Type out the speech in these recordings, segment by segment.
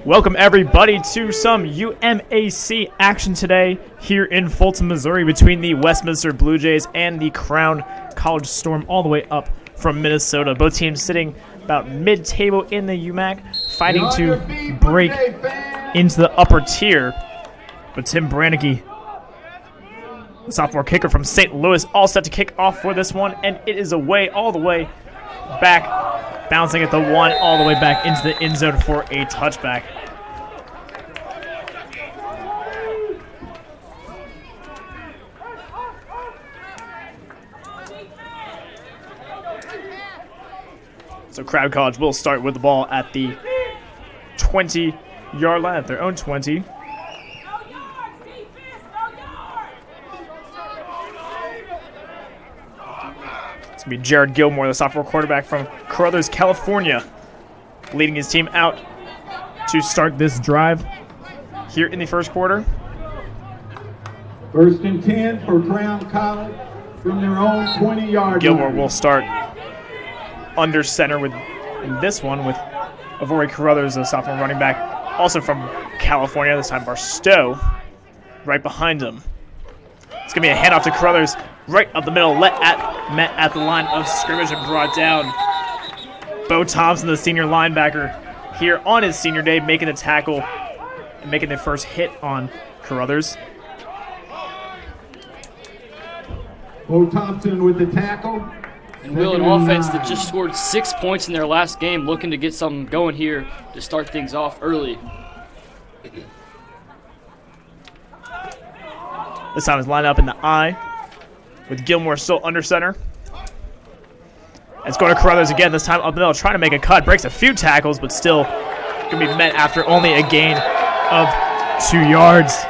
Welcome everybody to some UMAC action today here in Fulton, Missouri between the Westminster Blue Jays and the Crown College Storm all the way up from Minnesota. Both teams sitting about mid-table in the UMAC, fighting to break into the upper tier. But Tim Brannicky, the sophomore kicker from St. Louis, all set to kick off for this one, and it is away all the way back, bouncing at the one all the way back into the end zone for a touchback. So Crown College will start with the ball at the 20-yard line, at their own 20. It's going to be Jared Gilmore, the sophomore quarterback from Carruthers, California, leading his team out to start this drive here in the first quarter. 1st and 10 for Crown College from their own 20-yard line. Gilmore will start under center with in this one with Avory Carruthers, a sophomore running back, also from California, this time Barstow, right behind him. It's going to be a handoff to Carruthers right up the middle, met at the line of scrimmage and brought down. Bo Thompson, the senior linebacker, here on his senior day, making the tackle and making the first hit on Carruthers. Bo Thompson with the tackle. And Will, an offense that just scored 6 points in their last game, looking to get something going here to start things off early. This time it's lined up in the I, with Gilmore still under center. It's going to Carruthers again, this time up the middle, trying to make a cut. Breaks a few tackles, but still going to be met after only a gain of 2 yards.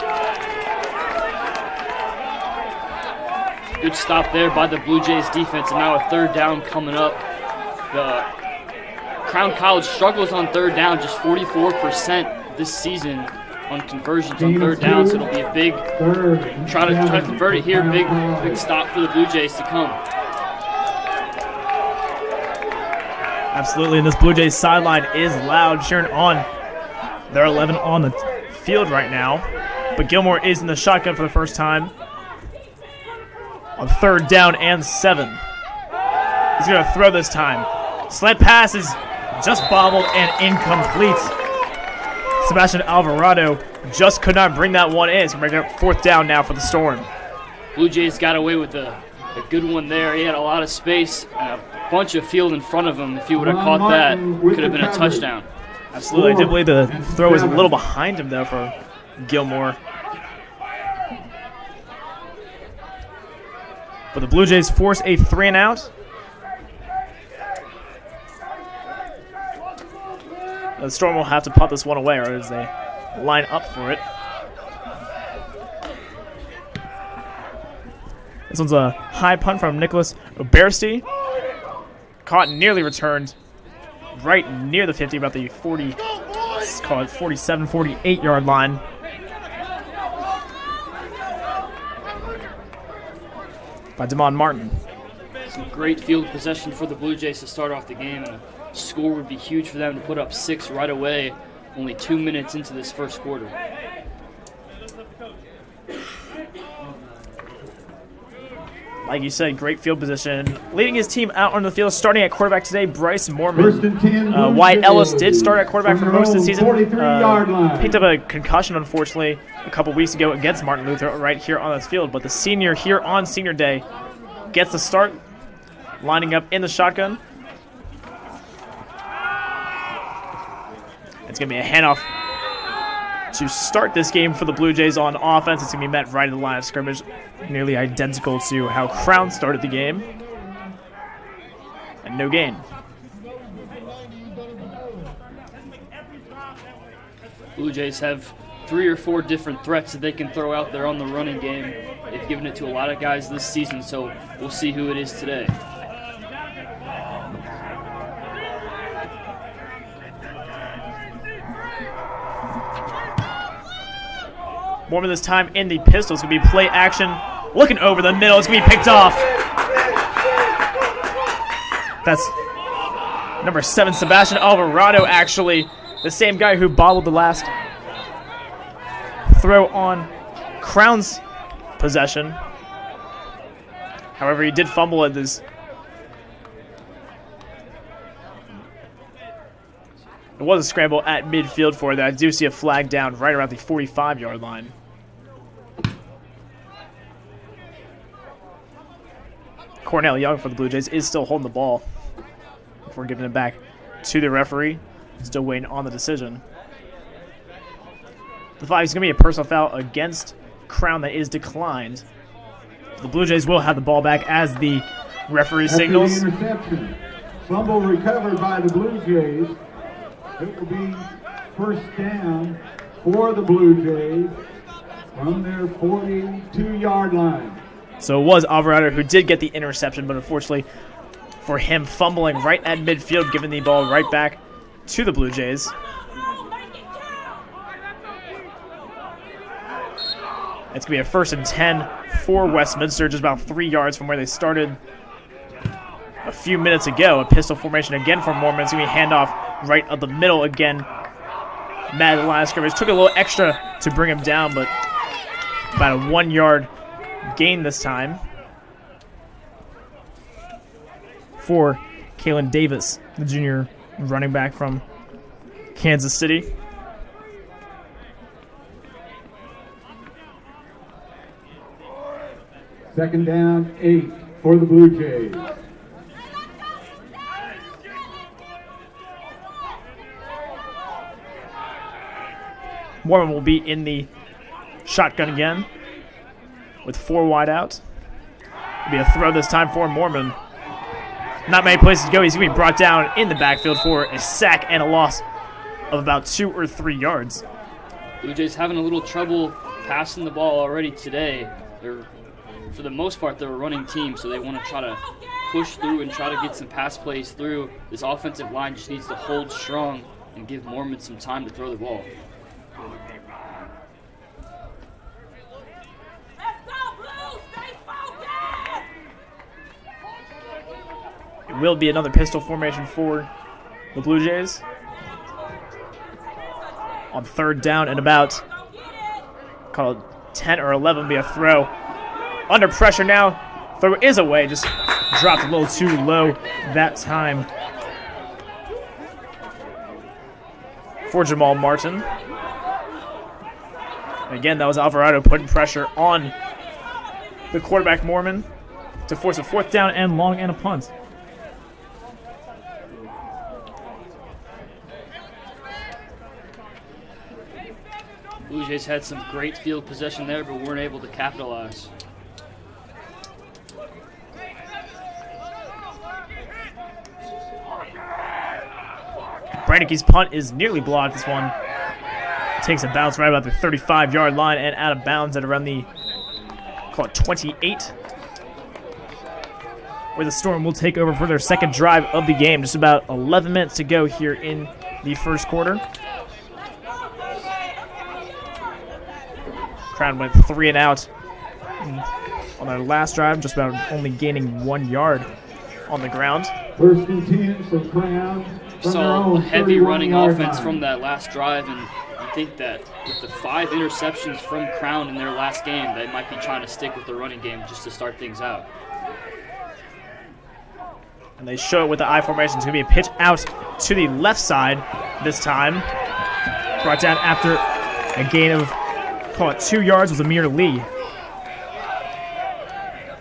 Good stop there by the Blue Jays defense, and now a third down coming up. The Crown College struggles on third down, just 44% this season on conversions on third down, so it'll be a big try to convert it here. Big stop for the Blue Jays to come. Absolutely, and this Blue Jays sideline is loud, cheering on. They're 11 on the field right now, but Gilmore is in the shotgun for the first time on 3rd down and 7. He's going to throw this time. Slant pass is just bobbled and incomplete. Sebastian Alvarado just could not bring that one in. It's going to bring up 4th down now for the Storm. Blue Jays got away with a good one there. He had a lot of space and a bunch of field in front of him. If he would have caught that, could have been a touchdown. Absolutely. I did believe the throw was a little behind him, though, for Gilmore. But the Blue Jays force a 3-and-out. The Storm will have to punt this one away, or as they line up for it. This one's a high punt from Nicholas Oberste. Caught and nearly returned right near the 50, about the 40, let's call it 47, 48-yard line. By Damon Martin. Some great field possession for the Blue Jays to start off the game, and a score would be huge for them to put up 6 right away, only 2 minutes into this first quarter. Like you said, great field position. Leading his team out on the field, starting at quarterback today, Bryce Mormon. 1st and 10. Wyatt Ellis did start at quarterback for most of the season. 43-yard line. Picked up a concussion, unfortunately, a couple weeks ago against Martin Luther right here on this field. But the senior here on senior day gets the start, lining up in the shotgun. It's going to be a handoff to start this game for the Blue Jays on offense. It's going to be met right in the line of scrimmage, nearly identical to how Crown started the game. And no gain. Blue Jays have 3 or 4 different threats that they can throw out there on the running game. They've given it to a lot of guys this season, so we'll see who it is today. Mormon this time in the pistol. It's going to be play action. Looking over the middle. It's going to be picked off. That's number 7, Sebastian Alvarado, actually the same guy who bobbled the last throw on Crown's possession. However, he did fumble at this. It was a scramble at midfield for that. I do see a flag down right around the 45-yard line. Cornell Young for the Blue Jays is still holding the ball before giving it back to the referee. Still waiting on the decision. The flag is going to be a personal foul against Crown that is declined. The Blue Jays will have the ball back as the referee signals. After the interception, fumble recovered by the Blue Jays. It will be first down for the Blue Jays from their 42-yard line. So it was Alvarado who did get the interception, but unfortunately for him, fumbling right at midfield, giving the ball right back to the Blue Jays. It's going to be a 1st and 10 for Westminster, just about 3 yards from where they started a few minutes ago. A pistol formation again for Mormon. It's going to be a handoff right up the middle again. Matt, the last scrimmage, took a little extra to bring him down, but about a 1-yard gain this time for Kalen Davis, the junior running back from Kansas City. Second down, 8 for the Blue Jays. Mormon will be in the shotgun again with 4 wide out. It'll be a throw this time for Mormon. Not many places to go. He's going to be brought down in the backfield for a sack and a loss of about 2 or 3 yards. Blue Jays having a little trouble passing the ball already today. For the most part, they're a running team, so they want to try to push through and try to get some pass plays through. This offensive line just needs to hold strong and give Mormon some time to throw the ball. It will be another pistol formation for the Blue Jays. On 3rd down and about, call it 10 or 11, be a throw. Under pressure now. Throw is away, just dropped a little too low that time for Jamal Martin. Again, that was Alvarado putting pressure on the quarterback Mormon to force a 4th down and long and a punt. Blue Jays had some great field possession there, but weren't able to capitalize. Brandeke's punt is nearly blocked. This one takes a bounce right about the 35-yard line and out of bounds at around the, call it 28, where the Storm will take over for their 2nd drive of the game. Just about 11 minutes to go here in the 1st quarter. Crown went 3 and out on their last drive, just about only gaining 1 yard on the ground. 1st and 10 for Crown. Saw a heavy running offense from that last drive, and you think that with the 5 interceptions from Crown in their last game, they might be trying to stick with the running game just to start things out. And they show it with the I formation. It's going to be a pitch out to the left side this time. Brought down after a gain of, call it 2 yards, was Amir Lee.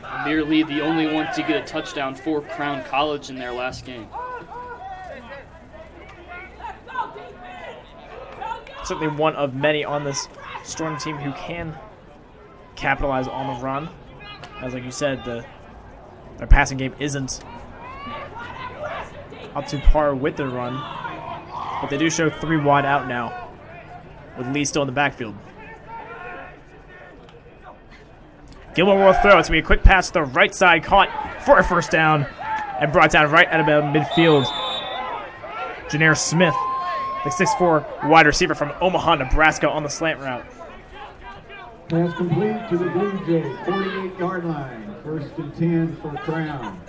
Amir Lee, the only one to get a touchdown for Crown College in their last game. Certainly one of many on this Storm team who can capitalize on the run. As like you said, their passing game isn't up to par with their run. But they do show 3 wide out now, with Lee still in the backfield. Gilmore will throw. It's going to be a quick pass to the right side, caught for a 1st down, and brought down right at about midfield. Janair Smith, the 6'4" wide receiver from Omaha, Nebraska, on the slant route. Pass complete to the Blue Jays, 48-yard line. 1st and 10 for Crown.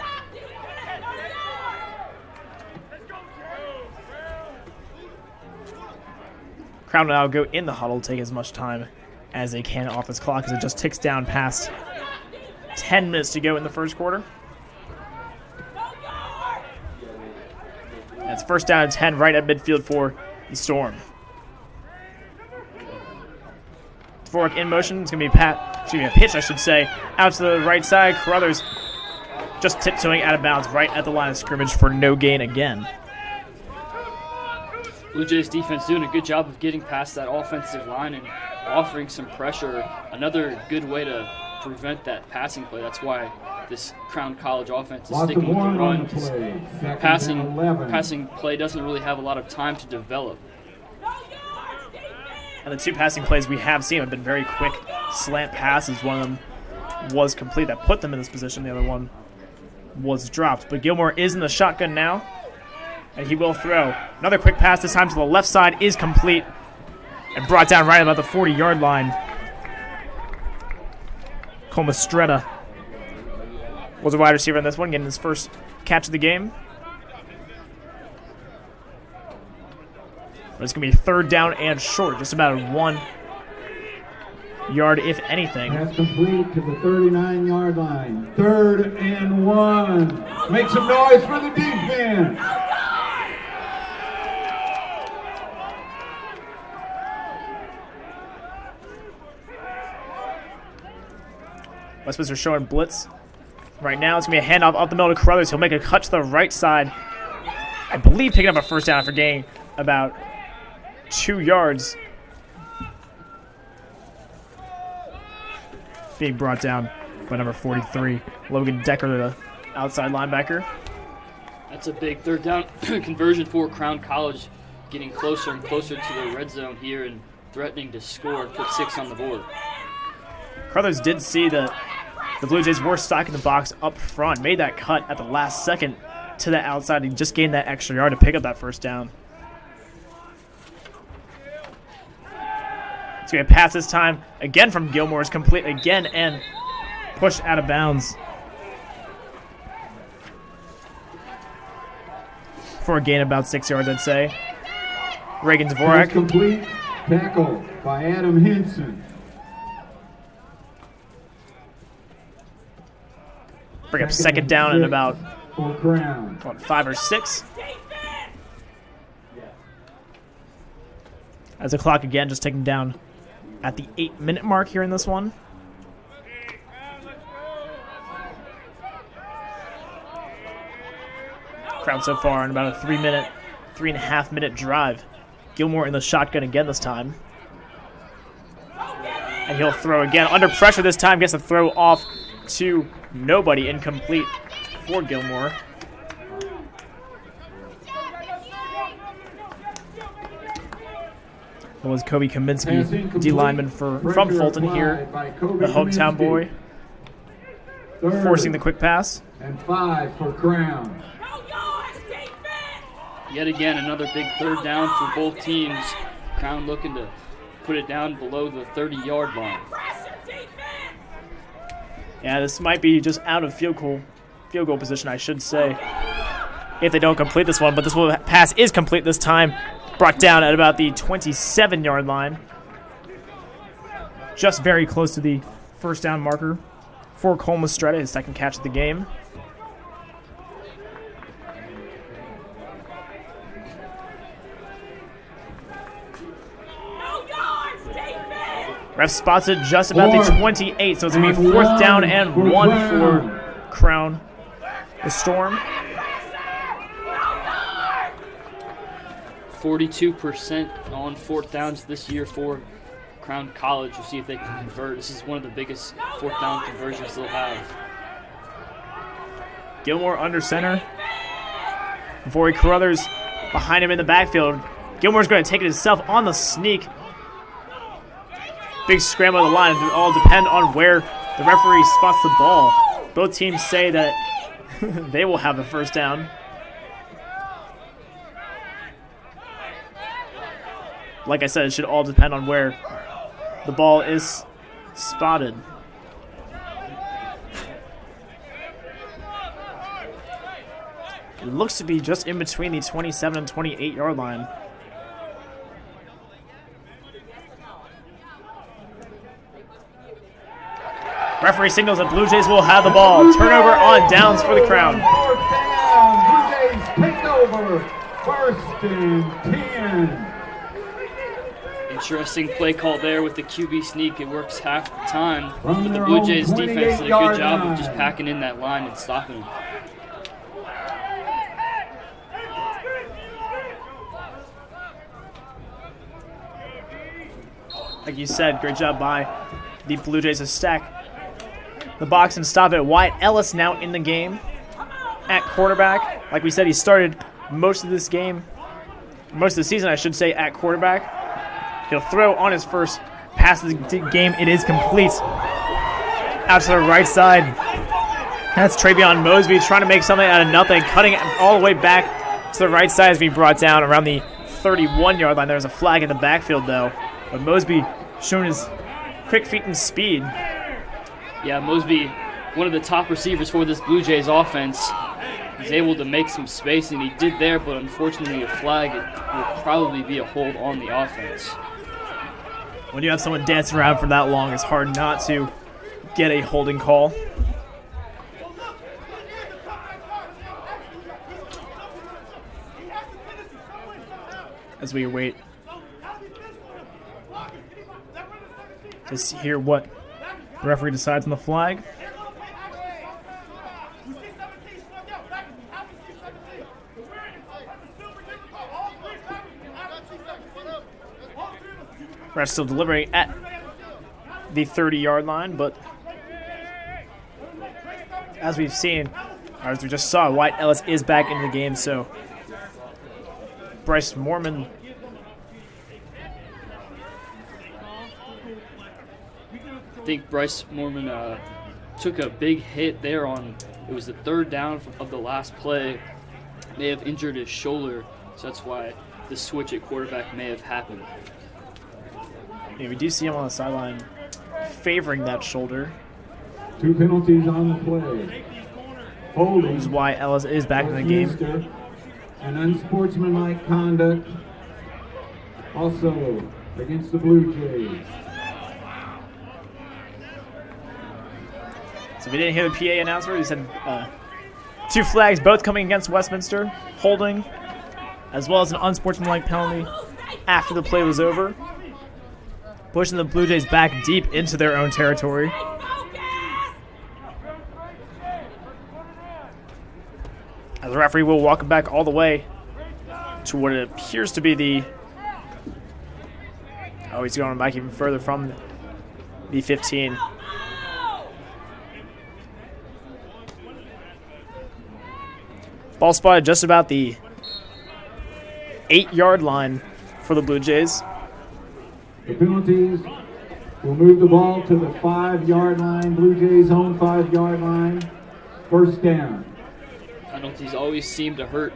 Crown will now go in the huddle, take as much time as they can off this clock as it just ticks down past 10 minutes to go in the first quarter. That's first down and 10 right at midfield for the Storm. Dvorak in motion. It's going to be a pitch, I should say, out to the right side. Carruthers just tiptoeing out of bounds right at the line of scrimmage for no gain again. Blue Jays defense doing a good job of getting past that offensive line and offering some pressure. Another good way to prevent that passing play. That's why this Crown College offense is sticking with the run. Passing play doesn't really have a lot of time to develop. And the two passing plays we have seen have been very quick slant passes. One of them was complete that put them in this position. The other one was dropped. But Gilmore is in the shotgun now, and he will throw. Another quick pass, this time to the left side, is complete and brought down right about the 40-yard line. Cole Mistretta was a wide receiver in this one, getting his first catch of the game. But it's going to be third down and short, just about 1 yard, if anything. Pass complete to the 39-yard line. 3rd and 1. Make some noise for the defense. Westminster showing blitz. Right now, it's going to be a handoff up the middle to Carruthers. He'll make a cut to the right side. I believe picking up a first down after gaining about 2 yards. Being brought down by number 43, Logan Decker, the outside linebacker. That's a big third down conversion for Crown College, getting closer and closer to the red zone here and threatening to score and put 6 on the board. Carruthers did see that the Blue Jays were stocking the box up front, made that cut at the last second to the outside. He just gained that extra yard to pick up that first down. It's going to pass this time again from Gilmore. Is complete again and pushed out of bounds for a gain of about 6 yards, I'd say. Reagan Dvorak. Complete tackle by Adam Henson. Bring up second down and about Crown. 5 or 6. As the clock again just ticking down at the 8-minute mark here in this one. Crowd so far in about a 3.5 minute drive. Gilmore in the shotgun again this time. And he'll throw again. Under pressure this time, gets a throw off to nobody, incomplete for Gilmore. That was Kobe Kaminsky, D lineman from Fulton here, the hometown boy, forcing the quick pass. And 5 for Crown. Yet again, another big third down for both teams. Crown looking to put it down below the 30-yard line. Yeah, this might be just out of field goal position, I should say, if they don't complete this one. But this pass is complete this time. Brought down at about the 27-yard line. Just very close to the first down marker for Cole Mistretta, his second catch of the game. Ref spots it just about the 28, so it's going to be 4th down and 1 for Crown. The Storm. 42% on 4th downs this year for Crown College. We'll see if they can convert. This is one of the biggest 4th down conversions they'll have. Gilmore under center. Vori Carruthers behind him in the backfield. Gilmore's going to take it himself on the sneak. Big scramble of the line. It will all depend on where the referee spots the ball. Both teams say that they will have the first down. Like I said, it should all depend on where the ball is spotted. It looks to be just in between the 27 and 28-yard line. Referee signals that Blue Jays will have the ball. Turnover on downs for the Crown. Fourth down. Blue Jays take over. First and 10. Interesting play call there with the QB sneak. It works half the time. From But the their Blue own Jays defense did a good 28-yard job line. of just packing in that line and stopping them. Like you said, great job by the Blue Jays to stack the box and stop it. Wyatt Ellis now in the game at quarterback. Like we said, he started most of this game, most of the season, I should say, at quarterback. He'll throw on his first pass of the game. It is complete. Out to the right side. That's Travion Mosby trying to make something out of nothing, cutting it all the way back to the right side as being brought down around the 31-yard line. There's a flag in the backfield, though. But Mosby showing his quick feet and speed. Yeah, Mosby, one of the top receivers for this Blue Jays offense, he's able to make some space, and he did there, but unfortunately a flag will probably be a hold on the offense. When you have someone dancing around for that long, it's hard not to get a holding call. As we wait to hear what the referee decides on the flag. Ref's still deliberating at the 30-yard line, but as we've seen, or as we just saw, Wyatt Ellis is back in the game, so Bryce Mormon I think Bryce Mormon took a big hit there on, it was the third down of the last play. May have injured his shoulder, so that's why the switch at quarterback may have happened. Yeah, we do see him on the sideline favoring that shoulder. 2 penalties on the play. Holding. This is why Ellis is back in the game. Against and unsportsmanlike conduct also against the Blue Jays. So if you didn't hear the PA announcer, he said 2 flags, both coming against Westminster, holding, as well as an unsportsmanlike penalty after the play was over, pushing the Blue Jays back deep into their own territory. As the referee will walk it back all the way to what it appears to be the... Oh, he's going back even further from the 15. Ball spotted just about the 8-yard line for the Blue Jays. The penalties will move the ball to the 5-yard line. Blue Jays own 5-yard line. First down. Penalties always seem to hurt.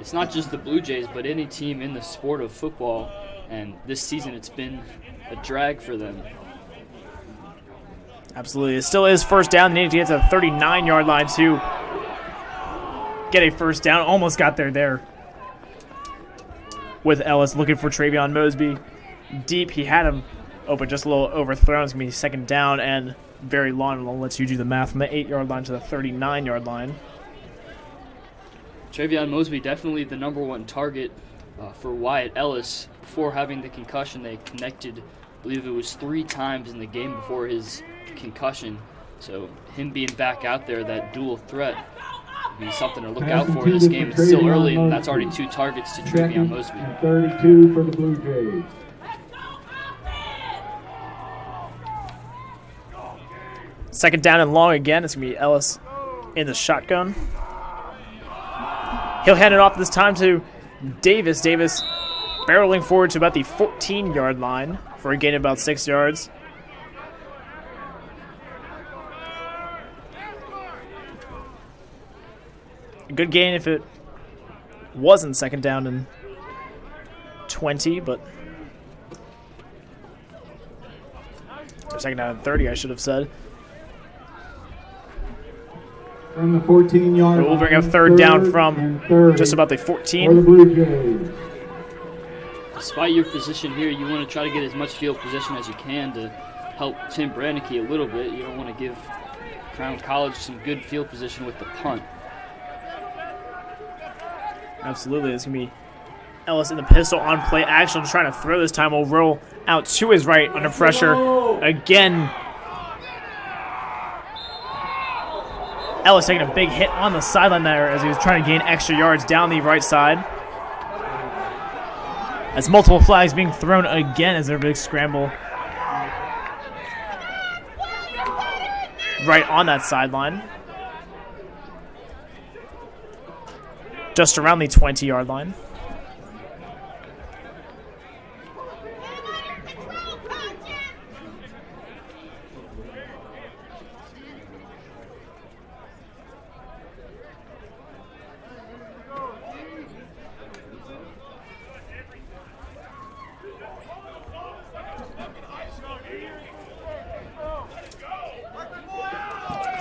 It's not just the Blue Jays, but any team in the sport of football. And this season, it's been a drag for them. Absolutely. It still is first down. They need to get to the 39-yard line to get a first down. Almost got there with Ellis looking for Travion Mosby. Deep, he had him open, just a little overthrown. It's going to be second down and very long. I'll let you do the math from the 8-yard line to the 39-yard line. Travion Mosby definitely the number one target for Wyatt Ellis. Before having the concussion, they connected, I believe it was 3 times in the game before his concussion. So him being back out there, that dual threat, will be something to look out for this game. It's still early, and that's already 2 targets to Travion Mosby. 32 for the Blue Jays. Second down and long again. It's going to be Ellis in the shotgun. He'll hand it off this time to Davis. Davis barreling forward to about the 14-yard line for a gain of about 6 yards. A good gain if it wasn't second down and 20, but... or second down and 30, I should have said. From the 14-yard line. We'll bring up third down from just about the 14. For the Blue Jays. Despite your position here, you want to try to get as much field position as you can to help Tim Brannicky a little bit. You don't want to give Crown College some good field position with the punt. Absolutely. It's going to be Ellis in the pistol on play action, trying to throw this time. Will roll out to his right under pressure. Again, Ellis taking a big hit on the sideline there as he was trying to gain extra yards down the right side. As multiple flags being thrown again as there's a big scramble right on that sideline. Just around the 20-yard line.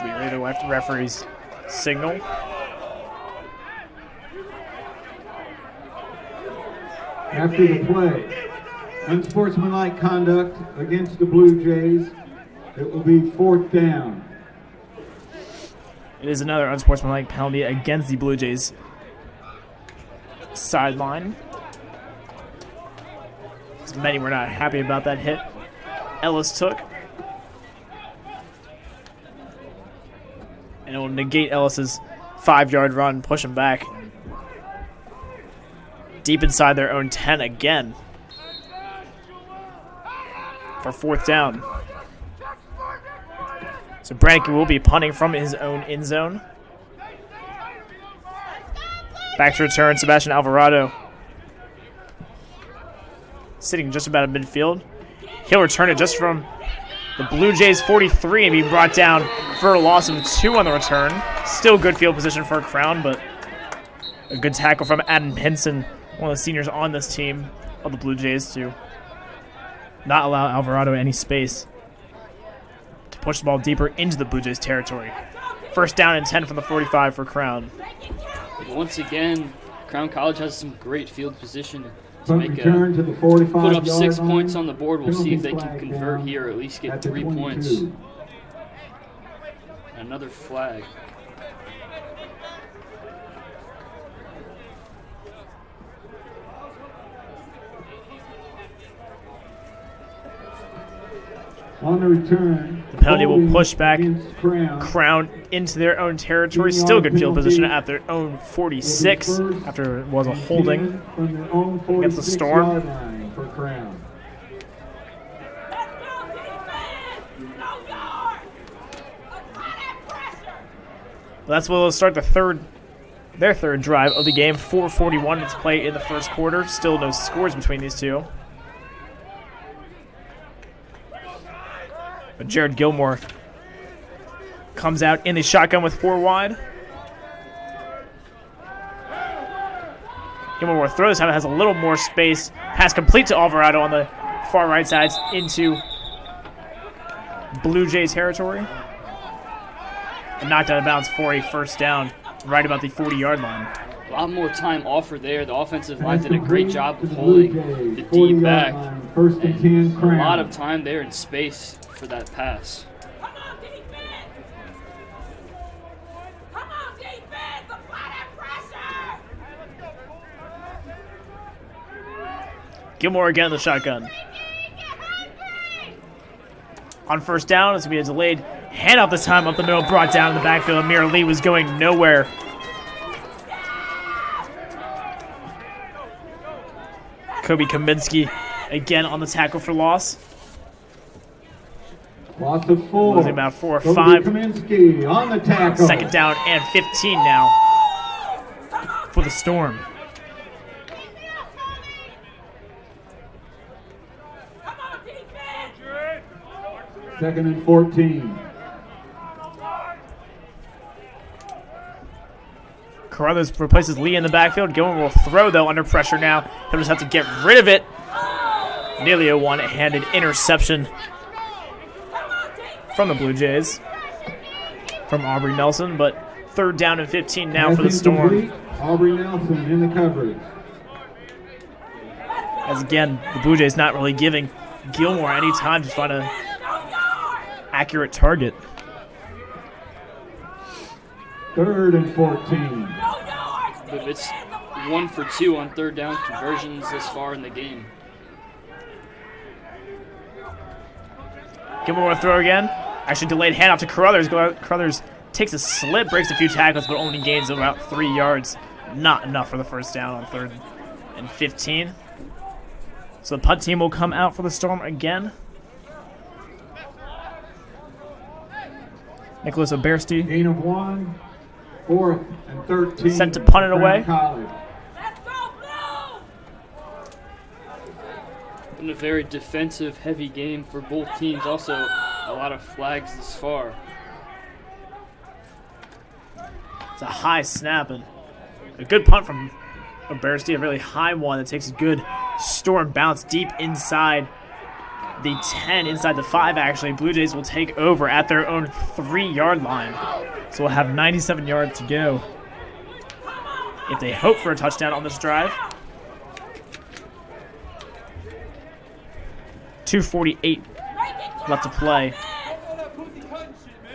We ready to left referee's signal. After the play, unsportsmanlike conduct against the Blue Jays. It will be 4th down. It is another unsportsmanlike penalty against the Blue Jays sideline. As many were not happy about that hit Ellis took. And it will negate Ellis's 5-yard run, push him back deep inside their own 10 again for 4th down. So Brannicky will be punting from his own end zone. Back to return, Sebastian Alvarado. Sitting just about at midfield. He'll return it just from the Blue Jays 43 and be brought down for a loss of 2 on the return. Still good field position for Crown, but a good tackle from Adam Pinson, one of the seniors on this team of the Blue Jays, to not allow Alvarado any space to push the ball deeper into the Blue Jays territory. 1st down and 10 from the 45 for Crown. Once again, Crown College has some great field position to Punt make return to the 45 put up 6 line. points on the board. We'll see if they Penalty can flag convert down here or at least get at the 3 points. 22. Another flag. On the return, The penalty will holding push back against Crown. Crown into their own territory. Still good field position at their own 46 after it was a holding. From their own against the Storm. 46-yard line for Crown. That's where they'll start their third drive of the game. 4:41 to play in the first quarter. Still no scores between these two. But Jared Gilmore comes out in the shotgun with 4 wide. Gilmore will throw this time. It has a little more space. Pass complete to Alvarado on the far right side into Blue Jays territory. And knocked out of bounds for a 1st down right about the 40-yard line. A lot more time offered there. The offensive line did a Pass great job to of the Blue holding Jays, the 40 deep yard back. line, 1st and 10 A Crown. lot of time there in space for that pass. Come on, defense! Apply that pressure! Gilmore again in the shotgun. On 1st down, it's going to be a delayed handoff this time up the middle, brought down in the backfield. Amir Lee was going nowhere. Kobe Kaminsky again on the tackle for loss. Loss of 4. Losing about 4 or Kobe 5. Kaminsky on the tackle. 2nd down and 15 now for the Storm. Come on, defense! 2nd and 14. Carruthers replaces Lee in the backfield. Gilmore will throw, though, under pressure now. He'll just have to get rid of it. Nearly a one-handed interception from the Blue Jays, from Aubrey Nelson, but 3rd down and 15 now for the Pass Storm. incomplete. Aubrey Nelson in the coverage. As again, the Blue Jays not really giving Gilmore any time to try to accurate target. 3rd and 14. No yards. But it's 1 for 2 on 3rd down conversions this far in the game. Gilmore will throw again. Actually delayed handoff to Carruthers. Carruthers takes a slip, breaks a few tackles, but only gains about 3 yards. Not enough for the first down on 3rd and 15. So the punt team will come out for the Storm again. Nicholas Obersti Gain of 1. 4th and 13. Sent to punt it away. College. Let's go, Blue. Been a very defensive-heavy game for both teams. Also, a lot of flags this far. It's a high snap and a good punt from Obersti, a really high one that takes a good Storm bounce deep inside the 10, inside the 5 actually. Blue Jays will take over at their own 3-yard line. So we'll have 97 yards to go if they hope for a touchdown on this drive. 2:48 left to play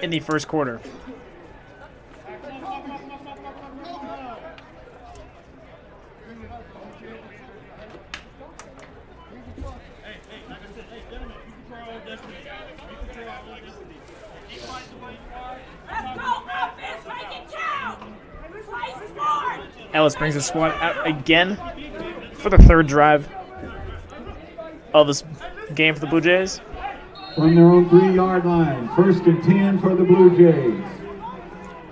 in the first quarter. Let's go, offense. Make it count. Play smart. Ellis brings the squad out again for the 3rd drive of this game for the Blue Jays. From their own 3-yard line. 1st and 10 for the Blue Jays.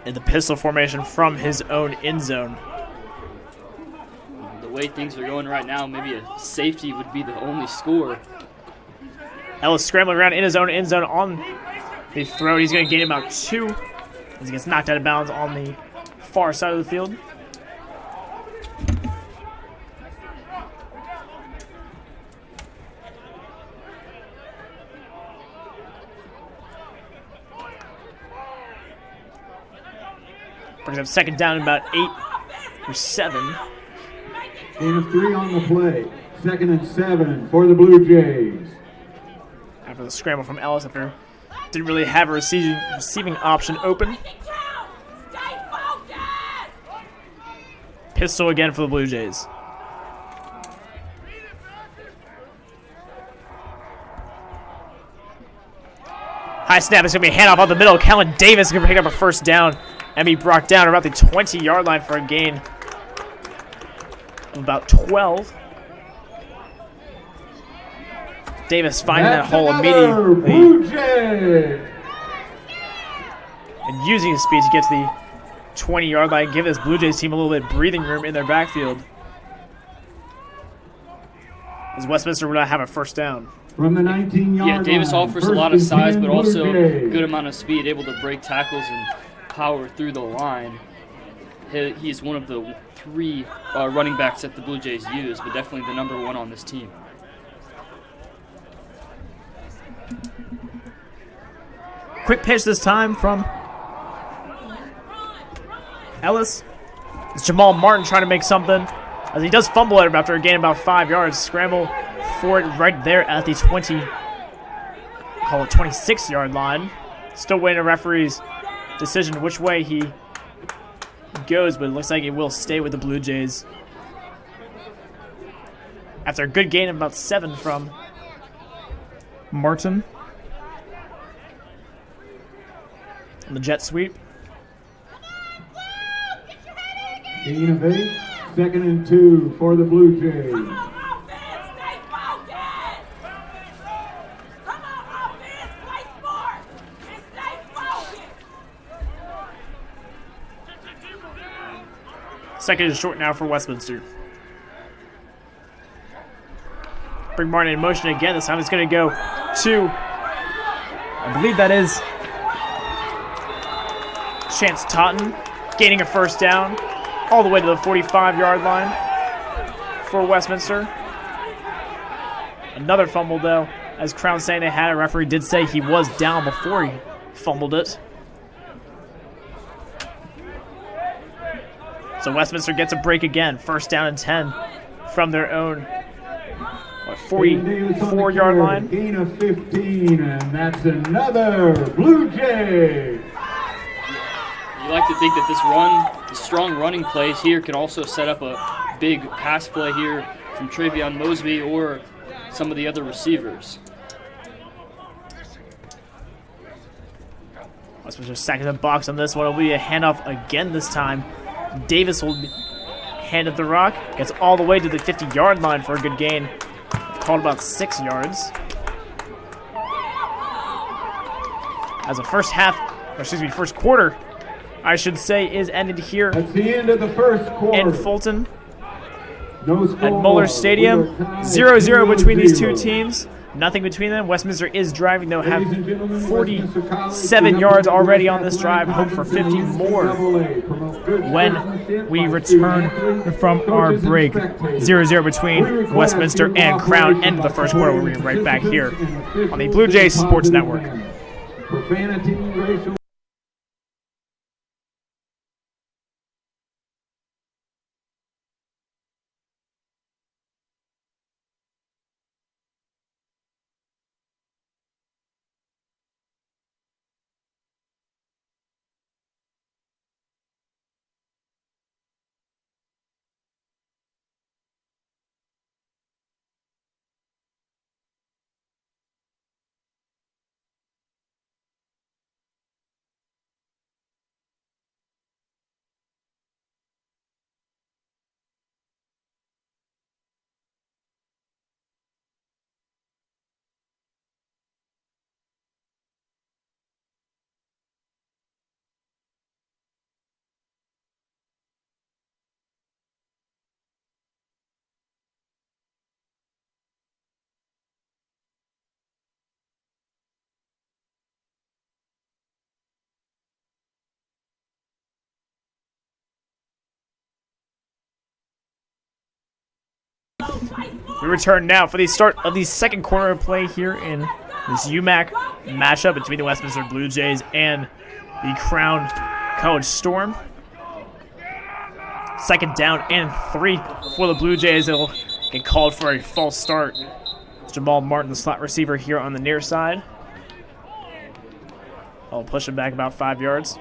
In the pistol formation from his own end zone. The way things are going right now, maybe a safety would be the only score. Ellis scrambling around in his own end zone on the throw. He's going to gain about 2 as he gets knocked out of bounds on the far side of the field. Brings up 2nd down in about 8 or 7. Gain of 3 on the play. 2nd and 7 for the Blue Jays. After the scramble from Ellis, after didn't really have a receiving option open. Make it count. Stay focused. Pistol again for the Blue Jays. High snap. It's going to be a handoff on the middle. Kellen Davis is going to pick up a 1st down and be brought down about the 20-yard line for a gain of about 12. Davis finding that hole another immediately Blue Jays. and using his speed to get to the 20-yard line, give this Blue Jays team a little bit of breathing room in their backfield. As Westminster will not have a 1st down. From the 19-yard Yeah, Davis line. offers a 1st lot of and size, 10 but Blue also Jays. good amount of speed, able to break tackles and power through the line. He's one of the 3 running backs that the Blue Jays use, but definitely the number 1 on this team. Quick pitch this time from Ellis. It's Jamal Martin trying to make something, as he does fumble it after a gain of about 5 yards. Scramble for it right there at the 20, call it 26-yard line. Still waiting a referee's decision which way he goes, but it looks like it will stay with the Blue Jays. After a good gain of about 7 from Martin. On the jet sweep. Gain of 8. 2nd and 2 for the Blue Jays. Come on, offense. Stay focused. Come on, offense. Play smart. And stay focused. 2nd and short now for Westminster. Bring Martin in motion again. This time it's going to go to, I believe that is Chance Totten, gaining a 1st down all the way to the 45-yard line for Westminster. Another fumble, though, as Crown saying they had a referee did say he was down before he fumbled it. So Westminster gets a break again. 1st down and 10 from their own 44-yard line. Gain of 15, and that's another Blue Jay. You like to think that the strong running plays here can also set up a big pass play here from Travion Mosby or some of the other receivers. Westminster stacking the box on this one. It'll be a handoff again this time. Davis will hand up the rock. Gets all the way to the 50-yard line for a good gain. Called about 6 yards. As the first quarter, I should say, is ended here That's the end of the first quarter. in Fulton No at score. Muller Stadium. We are tied 0-0 between these two 0-0. teams. Nothing between them. Westminster is driving, though, have Ladies and gentlemen, 47 Westminster yards College already is on this drive. Hope for 50 more NCAA. Promote good when sportsmanship we by return student-athletes, from our coaches, and break. spectators. 0-0 We between request Westminster your and Crown. cooperation End of the by first quarter. We'll be supporting right back here participants in on the official Blue Jays and Sports positive Network. manner. Profanity, racial We return now for the start of the second quarter of play here in this UMAC matchup between the Westminster Blue Jays and the Crown College Storm. Second down and 3 for the Blue Jays. They'll get called for a false start. Jamal Martin, the slot receiver here on the near side. I'll push him back about 5 yards.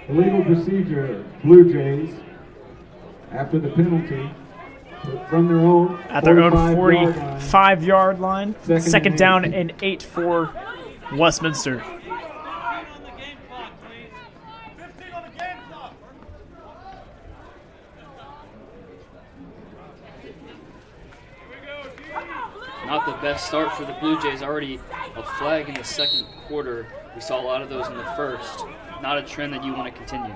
Illegal procedure, Blue Jays, after the penalty, from their own At their own 45-yard line. 45-yard line. Second and down 8. and 8 for Westminster. Not the best start for the Blue Jays. Already a flag in the second quarter. We saw a lot of those in the first. Not a trend that you want to continue.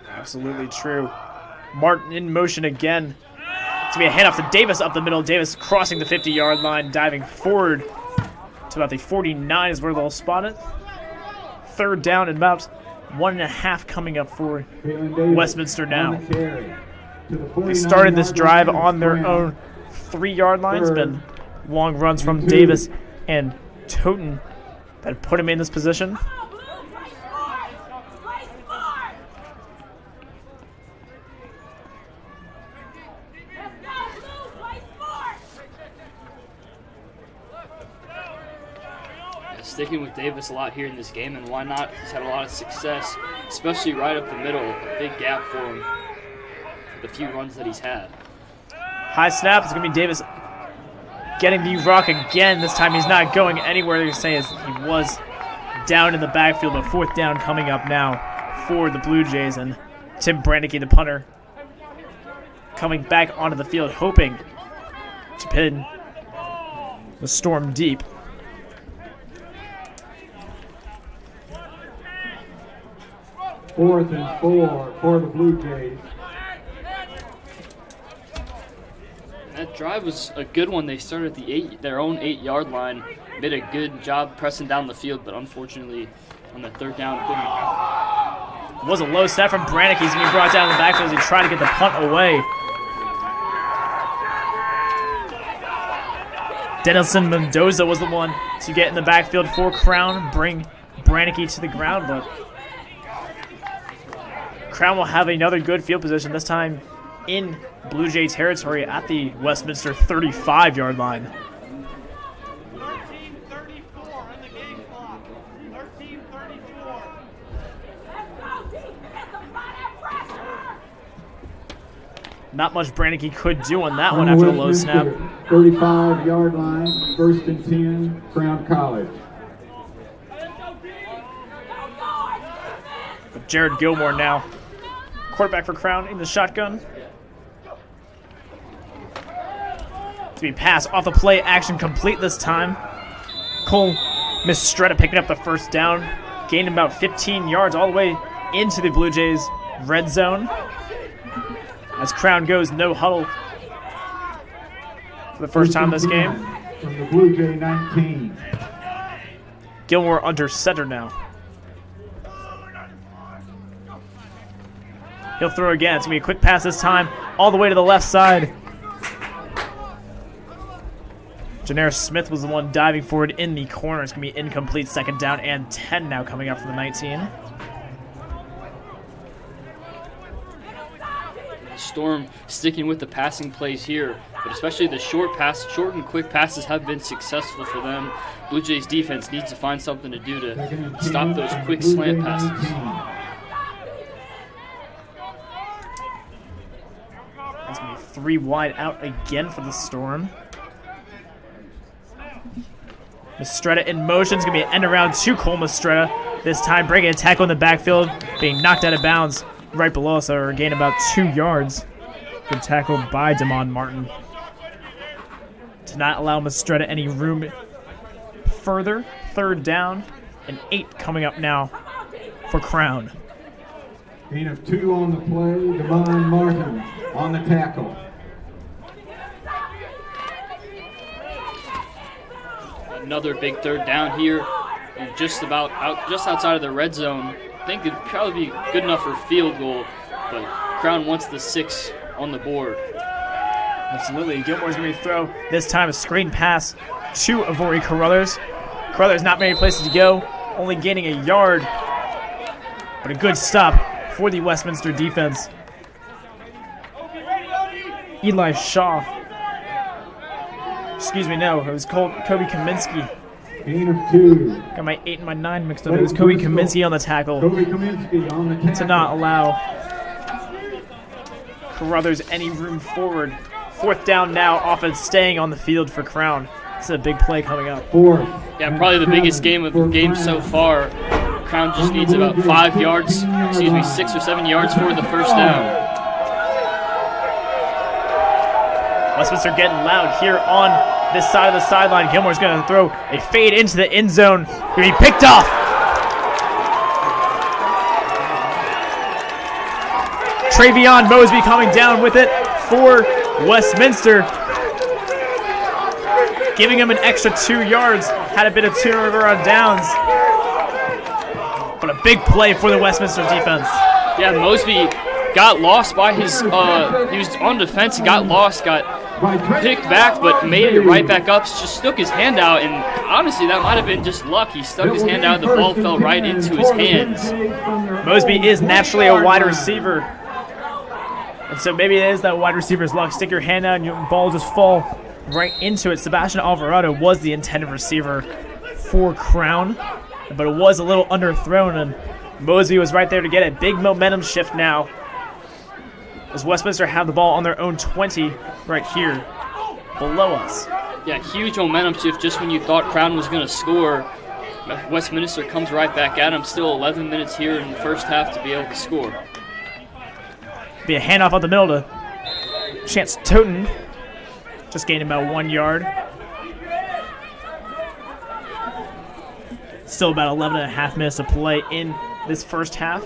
Absolutely true. Martin in motion again. It's going to be a handoff to Davis up the middle. Davis crossing the 50-yard line, diving forward to about the 49 is where they'll spot it. Third down and about 1.5 coming up for Kalen Davis Westminster now. on the carry to the They started this 49-yard drive line. on their own 3-yard line. It's been long runs from Davis and Toten that put him in this position. Sticking with Davis a lot here in this game, and why not? He's had a lot of success, especially right up the middle. A big gap for him, the few runs that he's had. High snap. It's going to be Davis getting the rock again. This time he's not going anywhere. They're saying he was down in the backfield, but fourth down coming up now for the Blue Jays. And Tim Brandicke, the punter, coming back onto the field, hoping to pin the Storm deep. Fourth and 4 for the Blue Jays. That drive was a good one. They started at their own 8-yard line, did a good job pressing down the field, but unfortunately on the third down couldn't. It was a low snap from Brandicke. He's being brought down in the backfield as he tried to get the punt away. Denison Mendoza was the one to get in the backfield for Crown, bring Brandicke to the ground, but Crown will have another good field position, this time in Blue Jay territory at the Westminster 35-yard line. 13:34 on the game clock. 13:34. Let's go, defense. Apply that pressure. Not much Brannicky could do on that one after the low snap. 35-yard line, 1st and 10, Crown College. Jared Gilmore now, quarterback for Crown in the shotgun. To be passed off the play action complete this time. Cole Mistretta picking up the first down, gained about 15 yards all the way into the Blue Jays red zone. As Crown goes no huddle for the first time this game. From the Blue Jay 19. Gilmore under center now. He'll throw again. It's going to be a quick pass this time, all the way to the left side. Janaris Smith was the one diving forward in the corner. It's going to be incomplete, 2nd down and 10 now coming up from the 19. Storm sticking with the passing plays here, but especially the short and quick passes have been successful for them. Blue Jays defense needs to find something to do to stop those quick slant passes. It's going to be 3 wide out again for the Storm. Mistretta in motion. It's going to be an end around to Cole Mistretta. This time breaking a tackle in the backfield, being knocked out of bounds right below us, or gain about 2 yards. Good tackle by Damon Martin to not allow Mistretta any room further. 3rd down and 8 coming up now for Crown. Gain of 2 on the play, Damon Martin on the tackle. Another big 3rd down here, and just outside of the red zone. I think it'd probably be good enough for a field goal, but Crown wants the 6 on the board. Absolutely. Gilmore's going to throw this time a screen pass to Avori Carruthers. Carruthers not many places to go, only gaining a yard, but a good stop for the Westminster defense. Eli Shaw. Excuse me, no, it was Kobe Kaminsky. Gain of 2. Got my 8 and my 9 mixed up. It was Kobe Kaminsky on the tackle Kobe Kaminsky on the tackle. to not allow Carruthers any room forward. 4th down now, offense staying on the field for Crown. It's a big play coming up. 4th. Yeah, probably the biggest game of the game so far. Crown just needs about 5 yards, 6 or 7 yards for the 1st down. Westminster getting loud here on this side of the sideline. Gilmore's going to throw a fade into the end zone. Going to be picked off. Travion Mosby coming down with it for Westminster. Giving him an extra 2 yards. Had a bit of turnover on downs. But a big play for the Westminster defense. Yeah, Mosby got lost by his, he was on defense, got lost, got picked back, but made it right back up, just stuck his hand out, and honestly, that might have been just luck. He stuck his hand out, the ball fell right into his hands. Mosby is naturally a wide receiver, and so maybe it is that wide receiver's luck. Stick your hand out and your ball just fall right into it. Sebastian Alvarado was the intended receiver for Crown, but it was a little underthrown, and Mosby was right there to get it. Big momentum shift now, as Westminster have the ball on their own 20 right here below us. Yeah, huge momentum shift just when you thought Crown was going to score. Westminster comes right back at him. Still 11 minutes here in the 1st half to be able to score. Be a handoff up the middle to Chance Toten. Just gained about 1 yard. Still about 11 and a half minutes to play in this 1st half.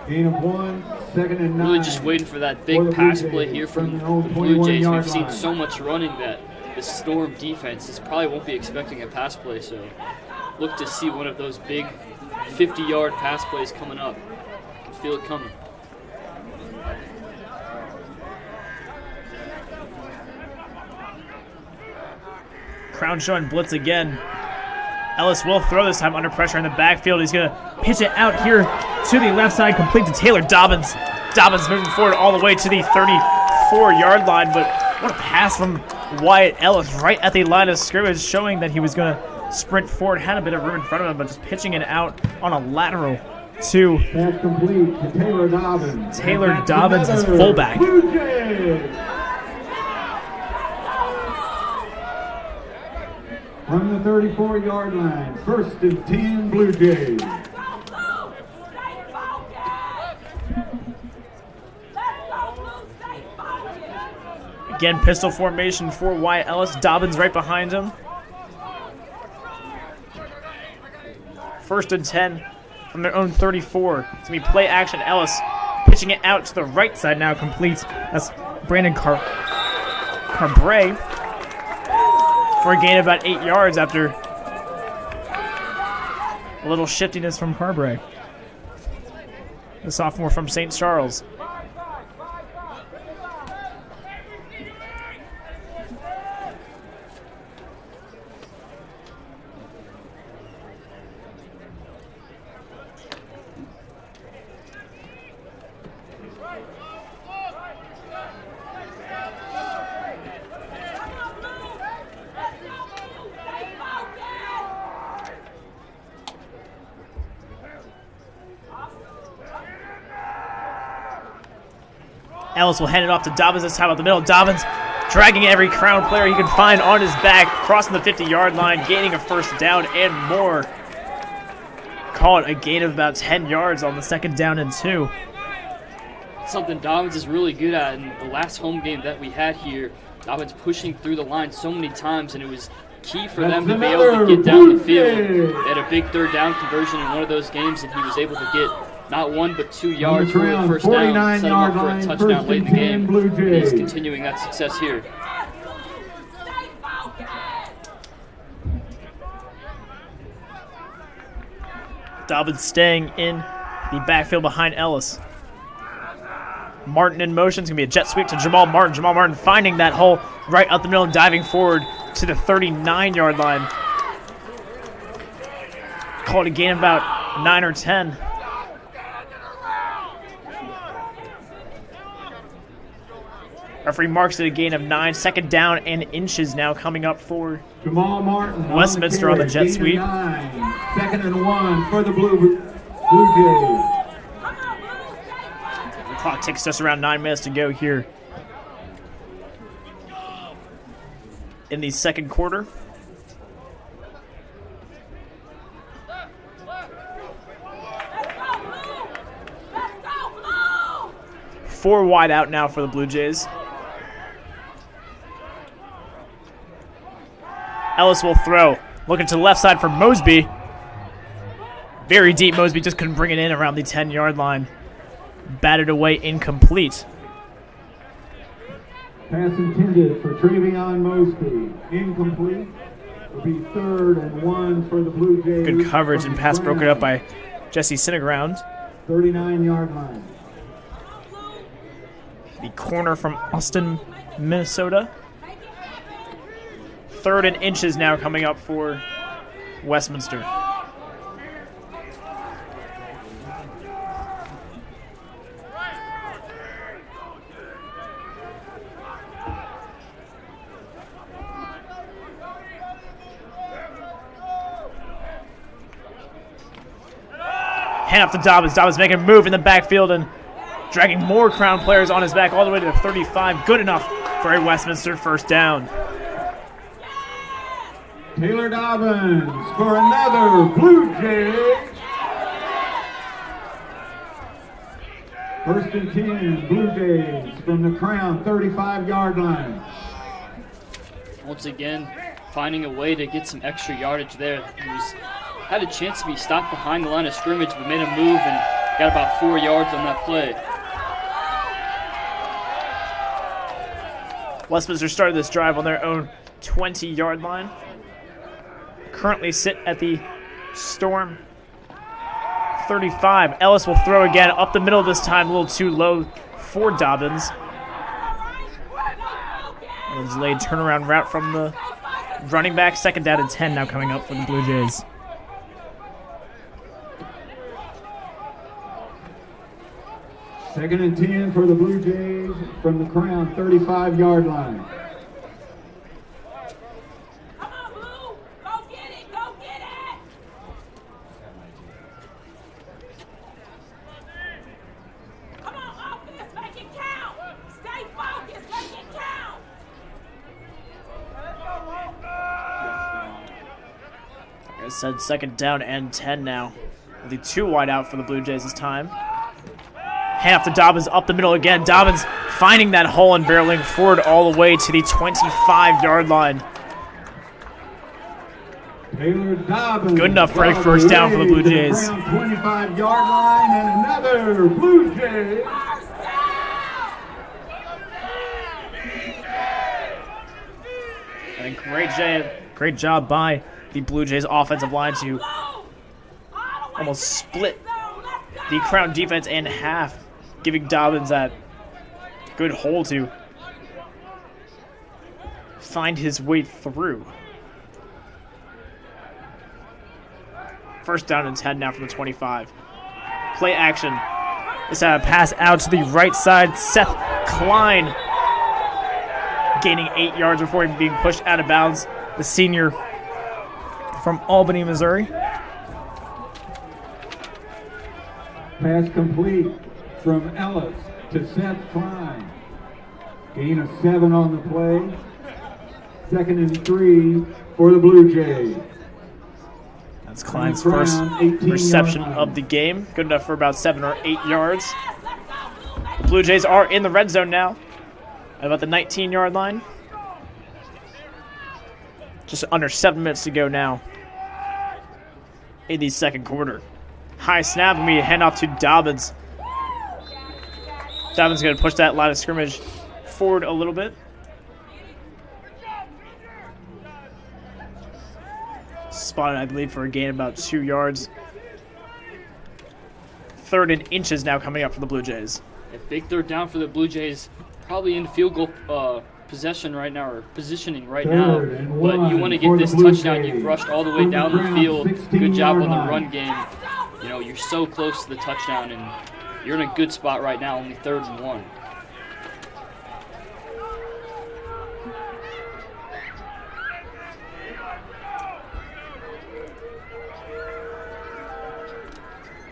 Gain of 1, 2nd and 9. Really just waiting for that big pass play here from the Blue Jays. We've seen so much running that the Storm defense probably won't be expecting a pass play, so look to see one of those big 50-yard pass plays coming up. I can feel it coming. Crown showing blitz again. Ellis will throw this time under pressure in the backfield. He's going to pitch it out here to the left side, complete to Taylor Dobbins. Dobbins moving forward all the way to the 34-yard line, but what a pass from Wyatt Ellis right at the line of scrimmage, showing that he was going to sprint forward, had a bit of room in front of him, but just pitching it out on a lateral to Pass complete to Taylor Dobbins. Taylor Dobbins is fullback. Blue Jays. From the 34-yard line, 1st and 10 Blue Jays. Let's go, Blue! Stay focused! Let's go, Blue! Stay focused! Again, pistol formation for Wyatt Ellis. Dobbins right behind him. 1st and 10 from their own 34. It's going to be play action. Ellis pitching it out to the right side now, complete. That's Brandon Carbray for a gain of about 8 yards after a little shiftiness from Carbray, the sophomore from St. Charles. Ellis will hand it off to Dobbins this time up the middle. Dobbins dragging every Crown player he can find on his back, crossing the 50-yard line, gaining a first down and more. Call it a gain of about 10 yards on the 2nd down and 2. Something Dobbins is really good at. In the last home game that we had here, Dobbins pushing through the line so many times, and it was key for them to be able to get down the field. They had a big 3rd down conversion in one of those games, and he was able to get not 1 but 2 yards for a first down, set him up for a touchdown late in the game. He's continuing that success here. Stay focused! Dobbins staying in the backfield behind Ellis. Martin in motion. It's going to be a jet sweep to Jamal Martin. Jamal Martin finding that hole right up the middle and diving forward to the 39-yard line. Call it a gain of about 9 or 10. Referee marks it a gain of 9. 2nd down and inches now coming up for Jamal Martin. Westminster on the jet sweep. 2nd and 1 for the Blue Jays. The clock ticks just around 9 minutes to go here in the 2nd quarter. Let's go, Blue! Let's go, Blue! 4 wide out now for the Blue Jays. Ellis will throw. Looking to the left side for Mosby. Very deep. Mosby just couldn't bring it in around the 10-yard line. Batted away, incomplete. Pass intended for Travion Mosby. Incomplete. Will be 3rd and 1 for the Blue Jays. Good coverage and pass broken up by Jesse Sinneground. 39-yard line. The corner from Austin, Minnesota. 3rd and inches now coming up for Westminster. Hand off to Dobbins. Dobbins making a move in the backfield and dragging more Crown players on his back all the way to the 35. Good enough for a Westminster first down. Taylor Dobbins for another Blue Jays. 1st and 10 Blue Jays from the Crown 35-yard line. Once again, finding a way to get some extra yardage there. He had a chance to be stopped behind the line of scrimmage, but made a move and got about 4 yards on that play. Westminster started this drive on their own 20-yard line. Currently sit at the Storm 35. Ellis will throw again up the middle this time, a little too low for Dobbins. A delayed turnaround route from the running back. 2nd down and 10 now coming up for the Blue Jays. Second and 10 for the Blue Jays from the Crown 35-yard line. Come on, Blue. Go get it. Go get it. Come on, offense. Make it count. Stay focused. Make it count. Like I said, 2nd down and 10 now. The 2 wide out for the Blue Jays this time. Hand off to Dobbins up the middle again. Dobbins finding that hole and barreling forward all the way to the 25-yard line. Taylor Dobbins. Good enough for a first down for the Blue Jays. 25-yard line and another Blue Jays. First down. And a great job by the Blue Jays offensive line to Blue. All the way almost to the split end zone. Let's the go. Crown defense in half, giving Dobbins that good hole to find his way through. First down and 10 now from the 25. Play action. This pass out to the right side. Seth Klein gaining 8 yards before being pushed out of bounds. The senior from Albany, Missouri. Pass complete from Ellis to Seth Klein. Gain of 7 on the play. 2nd and 3 for the Blue Jays. That's Klein's Crown, first 18-yard reception line. of the game. Good enough for about 7 or 8 yards. Yes, let's go, Blue. Make The Blue Jays are in the red zone now at about the 19-yard line. Just under 7 minutes to go now in the 2nd quarter. High snap, and we hand off to Dobbins. Dobbins going to push that line of scrimmage forward a little bit. Spotted, I believe, for a gain of about 2 yards. 3rd and inches now coming up for the Blue Jays. A big third down for the Blue Jays. Probably in field goal possession right now, or positioning right now. Third and But you one want to for get the this Blue touchdown. Jays. You've rushed all the way From the down the ground, field. Good job 16-yard on the line. run game. You know, you're so close to the touchdown, and you're in a good spot right now, only 3rd and 1.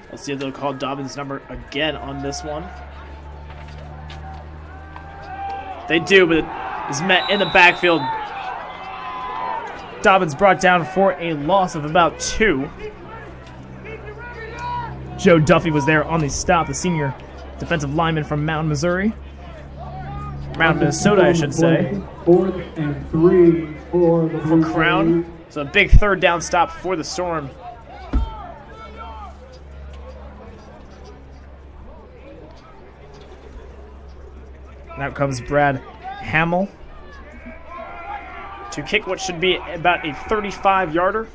Let's see if they'll call Dobbins' number again on this one. They do, but is met in the backfield. Dobbins brought down for a loss of about 2. Joe Duffy was there on the stop, the senior defensive lineman from Mountain, Missouri. Mountain, Minnesota, I should say. 4th and 3 for the Blue Crown. Jays. So a big 3rd down stop for the Storm. And out comes Brad Hamill to kick what should be about a 35-yarder.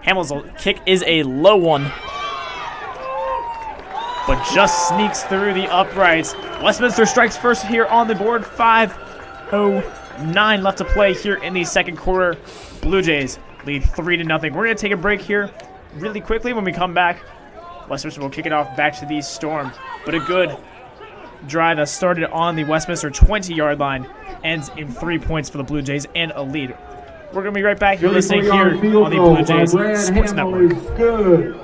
Hamill's kick is a low one, but just sneaks through the uprights. Westminster strikes first here on the board. 5:09 left to play here in the 2nd quarter. Blue Jays lead 3-0. We're going to take a break here really quickly. When we come back, Westminster will kick it off back to the Storm. But a good drive that started on the Westminster 20-yard line ends in 3 points for the Blue Jays and a lead. We're going to be right back. You're listening here 34-yard field on the goal Blue by Jays Brad Sports Hamill Network. is good.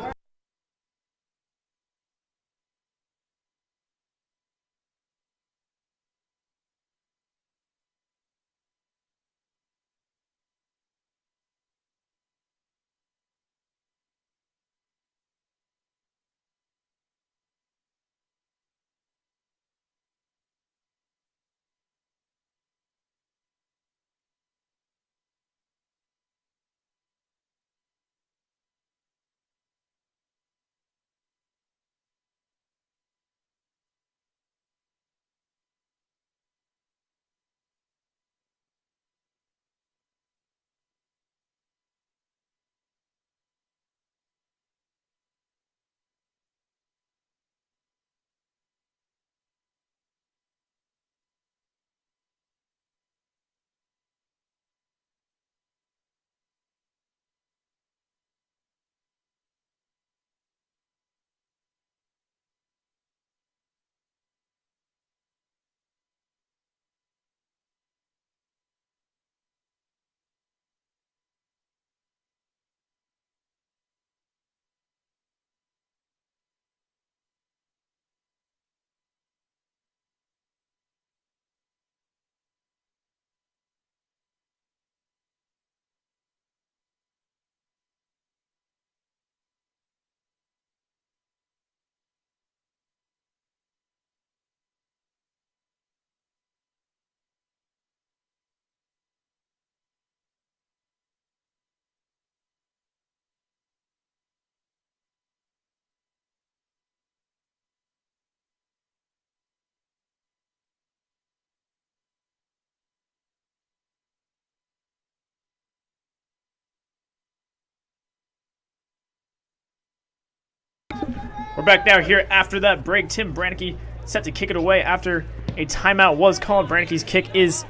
We're back now here after that break. Tim Brannicky set to kick it away after a timeout was called. Brannicky's kick is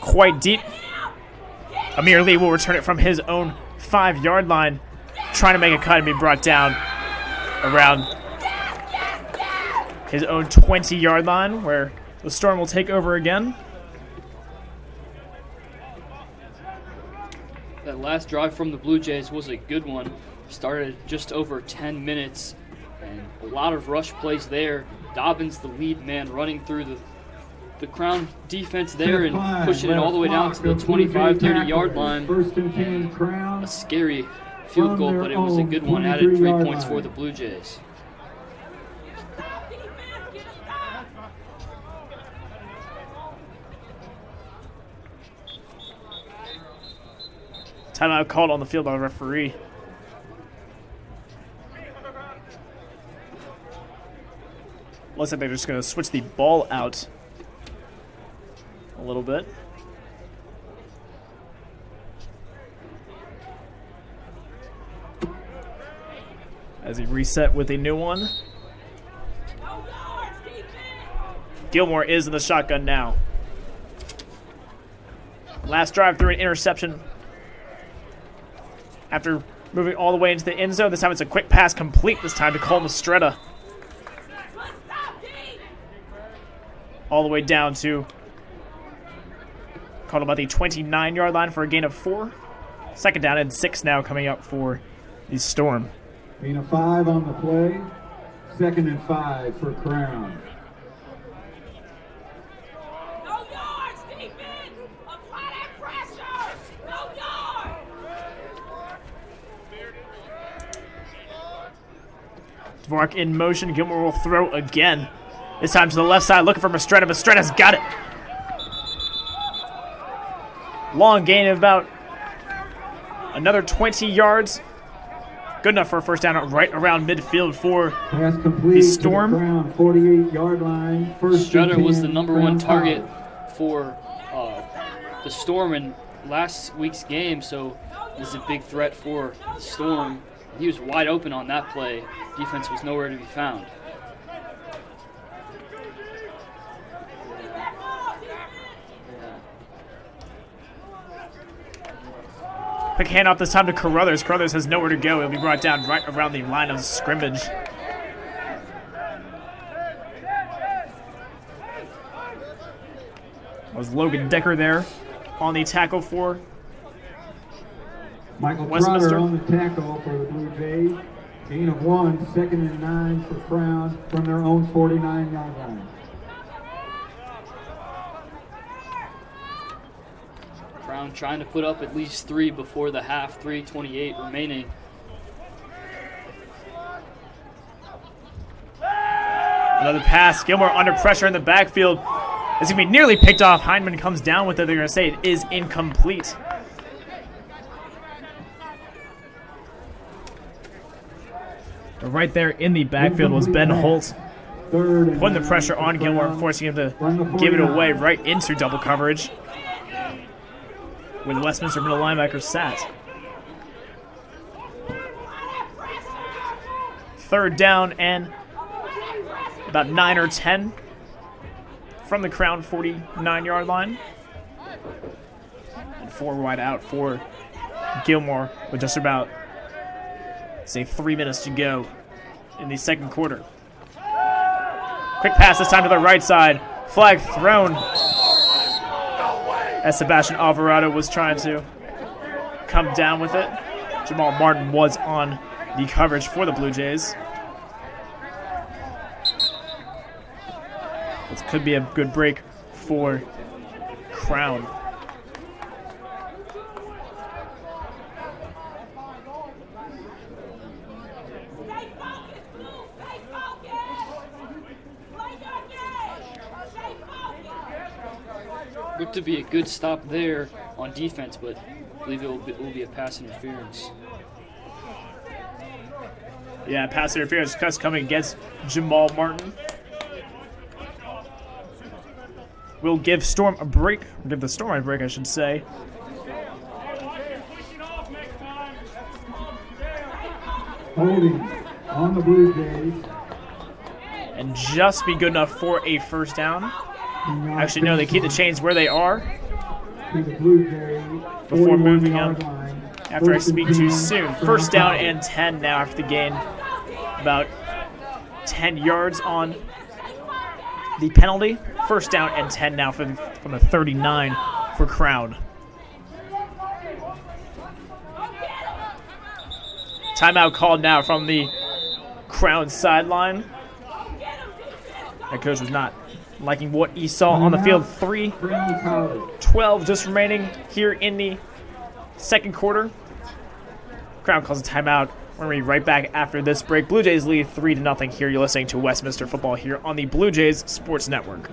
quite deep. Amir Lee will return it from his own 5-yard line, trying to make a cut and be brought down around his own 20-yard line, where the Storm will take over again. That last drive from the Blue Jays was a good one. Started just over 10 minutes, and a lot of rush plays there. Dobbins, the lead man, running through the Crown defense there and pushing it all the way down to the 25, 30-yard line. First and 10, Crown. A scary field goal, but it was a good one. Added 3 points for the Blue Jays. Stop, defense, get a stop. Timeout called on the field by the referee. Looks like they're just going to switch the ball out a little bit. As he reset with a new one. No yards, defense. Gilmore is in the shotgun now. Last drive through an interception. After moving all the way into the end zone, this time it's a quick pass complete, this time to Cole Mistretta. All the way down to called about the 29-yard line for a gain of 4. Second down and 6 now coming up for the Storm. Gain of 5 on the play. 2nd and 5 for Crown. No yards, defense. Apply that pressure. No yards. Dvorak in motion. Gilmore will throw again. This time to the left side, looking for Mistretta. Mistretta's got it. Long gain of about another 20 yards. Good enough for a first down right around midfield for Pass complete the Storm. to the Crown 48-yard line. First Strutter and was 10, the number Crown 1 target five. for the Storm in last week's game, so this is a big threat for the Storm. He was wide open on that play. Defense was nowhere to be found. Quick handoff this time to Carruthers. Carruthers has nowhere to go. He'll be brought down right around the line of scrimmage. Was Logan Decker there on the tackle for Michael Westminster. Trotter on the tackle for the Blue Jays. Gain of 1, 2nd and 9 for Crown from their own 49-yard line. Crown trying to put up at least 3 before the half, 3:28 remaining. Another pass. Gilmore under pressure in the backfield. It's going to be nearly picked off. Hindman comes down with it. They're going to say it is incomplete. But right there in the backfield was Ben Holt, Putting putting the pressure on Gilmore, forcing him to give it away right into double coverage, where the Westminster middle linebacker sat. 3rd down and about 9 or 10 from the Crown 49-yard line. And 4 wide out for Gilmore with just about, say, 3 minutes to go in the second quarter. Quick pass this time to the right side. Flag thrown. As Sebastian Alvarado was trying to come down with it. Jamal Martin was on the coverage for the Blue Jays. This could be a good break for Crown. Stay focused, Blue. Stay focused. Play your game. Stay focused. Looked to be a good stop there on defense, but I believe it will be a pass interference. Yeah, pass interference cuts coming against Jamal Martin. We'll give Storm a break. Give the Storm a break, I should say. Holding on the Blue Jays. And just be good enough for a first down. Actually, no, they keep the chains where they are To the Blue Jays. before moving 41-yard on line. after I First and speak too 10 soon. from First down College. and 10 now after the gain. About 10 yards on the penalty. First down and 10 now from the 39 for Crown. Timeout called now from the Crown sideline. That coach was not liking what he saw on the field. Crown College. 3:12 just remaining here in the second quarter. Crown calls a timeout. We're going to be right back after this break. Blue Jays lead 3-0 here. You're listening to Westminster Football here on the Blue Jays Sports Network.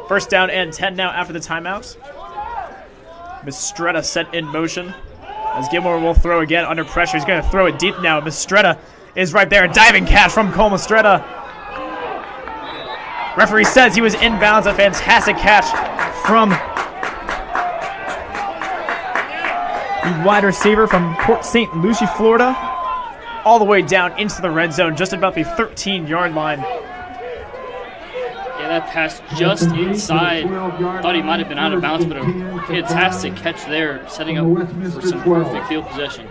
First down and 10 now after the timeout. Mistretta set in motion as Gilmore will throw again under pressure. He's going to throw it deep now. Mistretta is right there. A diving catch from Cole Mistretta. Referee says he was inbounds. A fantastic catch from the wide receiver from Port St. Lucie, Florida, all the way down into the red zone, just about the 13-yard line. Yeah, that pass just inside. Thought he might have been out of bounds, but a fantastic catch there, setting up for some perfect field possession.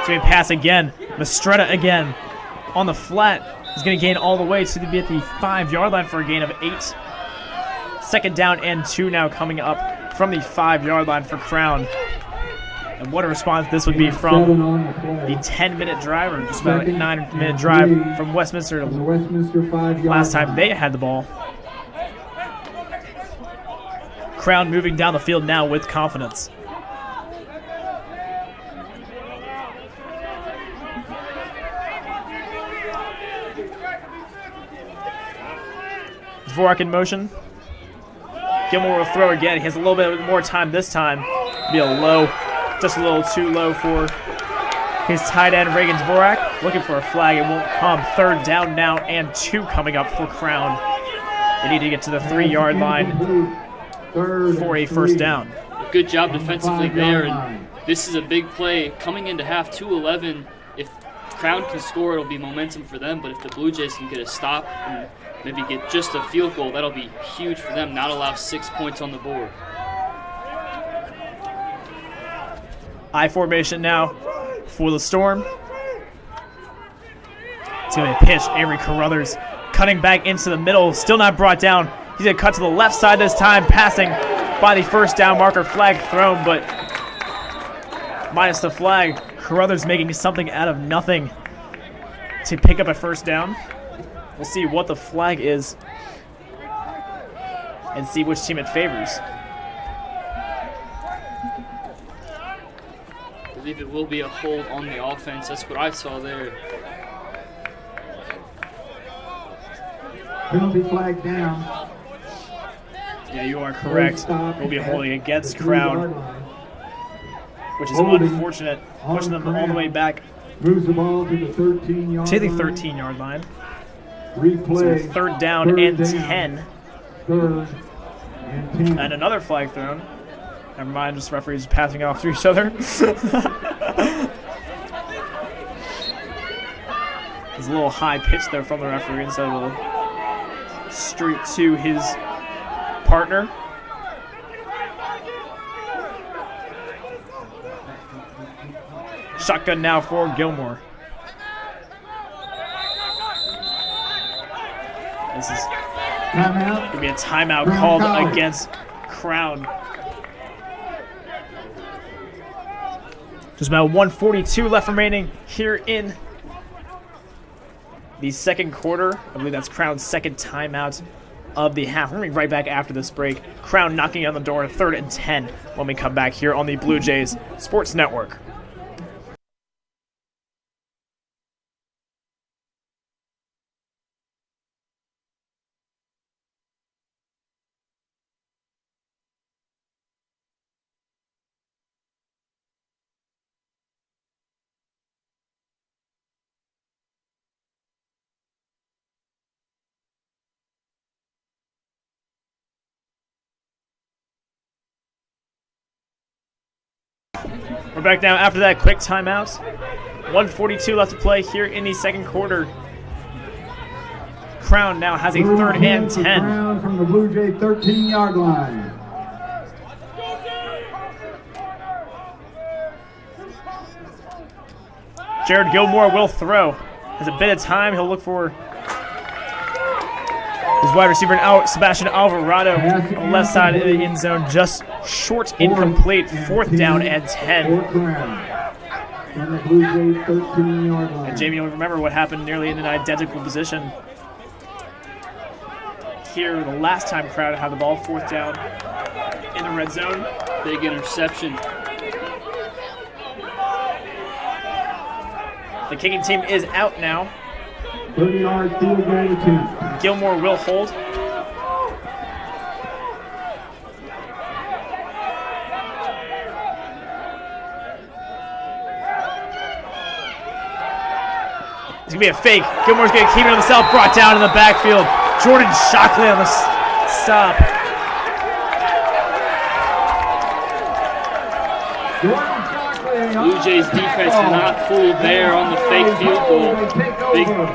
So he pass again. Mistretta again on the flat. He's going to gain all the way to be at the 5-yard line for a gain of 8. Second down and 2 now coming up from the 5-yard line for Crown. And what a response this would be from the 10-minute drive, or just about a 9-minute drive from Westminster The Westminster 5-yard last time line. they had the ball. Crown moving down the field now with confidence. Dvorak in motion. Gilmore will throw again. He has a little bit more time this time. Be a low, just a little too low for his tight end, Reagan Dvorak. Looking for a flag. It won't come. Third down now and 2 coming up for Crown. They need to get to the 3-yard line for a first down. Good job defensively there. line. And this is a big play. Coming into half 2-11, if Crown can score, it'll be momentum for them. But if the Blue Jays can get a stop and maybe get just a field goal, that'll be huge for them. Not allow 6 points on the board. I formation now for the Storm. It's going to be a pitch. Avery Carruthers cutting back into the middle. Still not brought down. He's going to cut to the left side this time. Passing by the first down marker. Flag thrown, but minus the flag. Carruthers making something out of nothing to pick up a first down. We'll see what the flag is and see which team it favors. I believe it will be a hold on the offense. That's what I saw there. Penalty flag down. Yeah, you are correct. We'll be holding against Crown, which is Holding unfortunate, pushing them all the way back Moves the ball to the 13-yard to the line. 13-yard line. Replay. So third down and 10. Third and 10. And another flag thrown. Never mind, just referees passing off to each other. There's a little high pitch there from the referee instead of a straight to his partner. Shotgun now for Gilmore. This is Timeout. going to be a timeout Crown called College. against Crown. Just about 1:42 left remaining here in the second quarter. I believe that's Crown's second timeout of the half. We're going to be right back after this break. Crown knocking on the door, 3rd and 10 when we come back here on the Blue Jays Sports Network. We're back now after that quick timeout. 1:42 left to play here in the second quarter. Crown now has a 3rd and 10. Crown from the Blue Jay 13-yard line. Jared Gilmore will throw. Has a bit of time. He'll look for his wide receiver Sebastian Alvarado on the left side of the end zone. Just short, incomplete. 4th down and 10. From the Blue Jay 13-yard line. And Jamie, you'll remember what happened nearly in an identical position here the last time Crown had the ball. 4th down in the red zone. Big interception. The kicking team is out now. 30-yard field goal attempt. Gilmore will hold. It's going to be a fake. Gilmore's going to keep it on himself. Brought down in the backfield. Jordan Shockley on the stop. Blue Jays defense not fooled there on the fake field goal.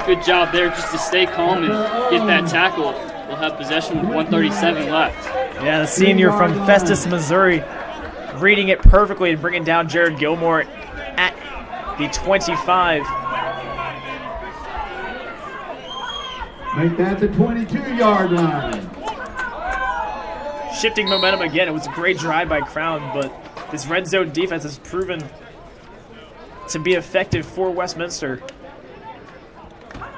Good job there just to stay calm and get that tackle. We'll have possession with 1:37 left. Yeah, the senior from Festus, Missouri, reading it perfectly and bringing down Jared Gilmore at the 25. Make that the 22-yard line. Shifting momentum again. It was a great drive by Crown, but this red zone defense has proven to be effective for Westminster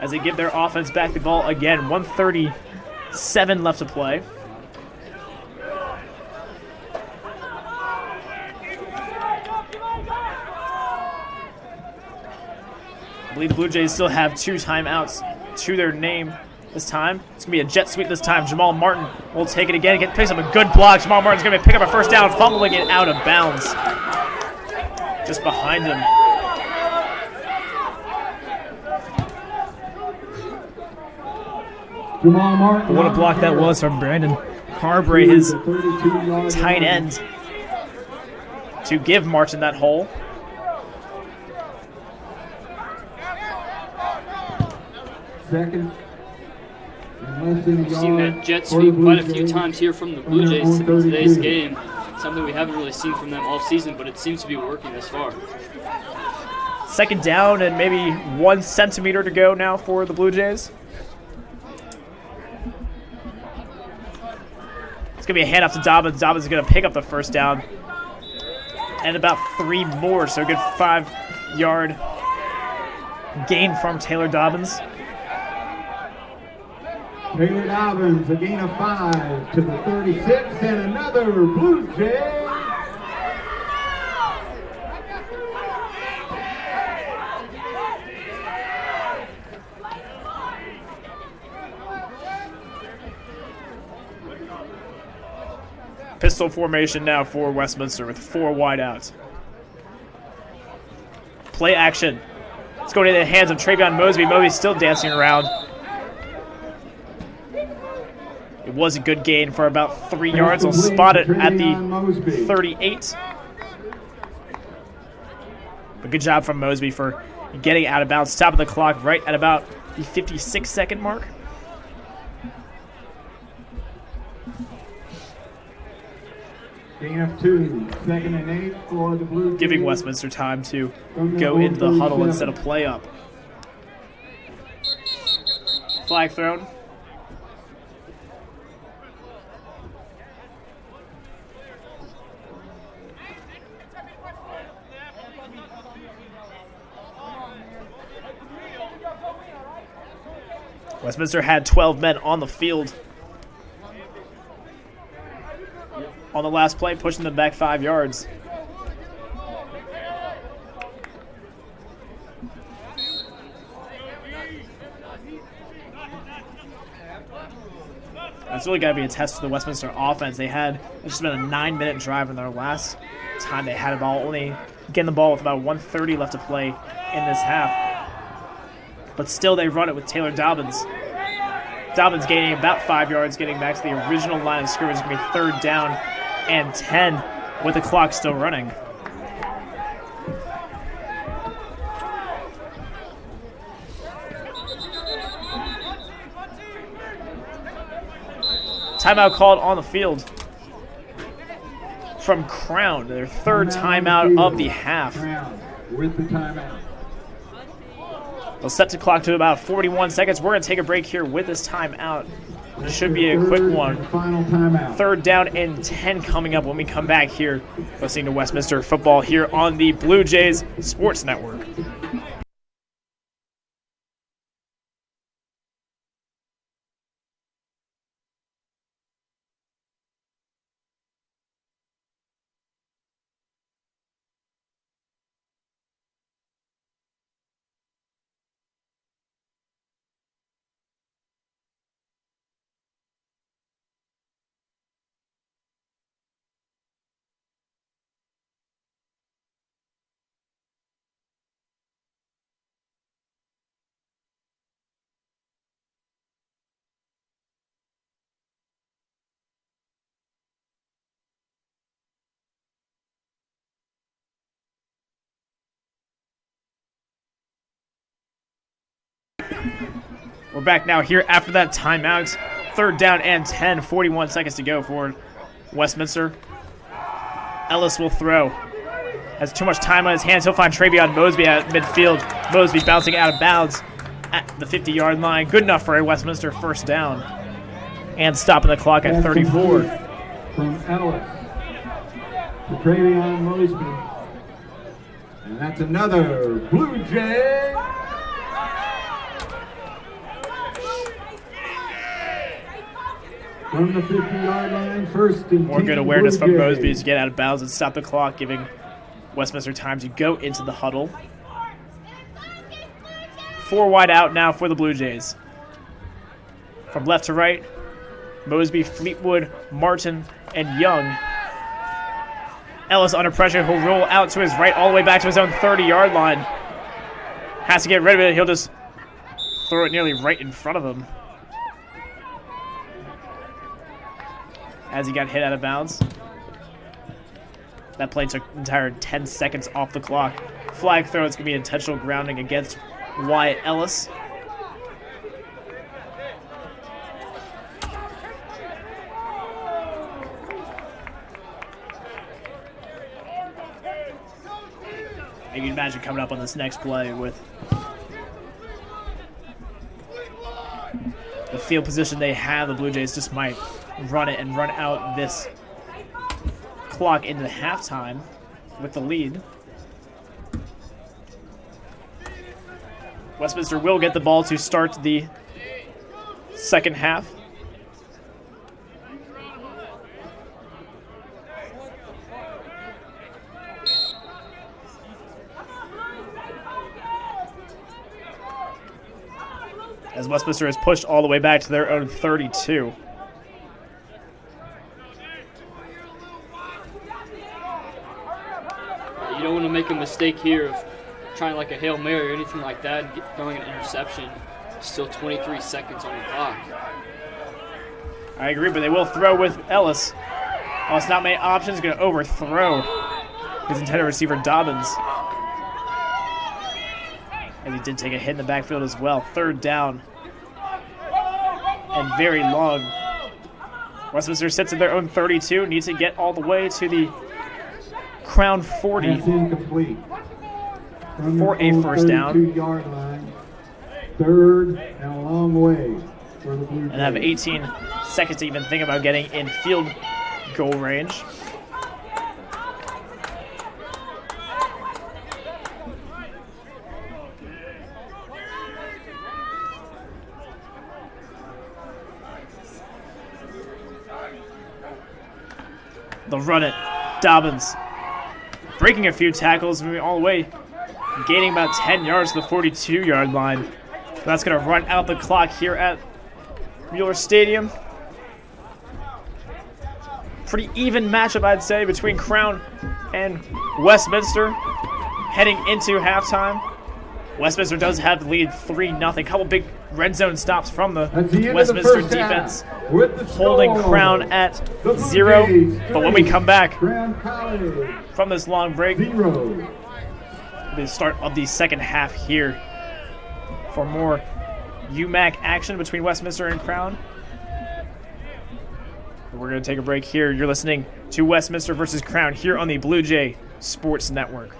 as they give their offense back the ball again. 1:37 left to play. I believe the Blue Jays still have 2 timeouts to their name this time. It's going to be a jet sweep this time. Jamal Martin will take it again. Picks up a good block. Jamal Martin's going to pick up a 1st down, fumbling it out of bounds. Just behind him. Jamal Martin. What a block that was from Brandon Carberry, his tight end, to give Martin that hole. Second. We've seen that jet sweep quite a few times here from the Blue Jays in today's game. Something we haven't really seen from them all season, but it seems to be working this far. 2nd down and maybe 1 centimeter to go now for the Blue Jays. It's going to be a handoff to Dobbins. Dobbins is going to pick up the 1st down. And about 3 more, so a good 5-yard gain from Taylor Dobbins. Taylor Dobbins, a gain of 5 to the 36, and another Blue Jay. Pistol formation now for Westminster with 4 wideouts. Play action. It's going into the hands of Travion Mosby. Mosby's still dancing around. It was a good gain for about 3 yards. We'll spot it at the 38. But good job from Mosby for getting out of bounds. Top of the clock right at about the 56-second mark. Gain of 2, 2nd and 8 for the Blue Jays. Giving Westminster time to go into the huddle instead of play up. Flag thrown. Westminster had 12 men on the field on the last play, pushing them back 5 yards. That's really got to be a test to the Westminster offense. It's just been a 9-minute drive in their last time they had a ball, only getting the ball with about 1:30 left to play in this half. But still, they run it with Taylor Dobbins. Dobbins gaining about 5 yards, getting back to the original line of scrimmage. It's going to be 3rd down and 10 with the clock still running. Timeout called on the field from Crown, their 3rd timeout of the half. Crown with the timeout. They'll set the clock to about 41 seconds. We're going to take a break here with this timeout. It should be a quick one. Final timeout. 3rd down and 10 coming up when we come back here, listening to Westminster football here on the Blue Jays Sports Network. We're back now here after that timeout. 3rd down and 10, 41 seconds to go for Westminster. Ellis will throw. Has too much time on his hands. He'll find Travion Mosby at midfield. Mosby bouncing out of bounds at the 50-yard line. Good enough for a Westminster 1st down. And stopping the clock at 34. From Ellis to Travion Mosby. And that's another Blue Jay. From the 50-yard line, 1st and 10. More good awareness from Mosby to get out of bounds and stop the clock, giving Westminster time to go into the huddle. 4 wide out now for the Blue Jays. From left to right, Mosby, Fleetwood, Martin, and Young. Ellis under pressure. He'll roll out to his right all the way back to his own 30-yard line. Has to get rid of it. He'll just throw it nearly right in front of him. As he got hit out of bounds. That play took an entire 10 seconds off the clock. Flag throw, it's going to be intentional grounding against Wyatt Ellis. You can imagine coming up on this next play with the field position they have. The Blue Jays just might run it and run out this clock into halftime with the lead. Westminster will get the ball to start the 2nd half. As Westminster is pushed all the way back to their own 32. You don't want to make a mistake here of trying like a Hail Mary or anything like that and throwing an interception. Still 23 seconds on the clock. I agree, but they will throw with Ellis. Ellis not many options, going to overthrow his intended receiver Dobbins. And he did take a hit in the backfield as well. 3rd down and very long. Westminster sits at their own 32, needs to get all the way to the Crown 40 That's incomplete. for a 1st down. 32-yard line, 3rd and a long way for the Blue Jays. And have 18 seconds to even think about getting in field goal range. They'll run it. Dobbins breaking a few tackles, moving all the way, gaining about 10 yards to the 42-yard line. That's going to run out the clock here at Mueller Stadium. Pretty even matchup, I'd say, between Crown and Westminster heading into halftime. Westminster does have the lead 3-0. Couple big red zone stops from the At the end of the Westminster first defense, half, with the holding score, Crown at the Blue 0. Jays But when we 3, come back Crown College from this long break, 0. the start of the second half here for more UMAC action between Westminster and Crown. We're going to take a break here. You're listening to Westminster versus Crown here on the Blue Jay Sports Network.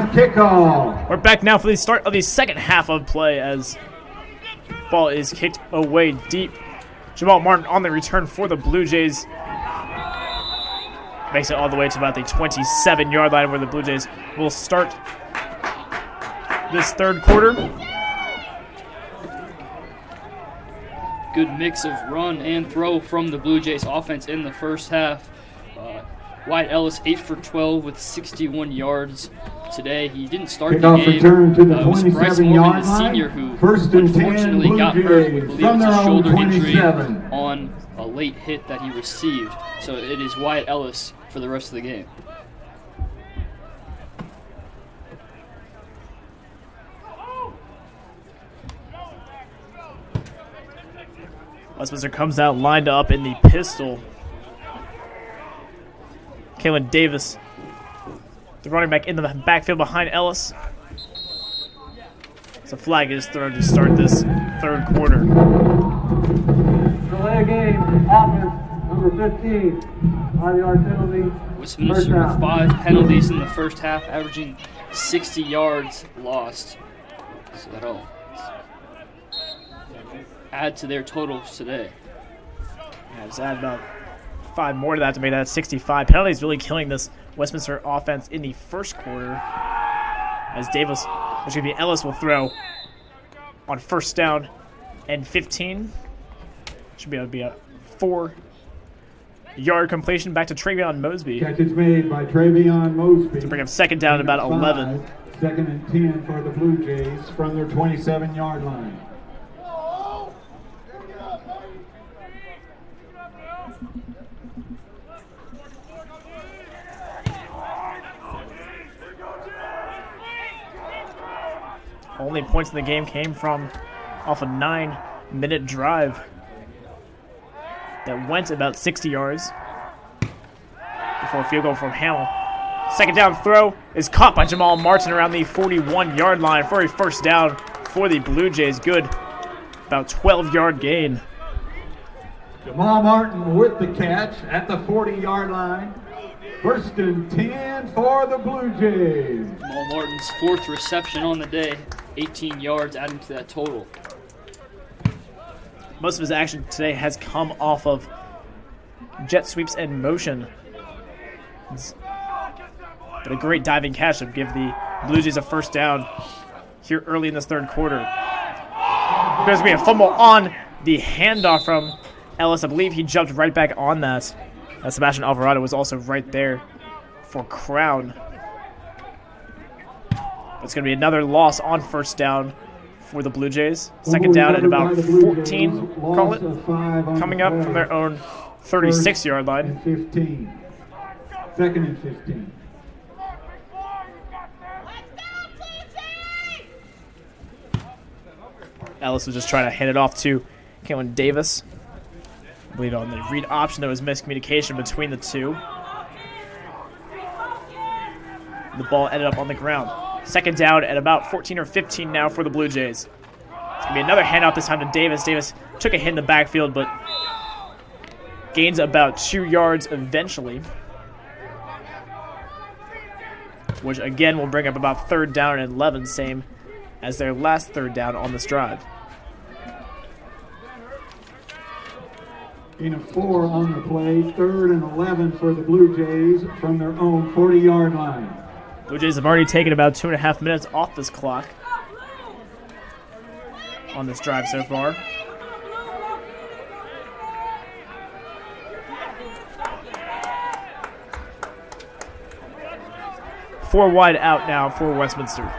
Kickoff. We're back now for the start of the second half of play as ball is kicked away deep. Jamal Martin on the return for the Blue Jays. Makes it all the way to about the 27-yard line where the Blue Jays will start this third quarter. Good mix of run and throw from the Blue Jays offense in the first half. Wyatt Ellis 8 for 12 with 61 yards today. He didn't start the Kickoff game. return to the It was Bryce 27-yard Morgan, the line. senior, who First and 10, unfortunately Blue got hurt. Jays We believe from it's their a own shoulder injury 27. on a late hit that he received. So it is Wyatt Ellis for the rest of the game. Westminster comes out lined up in the pistol. Kalen Davis, the running back in the backfield behind Ellis. So flag is thrown to start this third quarter. Delay game, offense, number 15, 5-yard penalty. Westminster with 5 penalties in the first half, averaging 60 yards lost. So that'll add to their totals today. Yeah, just add about 5 more to that to make that 65. Penalties really killing this Westminster offense in the first quarter. As Davis, which should be Ellis, will throw on first down and 15. Should be able to be a 4-yard completion back to Travion Mosby. Catch is made by Travion Mosby. To bring up second down at about 11. Second and 10 for the Blue Jays from their 27-yard line. Only points in the game came from off a 9-minute drive that went about 60 yards before a field goal from Hamill. Second down throw is caught by Jamal Martin around the 41-yard line for a first down for the Blue Jays. Good, about 12-yard gain. Jamal Martin with the catch at the 40-yard line. First and 10 for the Blue Jays. Jamal Martin's 4th reception on the day, 18 yards, adding to that total. Most of his action today has come off of jet sweeps and motion. But a great diving catch to give the Blue Jays a first down here early in this third quarter. There's going to be a fumble on the handoff from Ellis. I believe he jumped right back on that. Sebastian Alvarado was also right there for Crown. It's going to be another loss on first down for the Blue Jays. Second down at about 14, call it, coming up from their own 36-yard line. 15. Second and 15. Ellis was just trying to hand it off to Kalen Davis. I believe on the read option there was miscommunication between the two. The ball ended up on the ground. Second down at about 14 or 15 now for the Blue Jays. It's going to be another handoff this time to Davis. Davis took a hit in the backfield, but gains about 2 yards eventually, which again will bring up about third down and 11, same as their last third down on this drive. Gain of 4 on the play. Third and 11 for the Blue Jays from their own 40-yard line. Blue Jays have already taken about 2.5 minutes off this clock on this drive so far. Four wide out now for Westminster.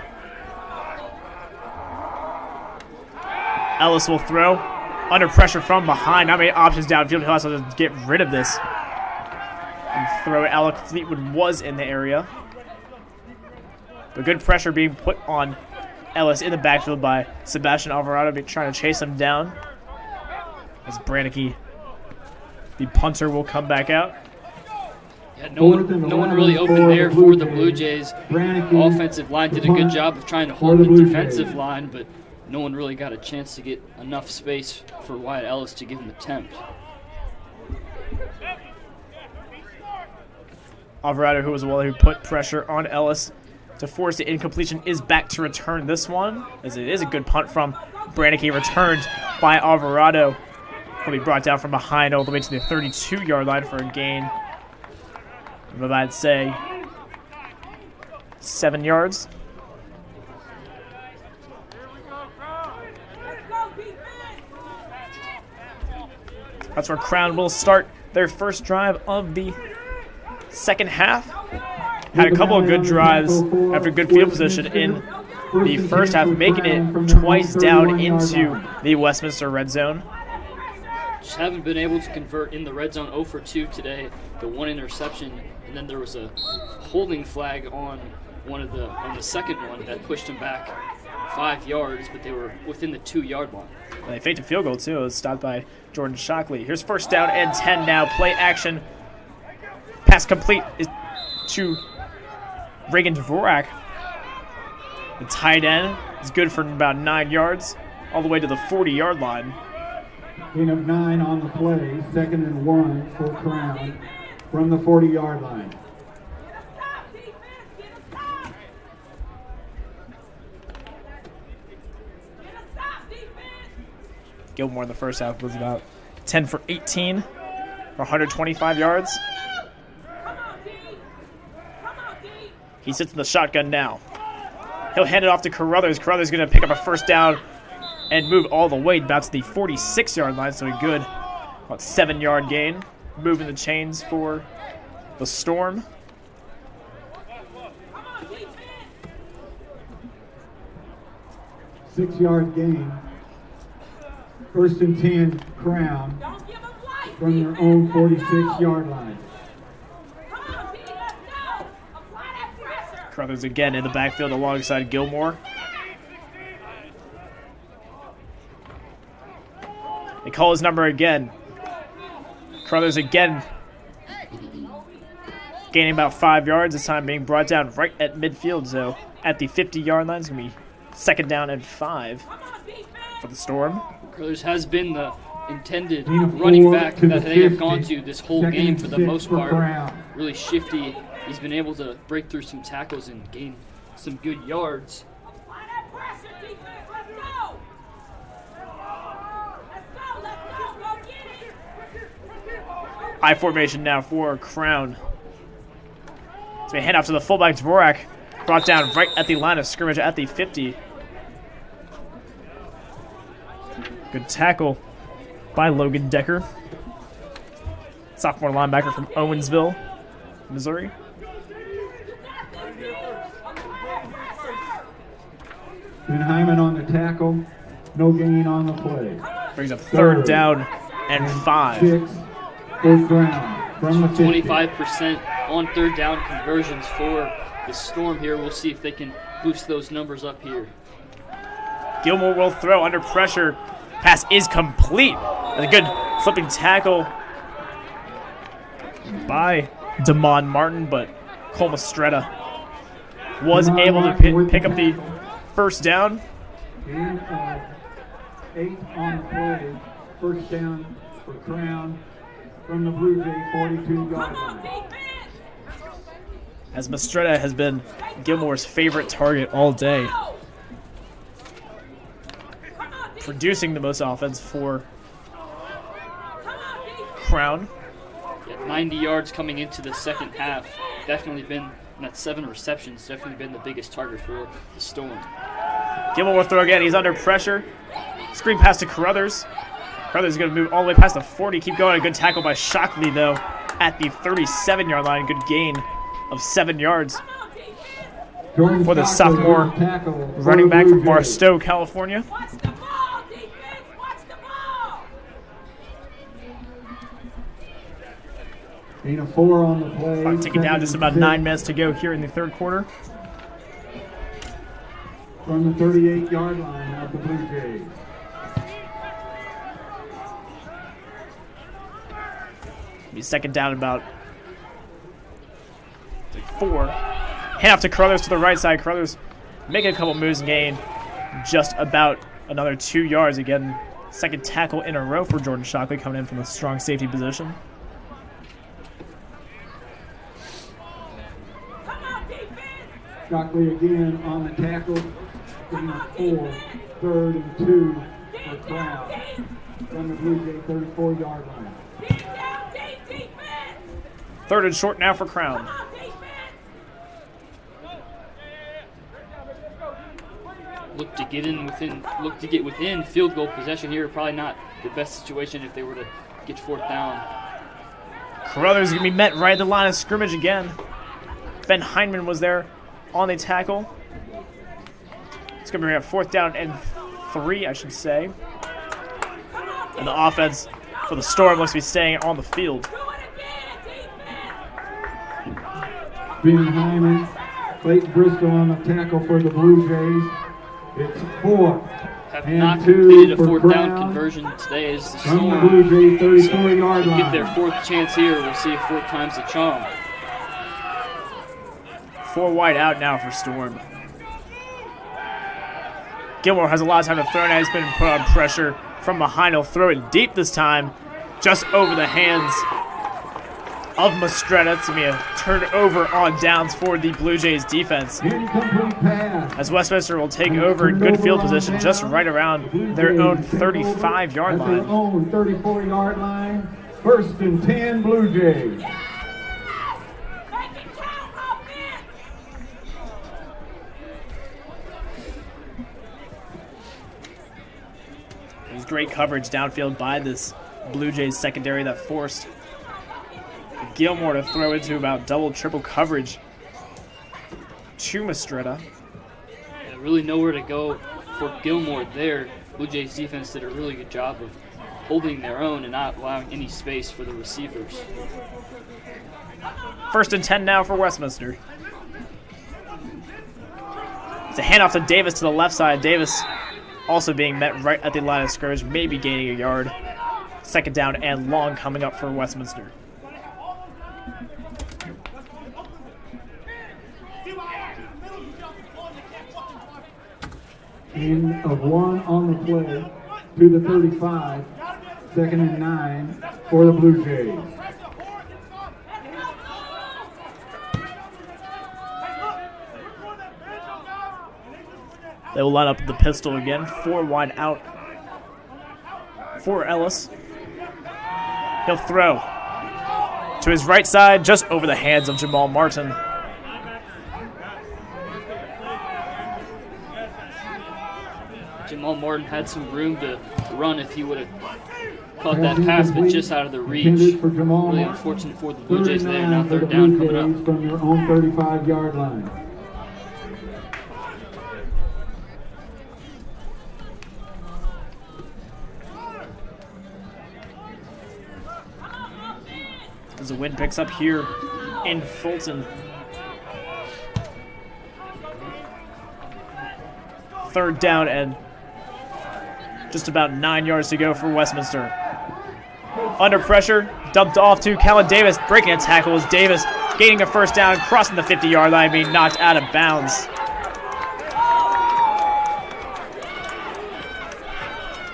Ellis will throw. Under pressure from behind. Not many options downfield. He'll also just get rid of this. And throw. Alec Fleetwood was in the area. But good pressure being put on Ellis in the backfield by Sebastian Alvarado, trying to chase him down. As Brannicky, the punter, will come back out. Yeah, no one really opened there for the Blue Jays. Offensive line did a good job of trying to hold the defensive line, but no one really got a chance to get enough space for Wyatt Ellis to give him an attempt. Alvarado, who was the one who put pressure on Ellis to force the incompletion, is back to return this one, as it is a good punt from Brannicky, returned by Alvarado. Will be brought down from behind all the way to the 32-yard line for a gain of, I'd say, 7 yards. That's where Crown will start their first drive of the second half. Had a couple of good drives after good field position in the first half, making it twice down into the Westminster red zone. Just haven't been able to convert in the red zone. 0 for 2 today. The 1 interception, and then there was a holding flag on the second one that pushed them back 5 yards, but they were within the 2-yard line. And they faked a field goal too. It was stopped by Jordan Shockley. Here's first down and 10 now. Play action. Pass complete is to Reagan Dvorak. The tight end is good for about 9 yards, all the way to the 40-yard line. Gain of 9 on the play, 2nd and 1 for Crown from the 40-yard line. Gilmore in the first half was about 10 for 18 for 125 yards. He sits in the shotgun now. He'll hand it off to Carruthers. Carruthers going to pick up a first down and move all the way about to the 46-yard line, so a good about 7-yard gain. Moving the chains for the Storm. Six-yard gain. First and 10, Crown from their own 46-yard line. Carruthers again in the backfield alongside Gilmore. They call his number again. Carruthers again gaining about 5 yards, this time being brought down right at midfield. So at the 50-yard line, it's going to be 2nd down and 5 for the Storm. Carruthers has been the intended running back that they have gone to this whole game for the most part. Really shifty. He's been able to break through some tackles and gain some good yards. I formation now for Crown. So we hand off to the fullback, Dvorak, brought down right at the line of scrimmage at the 50. Good tackle by Logan Decker, sophomore linebacker from Owensville, Missouri. Ben Hyman on the tackle, no gain on the play. Brings up 3rd down and 5. 6 for Crown from the 50. 25% on 3rd down conversions for the Storm here. We'll see if they can boost those numbers up here. Gilmore will throw under pressure. Pass is complete. A good flipping tackle by Damon Martin, but Cole Mastretta was able to pick up the first down. Gain of 8 on the play. First down for Crown from the Blue Jay 42-yard line. As Mastretta has been Gilmore's favorite target all day, producing the most offense for Crown. Yeah, 90 yards coming into the second half. Definitely been, and that's 7 receptions, definitely been the biggest target for the Storm. Gilmore will throw again. He's under pressure. Screen pass to Carruthers. Carruthers is going to move all the way past the 40. Keep going. A good tackle by Shockley, though, at the 37-yard line. Good gain of 7 yards for the sophomore running back from Barstow, California. Watch the ball, defense! Watch the ball! Gain of 4 on the play. Taking down just about 9 minutes to go here in the third quarter. From the 38-yard line of the Blue Jays. Be 2nd down about 4. Hand off to Carruthers to the right side. Carruthers making a couple moves and gain just about another 2 yards. Again, 2nd tackle in a row for Jordan Shockley, coming in from a strong safety position. Come on, defense! Shockley again on the tackle. Bring up 4, 3rd and 2 for Crown from the Blue Jay 34-yard line. Keep down, defense. 3rd and short now for Crown. Come on, defense. Look to get within field goal possession here. Probably not the best situation if they were to get 4th down. Carruthers is going to be met right at the line of scrimmage again. Ben Heinman was there on the tackle. It's going to be a 4th down and 3, I should say. And the offense for the Storm looks to be staying on the field. Do it again, defense. Ben Hyman, Clayton Briscoe on the tackle for the Blue Jays. It's 4 Have and not 2 completed a for 4th down Crown conversion today as the from the Storm Blue Jays 34-yard get their line. 4th chance here. We'll see if 4th time's the charm. 4 wide out now for Storm. Gilmore has a lot of time to throw now. He's been put on pressure from behind. He'll throw it deep this time, just over the hands of Mastretta. It's going to be a turnover on downs for the Blue Jays defense, Incomplete pass. as Westminster will take over in good field position just right around their own 35-yard At their line. own 34-yard line. 1st and 10 Blue Jays. Make it count, offense. There's great coverage downfield by this Blue Jays secondary that forced Gilmore to throw into about double, triple coverage to Mastretta. Yeah, really nowhere to go for Gilmore there. Blue Jays defense did a really good job of holding their own and not allowing any space for the receivers. 1st and 10 now for Westminster. It's a handoff to Davis to the left side. Davis also being met right at the line of scrimmage, maybe gaining a yard. 2nd down and long coming up for Westminster. In of 1 on the play to the 35. 2nd and 9 for the Blue Jays. They will line up the pistol again. 4 wide out for Ellis. He'll throw to his right side, just over the hands of Jamal Martin. Jamal Martin had some room to run if he would have caught that pass, but just out of the reach. Intended for Jamal Really Martin. unfortunate for the Blue Jays there. 39 Now for the 3rd down Blue coming Jays up. from their own 35-yard line. As the wind picks up here in Fulton. 3rd down and just about 9 yards to go for Westminster. Under pressure, dumped off to Callan Davis, breaking a tackle as Davis gaining a 1st down, crossing the 50-yard line, being knocked out of bounds.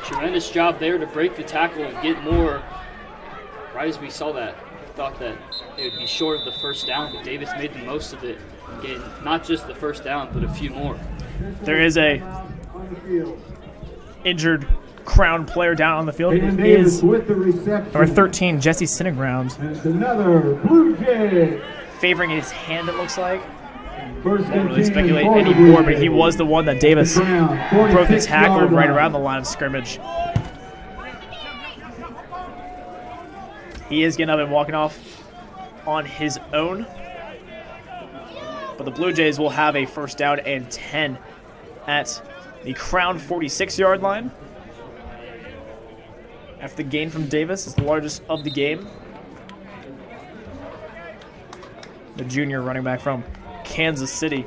Tremendous job there to break the tackle and get more. Right as we saw that, thought that it would be short of the 1st down, but Davis made the most of it, getting not just the 1st down, but a few more. There is a On the field. injured Crown player down on the field. Hayden It Davis is with the reception. number 13, Jesse Sinneground, And it's another Blue Jay. favoring his hand, it looks like. 1st Can't and really 10 speculate for the Blue anymore, but he Jays. was the one that Davis Crown, broke the 46 tackle yard right line. around the line of scrimmage. He is getting up and walking off on his own. But the Blue Jays will have a 1st down and 10 at the Crown 46-yard line. After the gain from Davis is the largest of the game. The junior running back from Kansas City.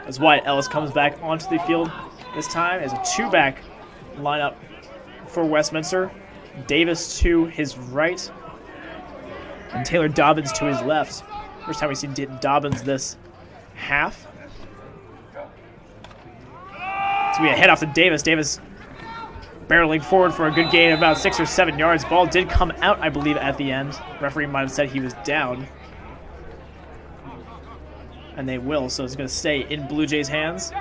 As Wyatt Ellis comes back onto the field this time as a 2-back lineup for Westminster. Davis to his right and Taylor Dobbins to his left. First time we've seen Dobbins this half. So we a head off to Davis. Davis barreling forward for a good gain of about 6 or 7 yards. Ball did come out, I believe, at the end. Referee might have said he was down. And they will, so it's going to stay in Blue Jays' hands.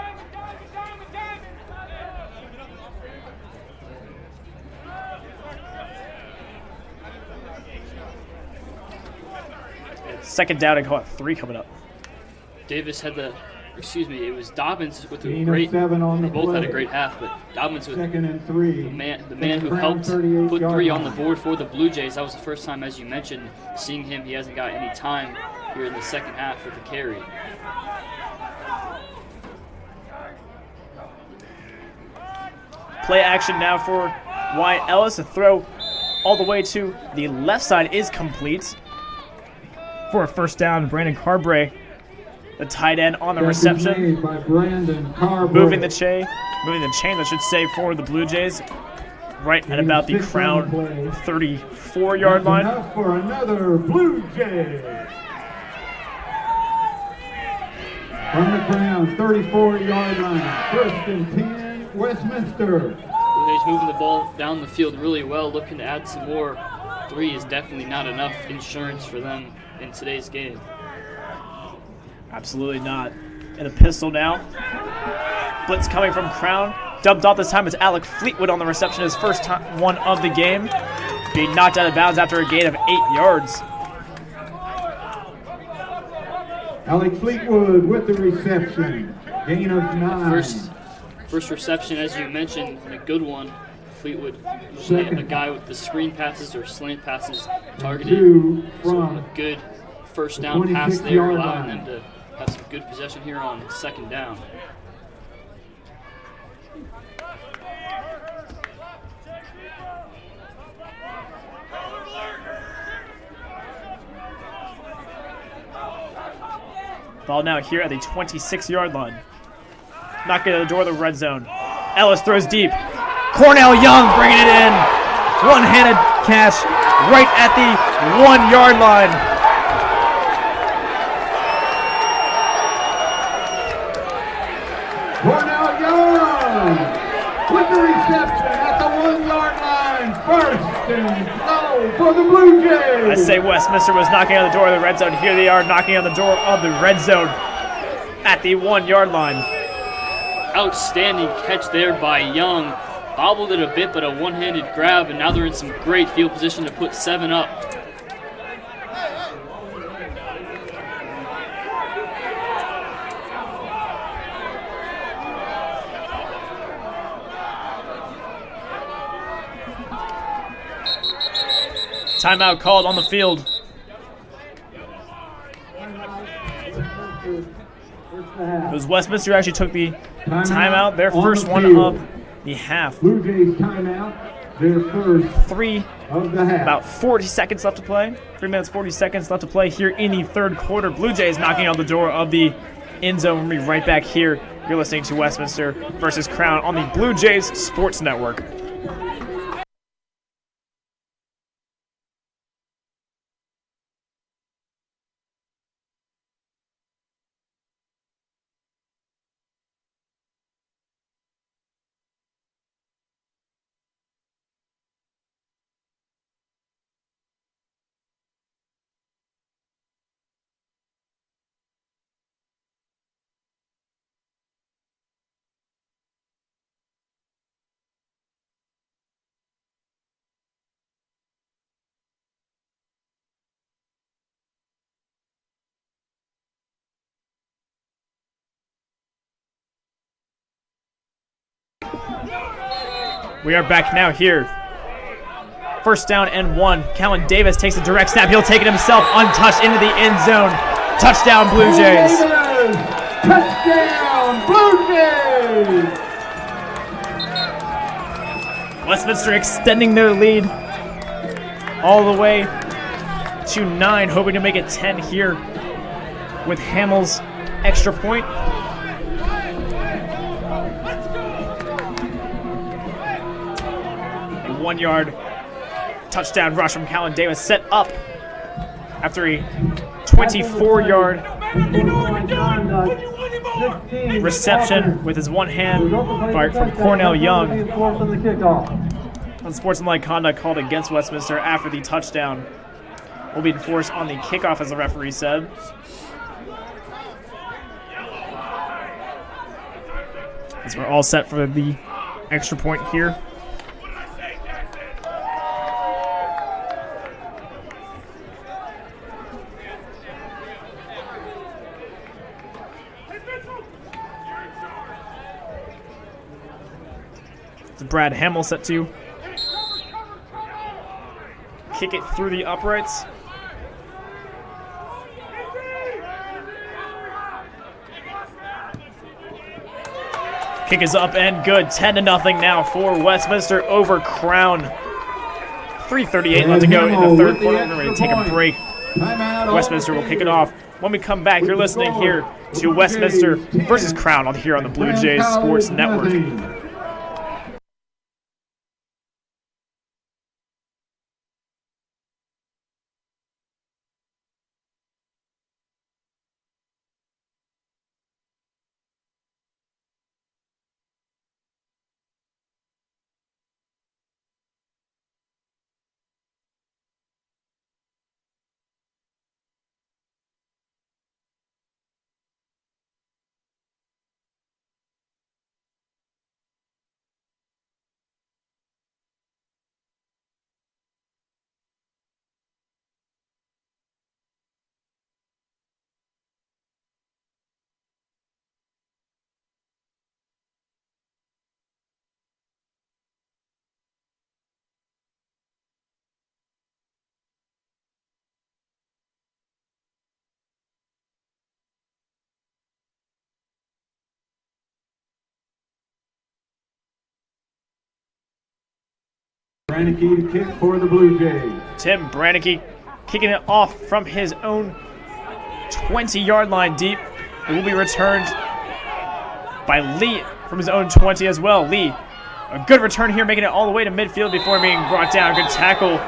Second down and call it 3 coming up. Davis had the, it was Dobbins with a Gain of great, 7 on they the both had a play. great half, but Dobbins with Second and 3. the man who Crown helped 38 put yard 3 on the line. board for the Blue Jays. That was the first time, as you mentioned, seeing him. He hasn't got any time here in the second half with the carry. Play action now for Wyatt Ellis. A throw all the way to the left side is complete. For a first down, Brandon Carbray, the tight end on the reception. Made by Brandon Carbray. Moving the chain, I should say, for the Blue Jays. Right at about the Crown 34-yard line. Enough for another Blue Jay. From the Crown 34-yard line. First and 10, Westminster. Blue Jays moving the ball down the field really well, looking to add some more. 3 is definitely not enough insurance for them in today's game. Absolutely not. And a pistol now. Blitz coming from Crown. Dumped off this time. It's Alec Fleetwood on the reception. His first one of the game. Being knocked out of bounds after a gain of 8 yards. Alec Fleetwood with the reception. Gain of 9. First reception, as you mentioned, and a good one. Fleetwood, usually a guy with the screen passes or slant passes targeted. 2 So from a good first down pass there, 26-yard allowing line. them to have some good possession here on second down. Ball now here at the 26-yard line. Knocking at the door of the red zone. Ellis throws deep. Cornell Young bringing it in. One-handed catch right at the 1-yard line. Cornell Young with the reception at the 1-yard line. First and goal for the Blue Jays. I say Westminster was knocking on the door of the red zone. Here they are knocking on the door of the red zone at the 1-yard line. Outstanding catch there by Young. Bobbled it a bit, but a one-handed grab, and now they're in some great field position to put 7 up. Timeout called on the field. It was Westminster who actually took the timeout, their on first the one field. of the half. Blue Jays timeout. Their first 3, of the half. about 40 seconds left to play. 3 minutes, 40 seconds left to play here in the third quarter. Blue Jays knocking on the door of the end zone. We'll be right back here. You're listening to Westminster versus Crown on the Blue Jays Sports Network. We are back now here. First down and 1. Callan Davis takes a direct snap. He'll take it himself untouched into the end zone. Touchdown, Blue Jays. Touchdown, Blue Jays. Westminster extending their lead all the way to 9, hoping to make it 10 here with Hamill's extra point. A 1-yard touchdown rush from Callan Davis set up after a 24-yard reception with his one hand by, from Cornell Young. Unsportsmanlike conduct called against Westminster after the touchdown will be enforced on the kickoff, as the referee said. As we're all set for the extra point here. It's Brad Hamill set to kick it through the uprights. Kick is up and good. 10-0 now for Westminster over Crown. 3:38 left to go in the third quarter. We're ready to take a break. Westminster will kick it off. When we come back, you're listening here to Westminster versus Crown here on the Blue Jays Sports Network. Brannicky to kick for the Blue Jays. Tim Brannicky kicking it off from his own 20-yard line deep. It will be returned by Lee from his own 20 as well. Lee, a good return here, making it all the way to midfield before being brought down. Good tackle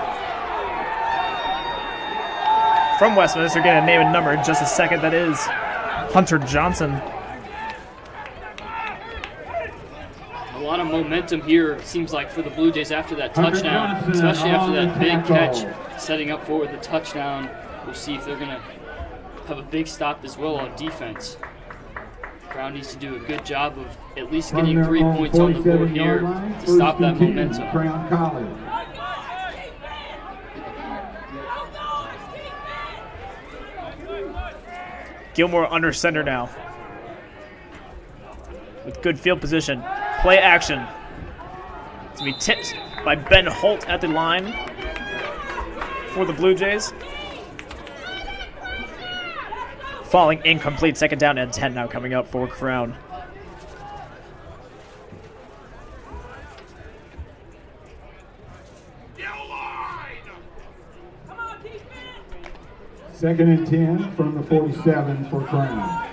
from Westminster. Getting a name and number in just a second. That is Hunter Johnson. A lot of momentum here, it seems like, for the Blue Jays after that touchdown, especially after that big catch, setting up for the touchdown. We'll see if they're going to have a big stop as well on defense. Crown needs to do a good job of at least getting 3 points on the board here to stop that momentum. Crown College. Gilmore under center now with good field position. Play action. It's going to be tipped by Ben Holt at the line for the Blue Jays. Falling incomplete. Second down and 10 now coming up for Crown. Second and 10 from the 47 for Crown.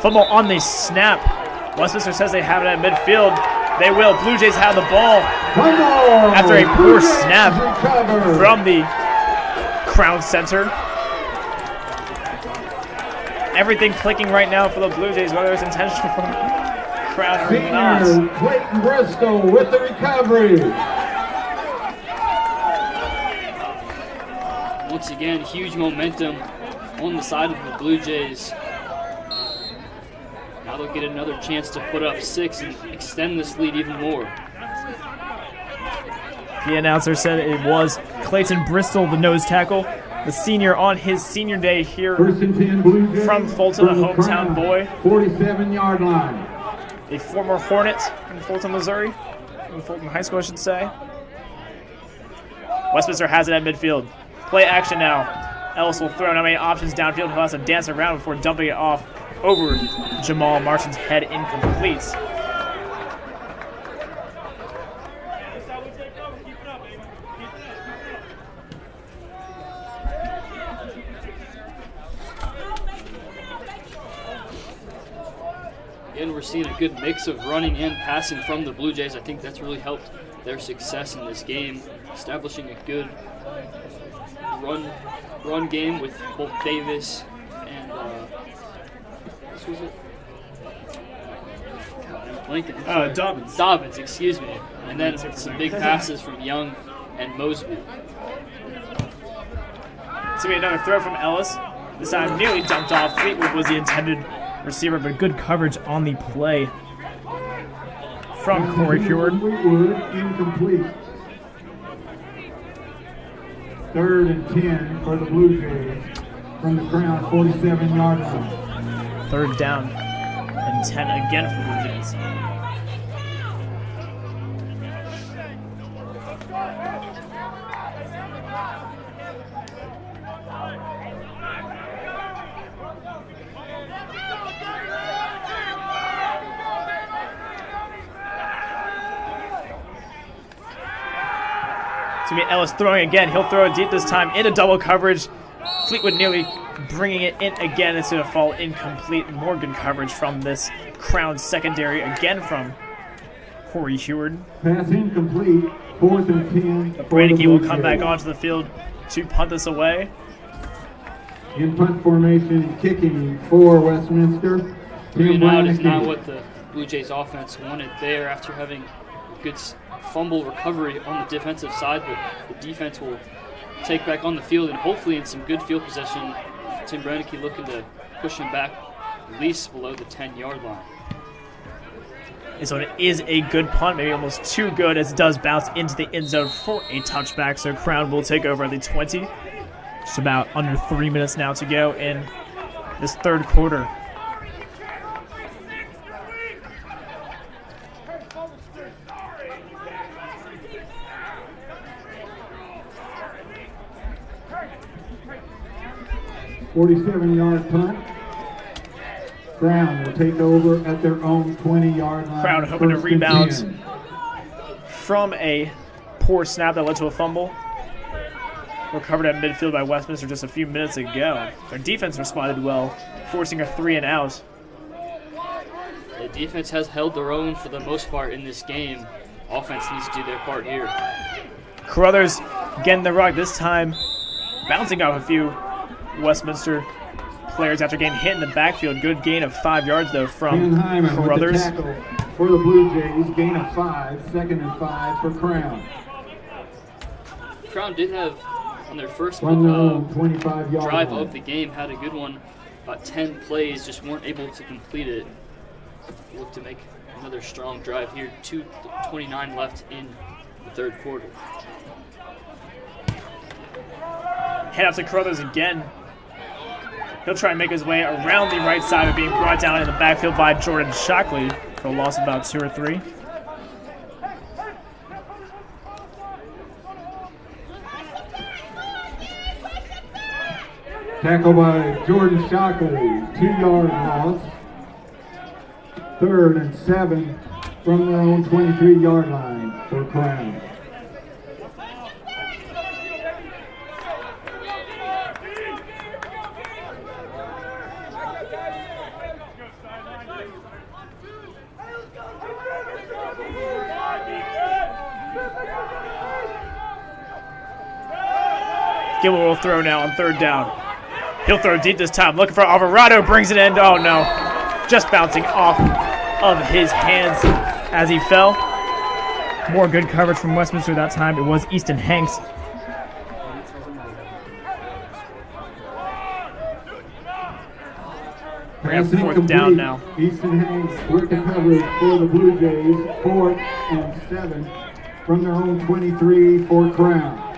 Football on the snap. Westminster says they have it at midfield. They will. Blue Jays have the ball after a poor snap from the Crown center. Everything clicking right now for the Blue Jays, whether it's intentional from Crown or not. Clayton Bristol with the recovery. Once again, huge momentum on the side of the Blue Jays. Now they'll get another chance to put up 6 and extend this lead even more. The announcer said it was Clayton Bristol, the nose tackle, the senior on his senior day here First and 10 Blue Jays from Fulton, a from the hometown Crown boy. 47-yard line. A former Hornet in Fulton, Missouri. In Fulton High School, I should say. Westminster has it at midfield. Play action now. Ellis will throw not many options downfield. He'll have to dance around before dumping it off over Jamal Martin's head, incomplete. Again, we're seeing a good mix of running and passing from the Blue Jays. I think that's really helped their success in this game, establishing a good run game with both Davis and this was it. God, I'm blanking. Dobbins. Dobbins, excuse me. And then some big passes from Young and Mosby. So we had another throw from Ellis. This time nearly dumped off. Fleetwood was the intended receiver, but good coverage on the play from Corey Heward. Fleetwood incomplete. 3rd and 10 for the Blue Jays from the Crown 47-yard line. 3rd down and 10 again for the Blue Jays. It's going to be Ellis throwing again. He'll throw it deep this time into double coverage. Fleetwood nearly bringing it in again. It's going to fall incomplete. More good coverage from this Crown secondary again from Corey Heward. Pass incomplete. 4th and 10. Brandeke will come back onto the field to punt this away. In punt formation, kicking for Westminster. 3 and out is Brandeke. not what the Blue Jays offense wanted there after having a good fumble recovery on the defensive side, but the defense will take back on the field and hopefully in some good field possession. Tim Brandeke looking to push him back at least below the 10-yard line. And so it is a good punt, maybe almost too good, as it does bounce into the end zone for a touchback. So Crown will take over at the 20. Just about under 3 minutes now to go in this 3rd quarter. $47-yard punt. Crown will take over at their own 20-yard line. Crown hoping to 1st and rebound 10. from a poor snap that led to a fumble. Recovered at midfield by Westminster just a few minutes ago. Their defense responded well, forcing a 3 and out. The defense has held their own for the most part in this game. Offense needs to do their part here. Carruthers getting the rock this time, bouncing off a few Westminster players after getting hit in the backfield. Good gain of 5 yards though from Ken Hyman with the Carruthers. tackle for the Blue Jays. Gain of 5. 2nd and 5 for Crown. Crown did have on their first From their own 25-yard drive line. of the game, had a good one, about 10 plays, just weren't able to complete it. Look to make another strong drive here. 2:29 left in the 3rd quarter. Head out to Carruthers again. He'll try and make his way around the right side of being brought down in the backfield by Jordan Shockley for a loss of about 2 or 3. Tackle by Jordan Shockley. 2-yard loss. 3rd and 7 from their own 23-yard line for Crown. Gilmore will throw now on 3rd down. He'll throw deep this time, looking for Alvarado, brings it in. Oh no, just bouncing off of his hands as he fell. More good coverage from Westminster that time. It was Easton Hanks. We're going to have 4th down now. Easton Hanks with the coverage for the Blue Jays. 4th and 7 from their own 23 for Crown.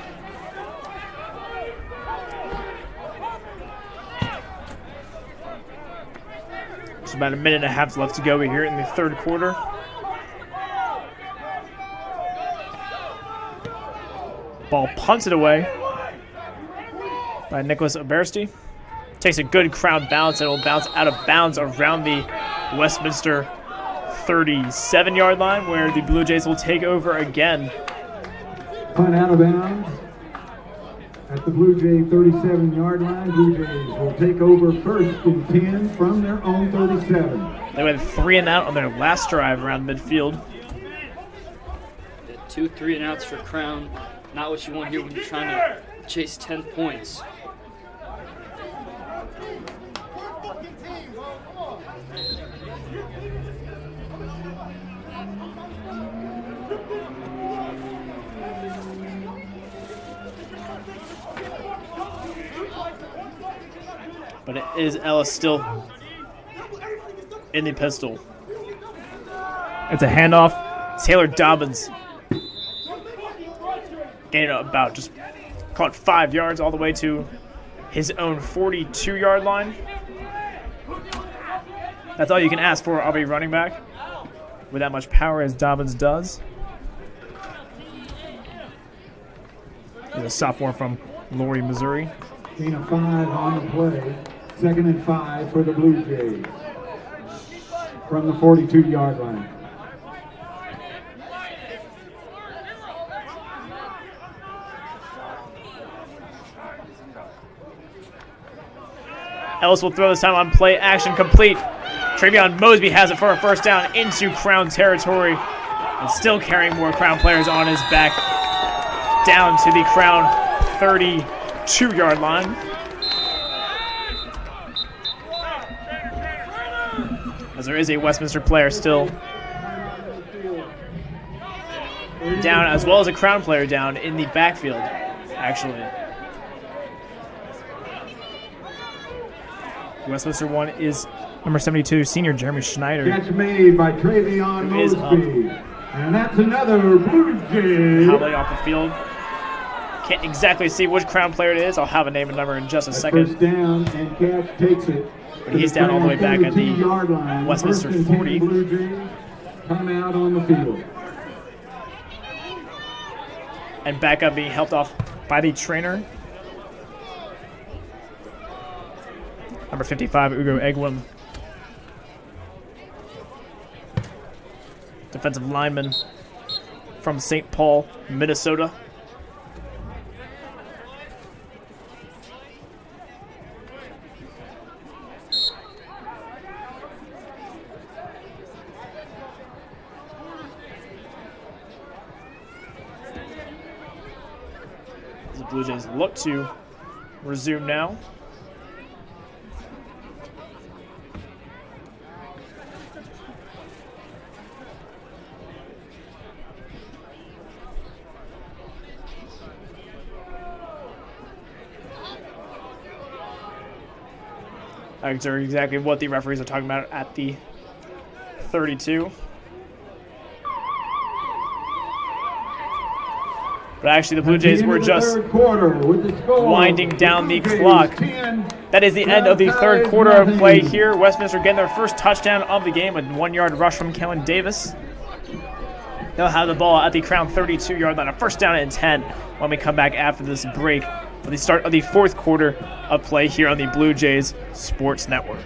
There's about a minute and a half left to go here in the 3rd quarter. Ball punted away by Nicholas Obersti. Takes a good Crown bounce and will bounce out of bounds around the Westminster 37-yard line, where the Blue Jays will take over again. Punt out of bounds. at the Blue Jay 37-yard line. Blue Jays will take over first and 10 from their own 37. They went 3 and out on their last drive around midfield. The 2 3 and outs for Crown. Not what you want here when you're trying to chase 10 points. But it is Ellis still in the pistol. It's a handoff. Taylor Dobbins gained about just caught 5 yards all the way to his own 42-yard line. That's all you can ask for of a running back with that much power as Dobbins does. He's a sophomore from Laurie, Missouri. Gain of 5 on the play. 2nd and 5 for the Blue Jays from the 42-yard line. Ellis will throw this time on play action complete. Travion Mosby has it for a first down into Crown territory and still carrying more Crown players on his back down to the Crown 32-yard line. As there is a Westminster player still down, as well as a Crown player down in the backfield, actually. Westminster one is number 72, senior Jeremy Schneider. Catch made by Travion Who is Mosby. And that's another Blue Jay. Howley off the field. Can't exactly see which Crown player it is. I'll have a name and number in just a second. First down, and Catch takes it. But he's down all the way back at the 42-yard line. Westminster First and 10 40. Blue Jays come out on the field. And back up being helped off by the trainer. Number 55, Ugo Egwin. Defensive lineman from St. Paul, Minnesota. The Blue Jays look to resume now. That's exactly what the referees are talking about at the 32. But actually, the Blue Jays were just winding down the clock. That is the end of the third quarter of play here. Westminster getting their first touchdown of the game with 1-yard rush from Kellen Davis. They'll have the ball at the Crown 32-yard line, a first down and 10 when we come back after this break for the start of the fourth quarter of play here on the Blue Jays Sports Network.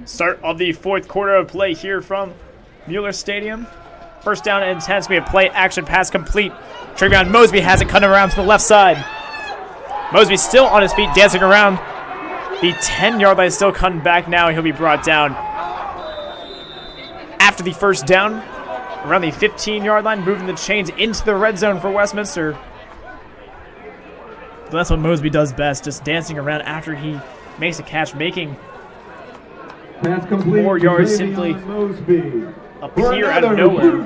Start of the fourth quarter of play here from Mueller Stadium. First down and 10. We have play action pass complete. Travion Mosby has it cutting around to the left side. Mosby still on his feet, dancing around the 10-yard line, still cutting back now. He'll be brought down after the first down around the 15-yard line, moving the chains into the red zone for Westminster. So that's what Mosby does best, just dancing around after he makes a catch, making Pass complete more to yards Travion simply Mosby. appear out of nowhere.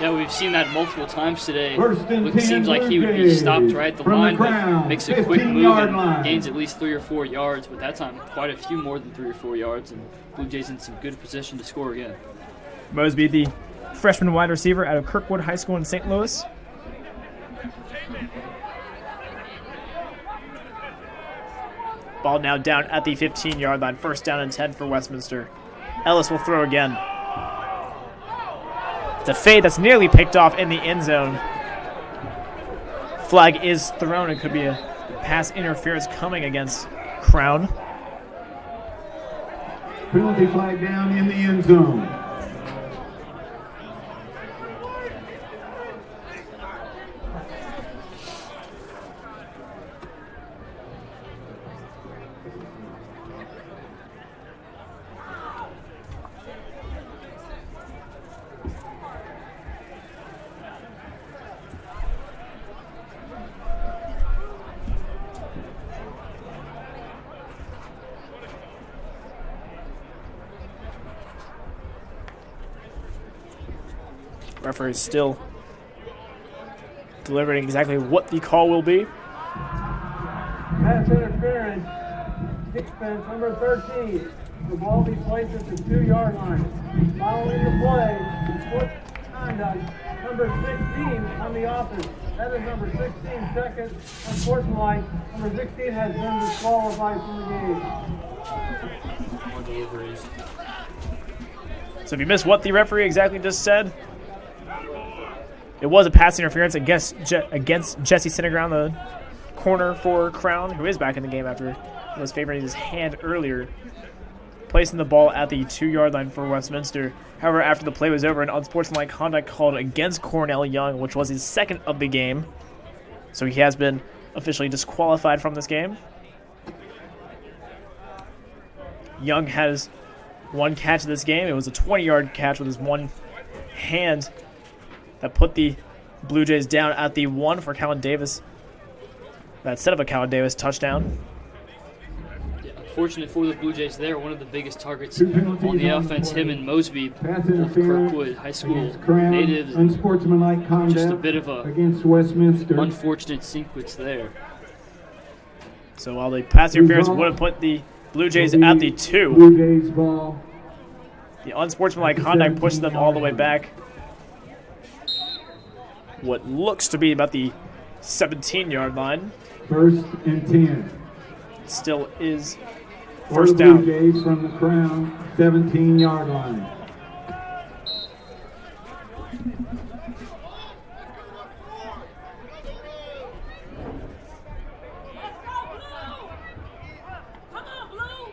Yeah, we've seen that multiple times today. First and It 10 seems like he would be Blue Jays stopped right at the from the line, but Crown, makes a quick move 15-yard and line. gains at least 3 or 4 yards, but that time quite a few more than 3 or 4 yards, and Blue Jays in some good position to score again. Mosby, the freshman wide receiver out of Kirkwood High School in St. Louis. Ball now down at the 15-yard line. First down and 10 for Westminster. Ellis will throw again. It's a fade that's nearly picked off in the end zone. Flag is thrown. It could be a pass interference coming against Crown. Penalty flag down in the end zone. Referee is still deliberating exactly what the call will be. Pass interference. Defense number 13. The ball be placed at the 2-yard line. Following the play, foot conduct. Number 16 on the offense. That is number 16 second. Unfortunately, number 16 has been disqualified from the game. More deliveries. So if you missed what the referee exactly just said, it was a pass interference against Jesse Synderground, the corner for Crown, who is back in the game after he was favoring his hand earlier, placing the ball at the 2-yard line for Westminster. However, after the play was over, an unsportsmanlike conduct called against Cornell Young, which was his second of the game. So he has been officially disqualified from this game. Young has one catch of this game. It was a 20-yard catch with his one hand that put the Blue Jays down at the 1 for Callan Davis. That set up a Callan Davis touchdown. Yeah, unfortunate for the Blue Jays there, one of the biggest targets Two penalties on the on offense, the him and Mosby, Pass both interference Kirkwood High School against Crown, natives. unsportsmanlike conduct Just a bit of a against Westminster. Unfortunate sequence there. So while the pass interference would have put the Blue Jays at the 2, Blue Jays ball. the unsportsmanlike conduct pushed them all the way back. What looks to be about the 17-yard line. First and 10. Still is For first the down. Blue Jays from the Crown, 17-yard line. Let's go, Blue! Come on, Blue!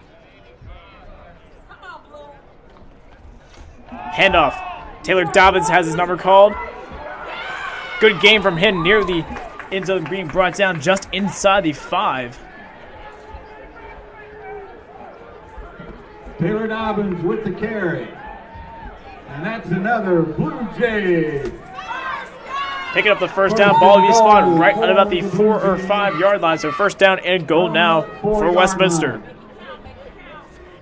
Come on, Blue! Handoff. Taylor Dobbins has his number called. Good game from him near the end zone, being brought down just inside the 5. Taylor Dobbins with the carry. And that's another Blue Jay. Picking up the first down, ball will be spotted right at about the 4 or 5 yard line. So first down and goal now for Westminster.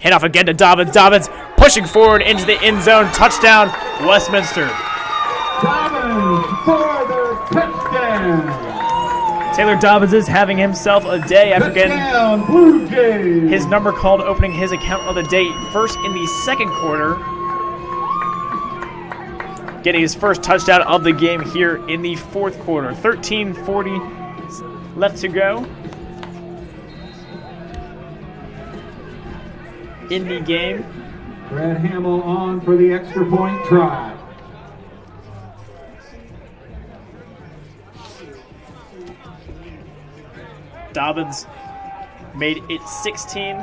Handoff again to Dobbins. Dobbins pushing forward into the end zone. Touchdown, Westminster. Dobbins for the touchdown. Taylor Dobbins is having himself a day after getting Touchdown, Blue Jays. his number called, opening his account of the day first in the second quarter. Getting his first touchdown of the game here in the fourth quarter. 13:40 left to go in the game. Brad Hamill on for the extra point try. Dobbins made it 16.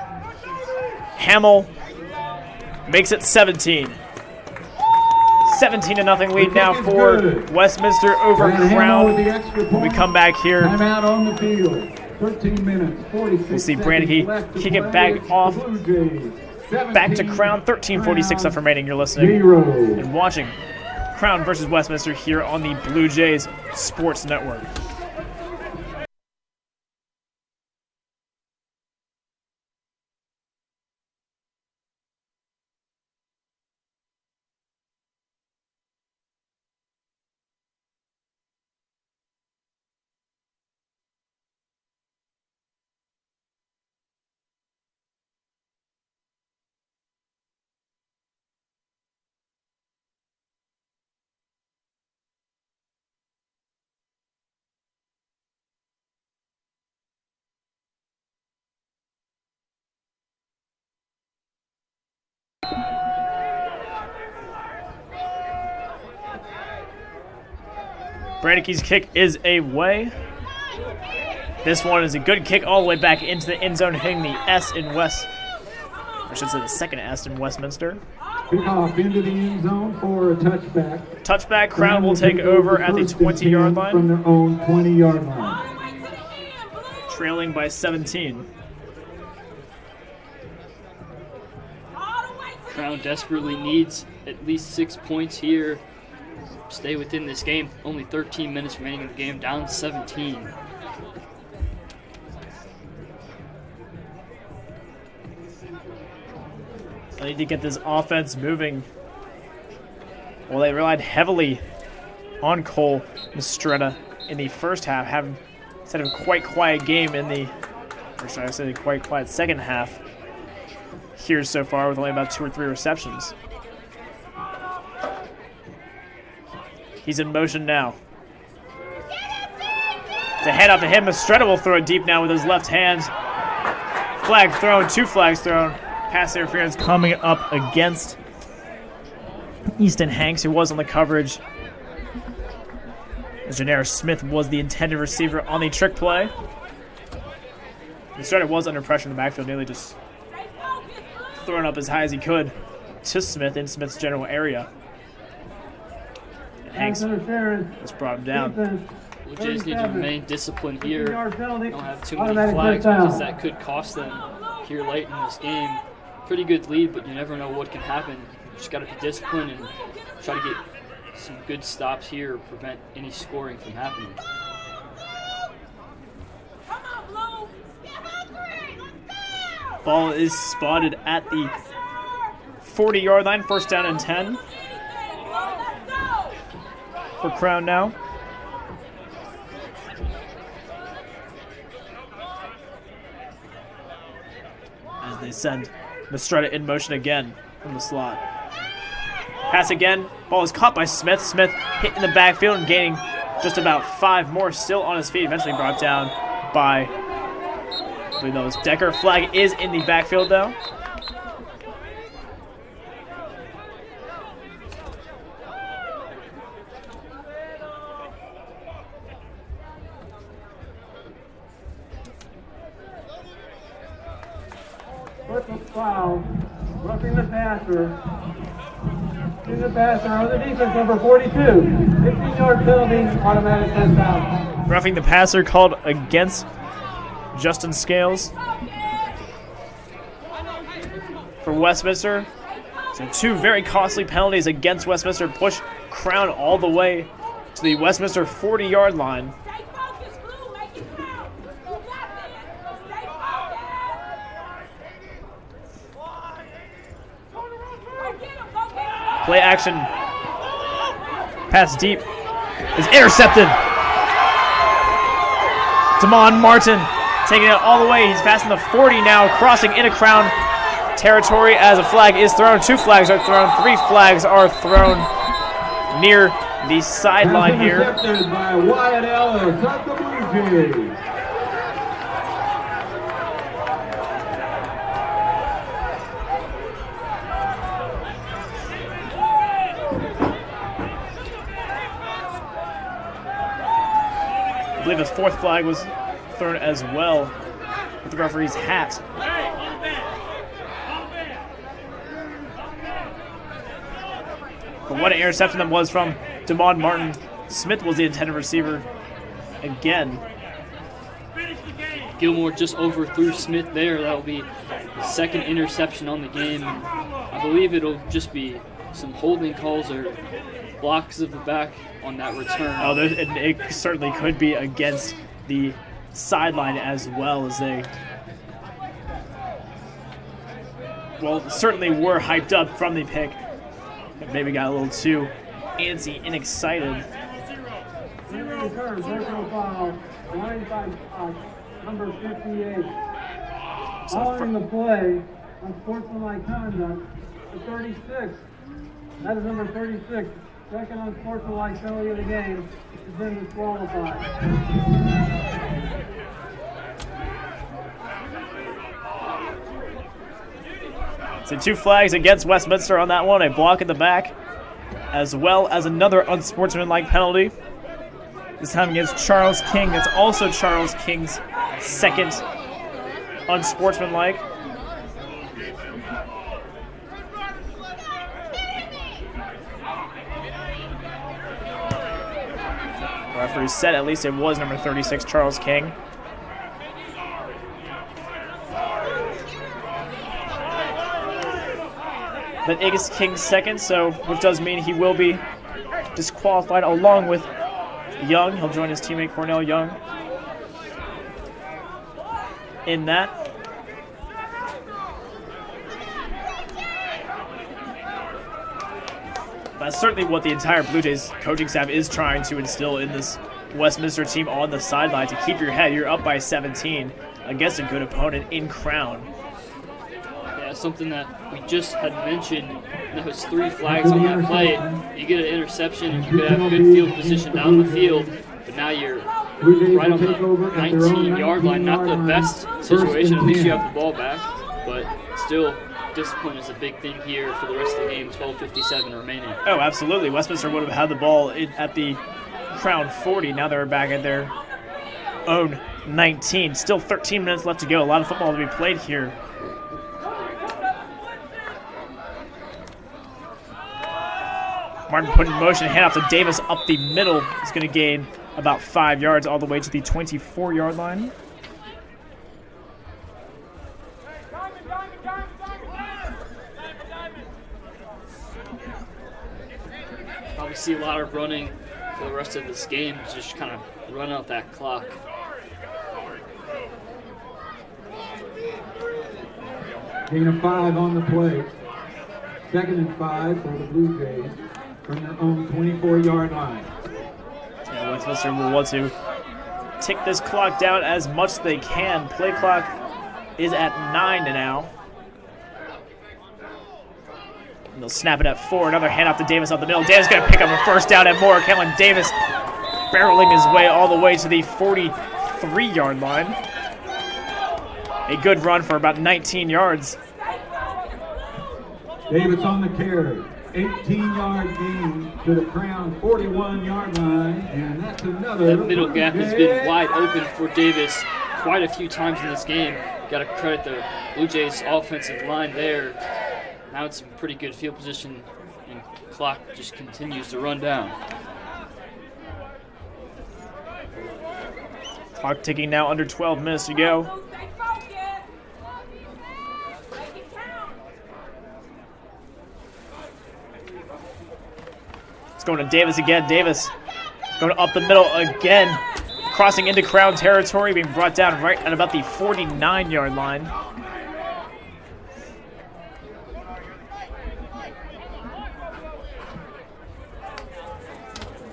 Hamill makes it 17. 17-0 lead now for Westminster over Brad Hamill Crown. with the extra point. We come back here. Timeout on the field. 13 minutes, 46 We'll see Brandon seconds left to kick it play. back It's the off. Blue Jays. Back to 17, Crown. 13:46 left remaining. You're listening 0. and watching Crown versus Westminster here on the Blue Jays Sports Network. Branicki's kick is away. This one is a good kick all the way back into the end zone, hitting the S in West. I should say the second S in Westminster. Kick off into the end zone for a touchback. Touchback. Crown will take over at the 20-yard line. From their own 20-yard line. All the way to the end, Blue. Trailing by 17. All the way to the Crown end. desperately needs at least 6 points here. Stay within this game. Only 13 minutes remaining in the game, down 17. I need to get this offense moving. Well, they relied heavily on Cole Mistretta in the first half, having instead of a quite quiet game in the, or should I say, quite quiet second half here so far with only about 2 or 3 receptions. He's in motion now. It's a hand off to him. Mistretta will throw it deep now with his left hand. Flag thrown, 2 flags thrown. Pass interference coming up against Easton Hanks, who was on the coverage. As Janera Smith was the intended receiver on the trick play. Mistretta was under pressure in the backfield, nearly just throwing up as high as he could to Smith in Smith's general area. And Hanks interference. just brought him down. Defense. Blue Jays need to remain disciplined here. 15-yard penalty. Don't have too many Automatic flags touchdown. because that could cost them here late in this game. Pretty good lead, but you never know what can happen. You just got to be disciplined and try to get some good stops here, prevent any scoring from happening. Come on, Blue. Get hungry. Let's go. Ball is spotted at the 40-yard line, first down and 10 Let's go. for Crown now. As they send Mistretta in motion again from the slot. Pass again. Ball is caught by Smith. Smith hit in the backfield and gaining just about 5 more, still on his feet. Eventually brought down by, I believe that was Decker. Flag is in the backfield though. Personal foul. Roughing the passer. In the passer on the defense, number 42. 15-yard penalty, automatic touchdown. Roughing the passer called against Justin Scales for Westminster. So 2 very costly penalties against Westminster push Crown all the way to the Westminster 40-yard line. Stay focused, Blue. Make it count. You got this. Stay focused. Go get him. Go get him. Play action. Pass deep is intercepted. Damon Martin taking it all the way. He's passing the 40 now, crossing into Crown territory as a flag is thrown. 2 flags are thrown. 3 flags are thrown near the sideline Pass here. intercepted by Wyatt Ellis of the Blue Jays. I believe his 4th flag was thrown as well with the referee's hat. But what an interception that was from Damon Martin. Smith was the intended receiver again. Gilmore just overthrew Smith there. That'll be the 2nd interception on the game. I believe it'll just be some holding calls or blocks of the back on that return. Oh, it certainly could be against the sideline as well, as they, well, certainly were hyped up from the pick. Maybe got a little too antsy and excited. Return, personal foul. Line by number 58. Following the play on sportsmanlike conduct, the 36. That is number 36. Second unsportsmanlike penalty of the game has been disqualified. So 2 flags against Westminster on that one. A block in the back, as well as another unsportsmanlike penalty. This time against Charles King. That's also Charles King's second unsportsmanlike. Referee said at least it was number 36, Charles King. But it is King's second, so which does mean he will be disqualified along with Young. He'll join his teammate Cornell Young in that. That's certainly what the entire Blue Jays coaching staff is trying to instill in this Westminster team on the sideline, to keep your head. You're up by 17 against a good opponent in Crown. Yeah, something that we just had mentioned. There was 3 flags on that play. You get an interception, and you could have good field position down the field, but now you're right on the 19-yard line. Not the best situation. At least you have the ball back, but still, discipline is a big thing here for the rest of the game. 12:57 remaining. Oh, absolutely. Westminster would have had the ball at the Crown 40. Now they're back at their own 19. Still 13 minutes left to go. A lot of football to be played here. Martin put in motion, hand off to Davis up the middle. He's going to gain about 5 yards all the way to the 24-yard line. Probably see a lot of running for the rest of this game, just kind of run out that clock. Gain of 5 on the play. 2nd and 5 for the Blue Jays from their own 24-yard line. Yeah, Westminster will want to tick this clock down as much as they can. Play clock is at 9 now. And they'll snap it at 4. Another handoff to Davis up the middle. Davis going to pick up a first down at more. Kellen Davis barreling his way all the way to the 43-yard line. A good run for about 19 yards. Davis on the carry. 18-yard gain to the Crown 41-yard line, and that's another. That middle gap has been wide open for Davis quite a few times in this game. Got to credit the Blue Jays offensive line there. Now it's in pretty good field position, and clock just continues to run down. Clock ticking now, under 12 minutes to go. Stay focused. Make it count. It's going to Davis again. Davis going up the middle again. Crossing into Crown territory, being brought down right at about the 49-yard line.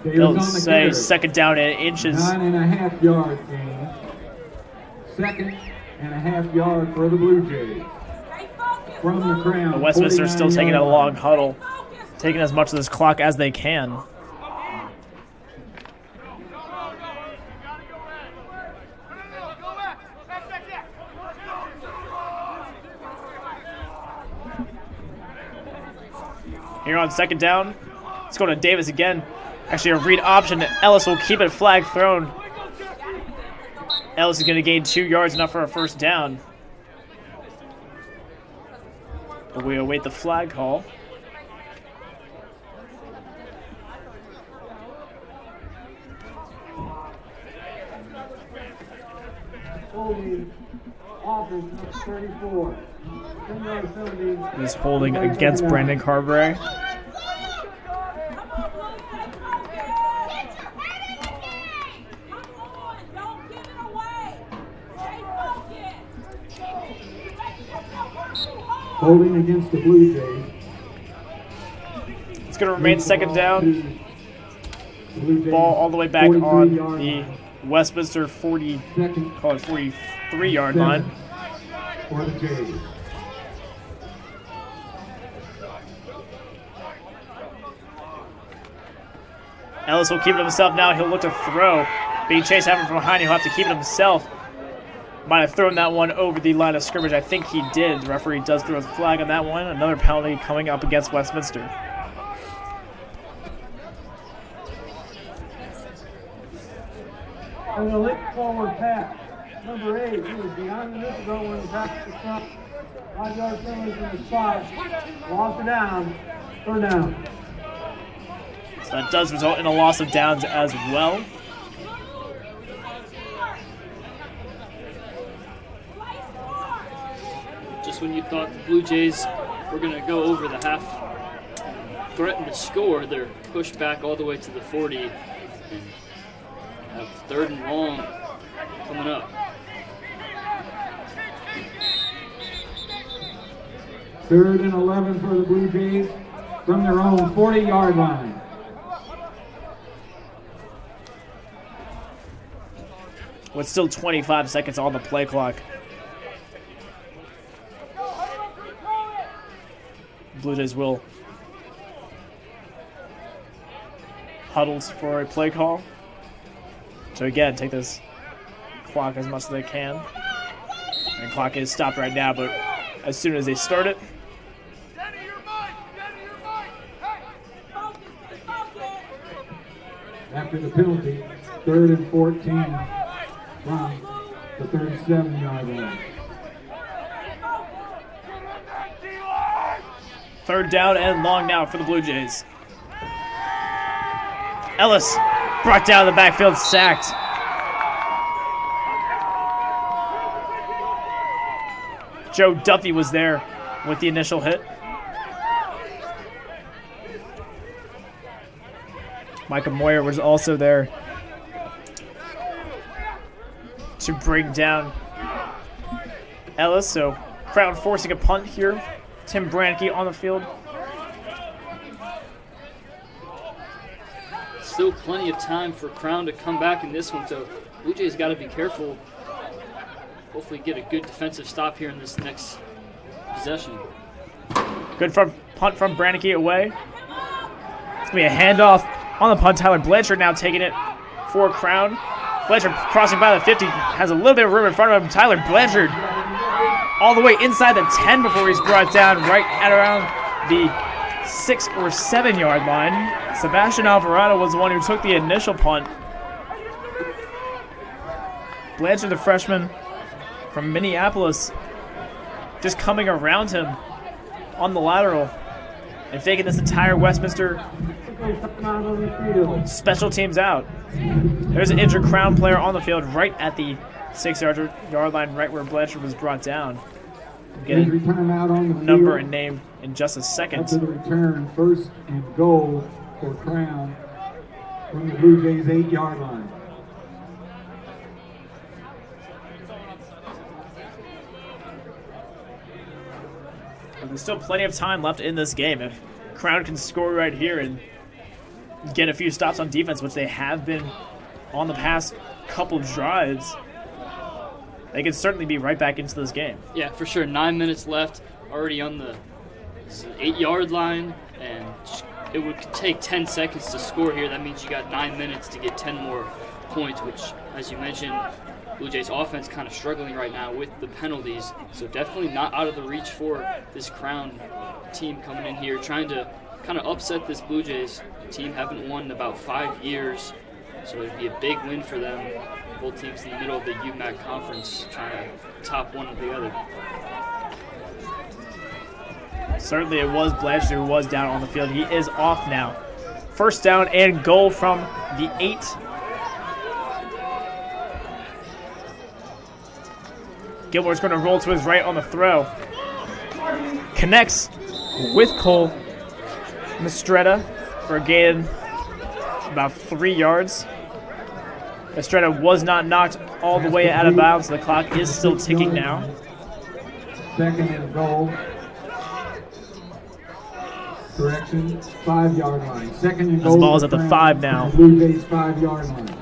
They'll say 2nd down and inches. 9.5 yard gain. 2nd and a half yard for the Blue Jays. Stay focused. From the Crown. The Westminster still taking a 49-yard long line. huddle, Focus. taking as much of this clock as they can. Here on 2nd down, it's going to Davis again. Actually, a read option. Ellis will keep it, flag thrown. Ellis is going to gain 2 yards, enough for a first down. But we await the flag call. Holding offense number 34. He's holding against Brandon Carberry. Come on, don't give it away. Stay focused. Holding against the Blue Jays. It's going to remain 2nd down. Blue Jays, Ball all the way back on 43-yard the line. Westminster 43-yard line. For the Jays. Ellis will keep it himself now. He'll look to throw. Being chased out from behind, he'll have to keep it himself. Might have thrown that one over the line of scrimmage. I think he did. The referee does throw the flag on that one. Another penalty coming up against Westminster. And a lick forward pass. Number 8, he was behind the nickel zone when he passed the front. 5-yard penalty from the spot. Lost it down. 3rd down. So that does result in a loss of downs as well. Just when you thought the Blue Jays were going to go over the half, threaten to score, they're pushed back all the way to the 40 and have 3rd and long coming up. 3rd and 11 for the Blue Jays from their own 40-yard line. With still 25 seconds on the play clock. Blue Jays will huddle for a play call. So again, take this clock as much as they can. And the clock is stopped right now, but as soon as they start it, After the penalty, 3rd and 14 from the 37-yard line. 3rd down and long now for the Blue Jays. Ellis brought down the backfield, sacked. Joe Duffy was there with the initial hit. Micah Moyer was also there to bring down Ellis. So Crown forcing a punt here. Tim Branke on the field. Still plenty of time for Crown to come back in this one, so Blue Jays got to be careful. Hopefully get a good defensive stop here in this next possession. Good punt from Branke away. It's going to be a handoff on the punt. Tyler Blanchard now taking it for Crown. Blanchard crossing by the 50, has a little bit of room in front of him. Tyler Blanchard all the way inside the 10 before he's brought down right at around the 6 or 7 yard line. Sebastian Alvarado was the one who took the initial punt. Blanchard, the freshman from Minneapolis, just coming around him on the lateral and faking this entire Westminster special teams out. There's an injured Crown player on the field right at the 6 yard line, right where Blanchard was brought down. Get Injury timeout on the number field. and name in just a second. After the return, 1st and goal for Crown from the Blue Jays 8-yard line. And there's still plenty of time left in this game. If Crown can score right here and get a few stops on defense, which they have been on the past couple drives, they can certainly be right back into this game. Yeah, for sure. 9 minutes left, already on the 8-yard line, and it would take 10 seconds to score here. That means you got 9 minutes to get 10 more points, which, as you mentioned, Blue Jays offense kind of struggling right now with the penalties. So definitely not out of the reach for this Crown team coming in here, trying to kind of upset this Blue Jays team. Haven't won in about 5 years, so it'd be a big win for them. Both teams in the middle of the UMAC conference trying to top one or the other. Certainly it was Blanchard who was down on the field. He is off now. 1st down and goal from the 8. Gilmore's going to roll to his right on the throw. Connects with Cole Mistretta for a gain of about 3 yards. Mistretta was not knocked all the way out of bounds. The clock is still ticking now. 2nd and goal. Correction, 5-yard line. 2nd and goal. This ball's at for the Crown 5 now. from the Blue Jays 5-yard line.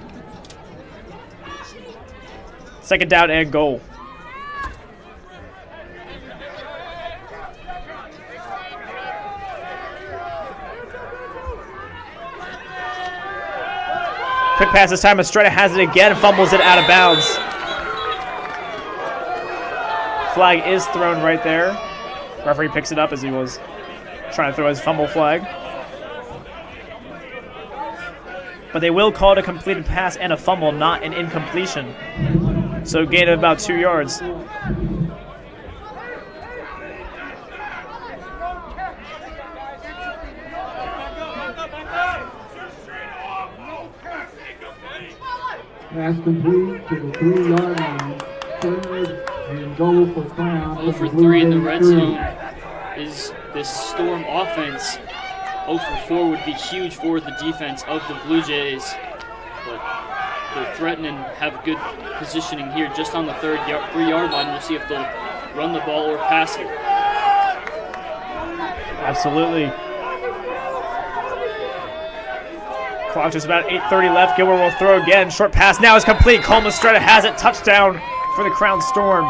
2nd down and goal. Quick pass this time. Estrella has it again, fumbles it out of bounds. Flag is thrown right there. Referee picks it up as he was trying to throw his fumble flag. but they will call it a completed pass and a fumble, not an incompletion. So gain of about 2 yards. Pass complete to the 3-yard line. 3rd and goal for Crown. 0 for 3 in the red zone is this Storm offense. 0 for 4 would be huge for the defense of the Blue Jays, but they're threatening, have good positioning here just on the 3-yard line. We'll see if they'll run the ball or pass it. Absolutely. Clock just about 8:30 left. Gilmore will throw again. Short pass now is complete. Cole Mastretta has it. Touchdown for the Crown Storm.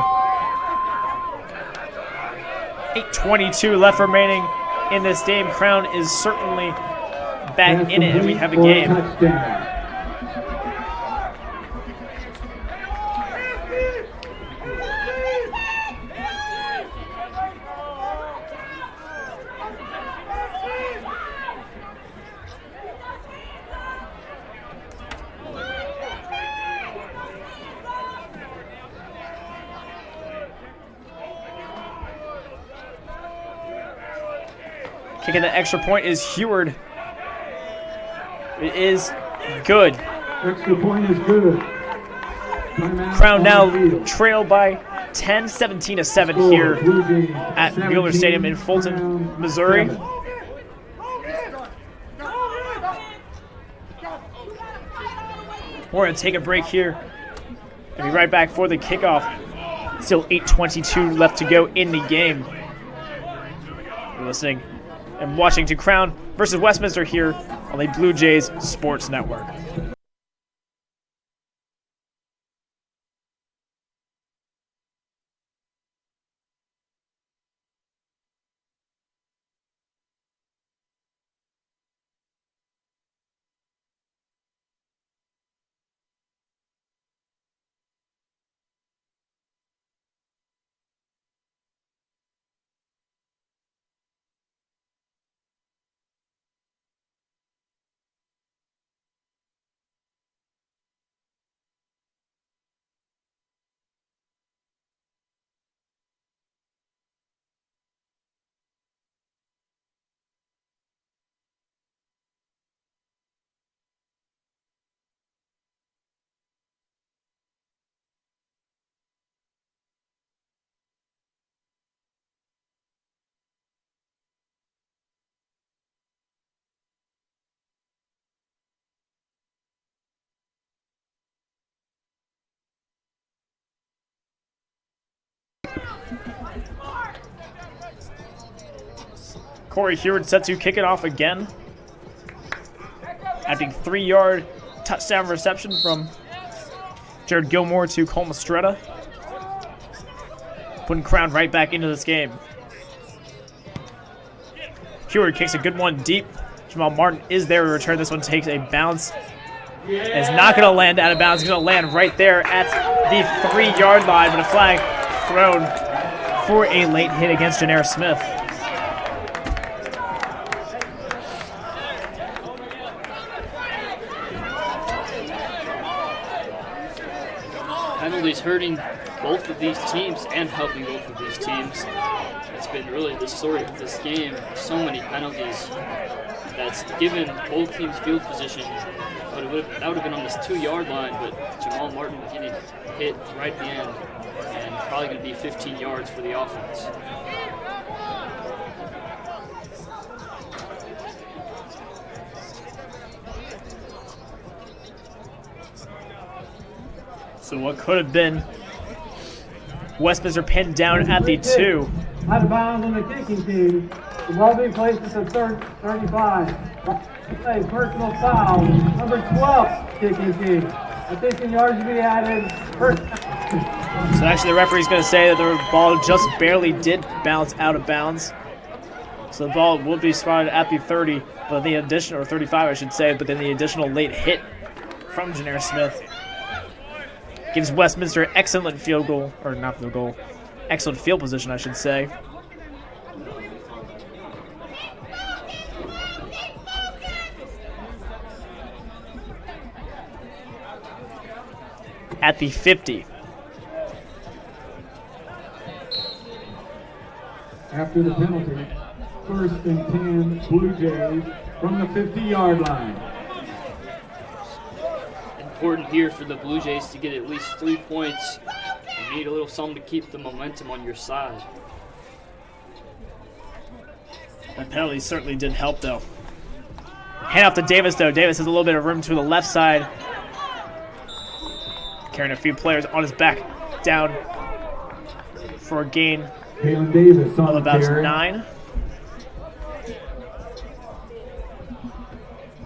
8:22 left remaining in this game. Crown is certainly back in it, and we have a game. Kicking the extra point is Heward. It is good. Extra point is good. Crown now trail by 10, 17-7 here at Mueller Stadium in Fulton, Missouri. We're going to take a break here and be right back for the kickoff. Still 8:22 left to go in the game. You're listening and watching to Crown versus Westminster here on the Blue Jays Sports Network. Corey Heward set to kick it off again. After a 3-yard touchdown reception from Jared Gilmore to Cole Mastretta. Putting Crown right back into this game. Heward kicks a good one deep. Jamal Martin is there to return. This one takes a bounce. It's not going to land out of bounds. It's going to land right there at the 3-yard line, but a flag thrown for a late hit against Janair Smith. Penalties hurting both of these teams and helping both of these teams. It's been really the story of this game. So many penalties that's given both teams field position. But that would have been on this 2-yard line, but Jamal Martin getting hit right at the end and probably going to be 15 yards for the offense. So what could have been Westminster pinned down at the 2. Out of bounds on the kicking team. The ball being placed at the 35. A personal foul. Number 12 kicking team. I think the yards to be added. So actually the referee's going to say that the ball just barely did bounce out of bounds. So the ball will be spotted at the 30, but the additional, or 35 I should say, but then the additional late hit from Janair Smith gives Westminster excellent field goal, or not field goal, excellent field position I should say. at the 50. After the penalty, first and 10 Blue Jays from the 50-yard line. Important here for the Blue Jays to get at least 3 points. You need a little something to keep the momentum on your side. That penalty certainly did help, though. Hand off to Davis, though. Davis has a little bit of room to the left side. Carrying a few players on his back. Down for a gain Kalen Davis on of the about carry. 9.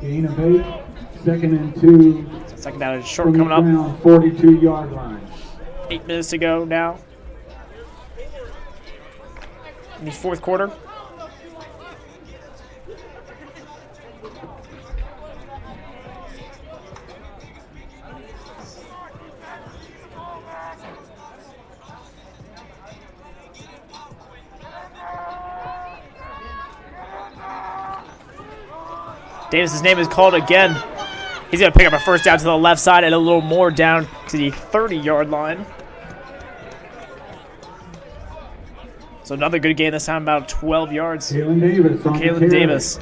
Gain of 8. Second and 2 Second down is short from the coming up. ground, 42-yard line. 8 minutes to go now. In the fourth quarter. Davis's name is called again. He's going to pick up a first down to the left side and a little more down to the 30-yard line. So another good gain this time, about 12 yards. Kalen Davis on the Kalen carry. Davis.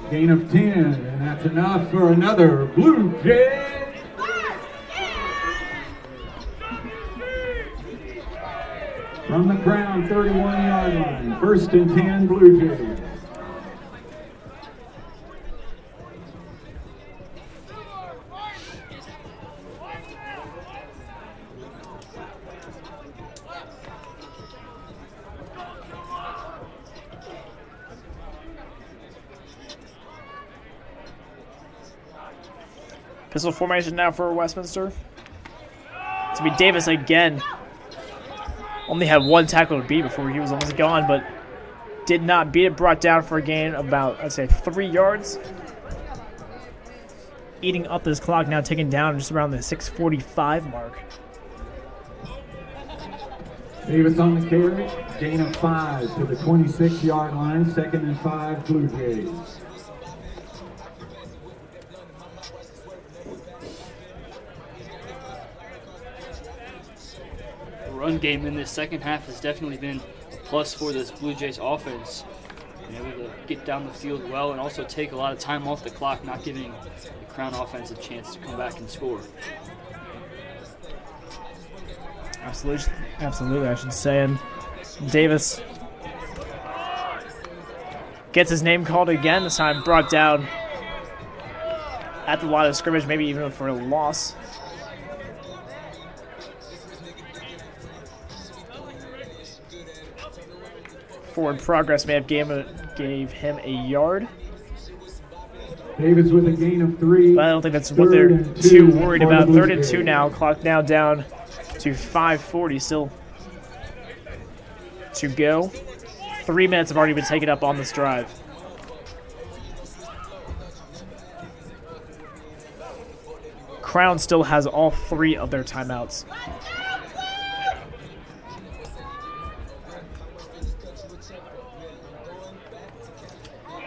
Gain of 10, and that's enough for another Blue Jay. From the ground, 31-yard line. First and 10 Blue Jays. Pistol formation now for Westminster. To be Davis again. Only had one tackle to beat before he was almost gone, but did not beat it. Brought down for a gain of about, I'd say, 3 yards. Eating up this clock now, taken down just around the 6:45 mark. Davis on the carry. Gain of 5 to the 26-yard line. Second and 5 Blue Jays. Run game in this second half has definitely been a plus for this Blue Jays offense. Being able to get down the field well and also take a lot of time off the clock, not giving the Crown offense a chance to come back and score. Absolutely, I should say. And Davis gets his name called again. This time brought down at the line of scrimmage, maybe even for a loss. Forward progress may have gave him a yard. Davis with a gain of 3. But I don't think that's what they're too worried about. 3rd and 2 now. Clock now down to 5:40 still to go. 3 minutes have already been taken up on this drive. Crown still has all 3 of their timeouts.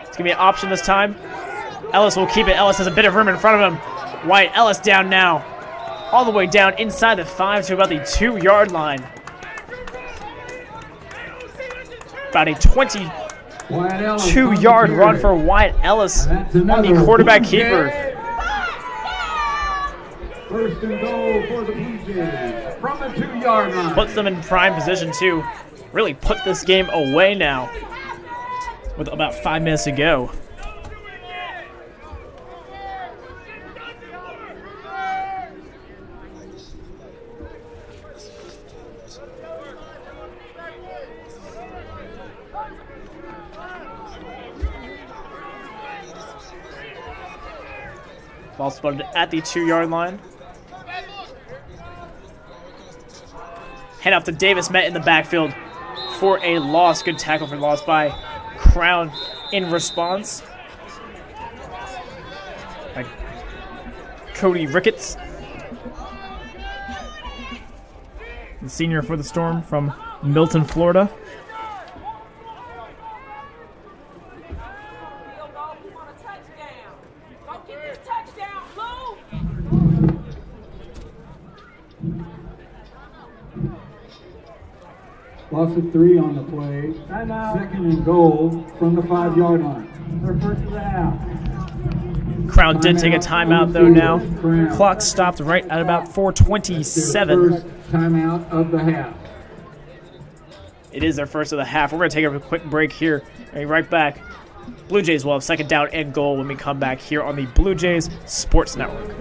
It's going to be an option this time. Ellis will keep it. Ellis has a bit of room in front of him. White Ellis down now. All the way down inside the 5 to about the 2-yard line. About a 22-yard run for Wyatt Ellis on the quarterback keeper. First and goal for the Blue Jays from the 2-yard line. Puts them in prime position to really put this game away now with about 5 minutes to go. Ball spotted at the 2-yard line. Head off to Davis, met in the backfield for a loss. Good tackle for loss by Crown in response. By Cody Ricketts, the senior for the Storm from Milton, Florida. Field goal, we want a touchdown. Go get this touchdown, Blue. Loss of 3 on the play. Timeout. Second and goal from the 5-yard line. Their first of the half. Crown did take a timeout though now. Crown. Clock stopped right at about Their 4:27. first timeout of the half. It is their first of the half. We're going to take a quick break here and be right back. Blue Jays will have second down and goal when we come back here on the Blue Jays Sports Network.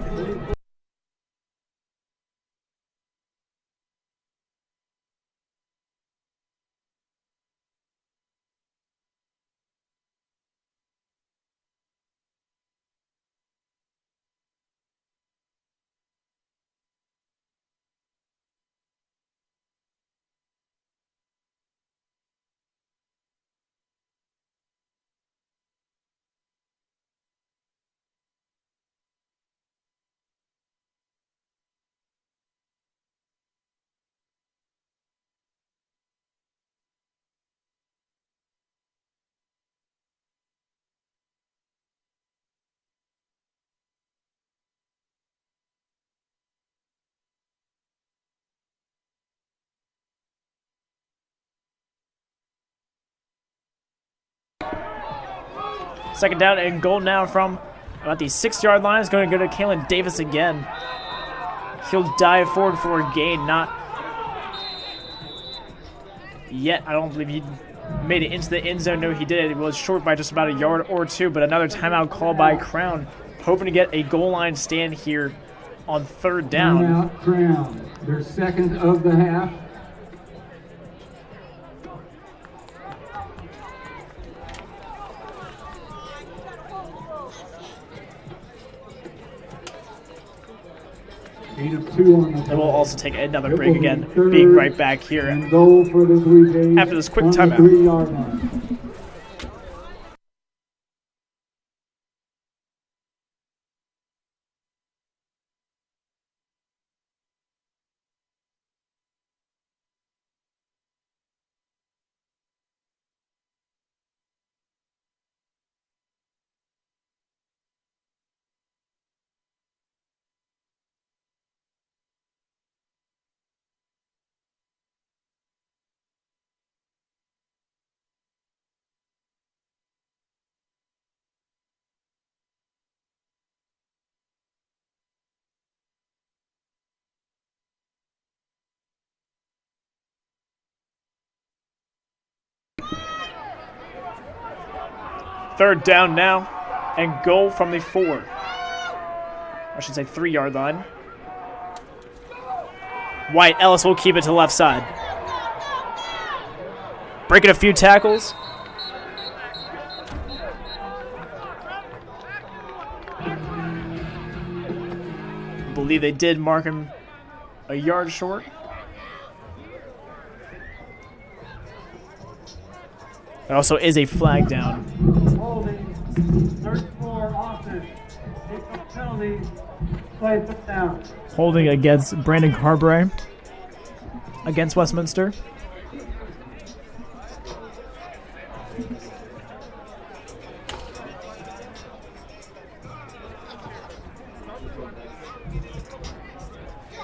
Second down and goal now from about the 6-yard line. Is going to go to Kalen Davis again. He'll dive forward for a gain. Not yet. I don't believe he made it into the end zone. No, he did. It was short by just about a yard or two, but another timeout call by Crown. Hoping to get a goal line stand here on third down. Timeout Crown. Their second of the half. Eight of 2 on the And we'll also take another It break will be again, third being right back here. and goal for the Blue Jays After this quick on the timeout. 3-yard line. Third down now, and goal from the 4. I should say 3-yard line. White Ellis will keep it to the left side. Breaking a few tackles. I believe they did mark him a yard short. There also is a flag down. Holding. 34 Austin. Take a penalty. Play it down. Holding against Brandon Carberry against Westminster.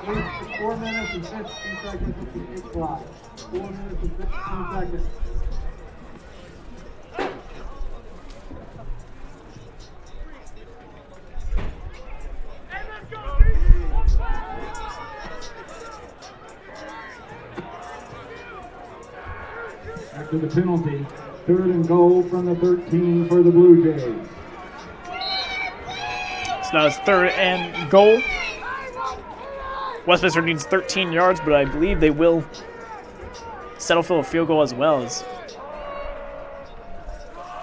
Wait 4 minutes and 15 seconds with the kick clock. 4 minutes and 15 seconds. After the penalty, third and goal from the 13 for the Blue Jays. So now it's third and goal. Westminster needs 13 yards, but I believe they will settle for a field goal as well. As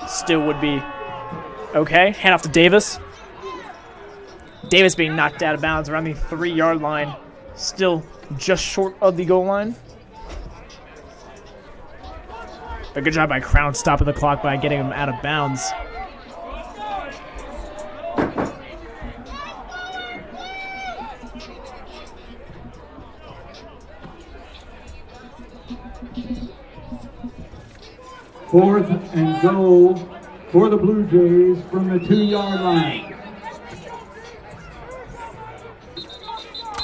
still would be okay. Hand off to Davis. Davis being knocked out of bounds around the 3-yard line. Still just short of the goal line. But good job by Crown stopping the clock by getting him out of bounds. Fourth and goal for the Blue Jays from the 2-yard line.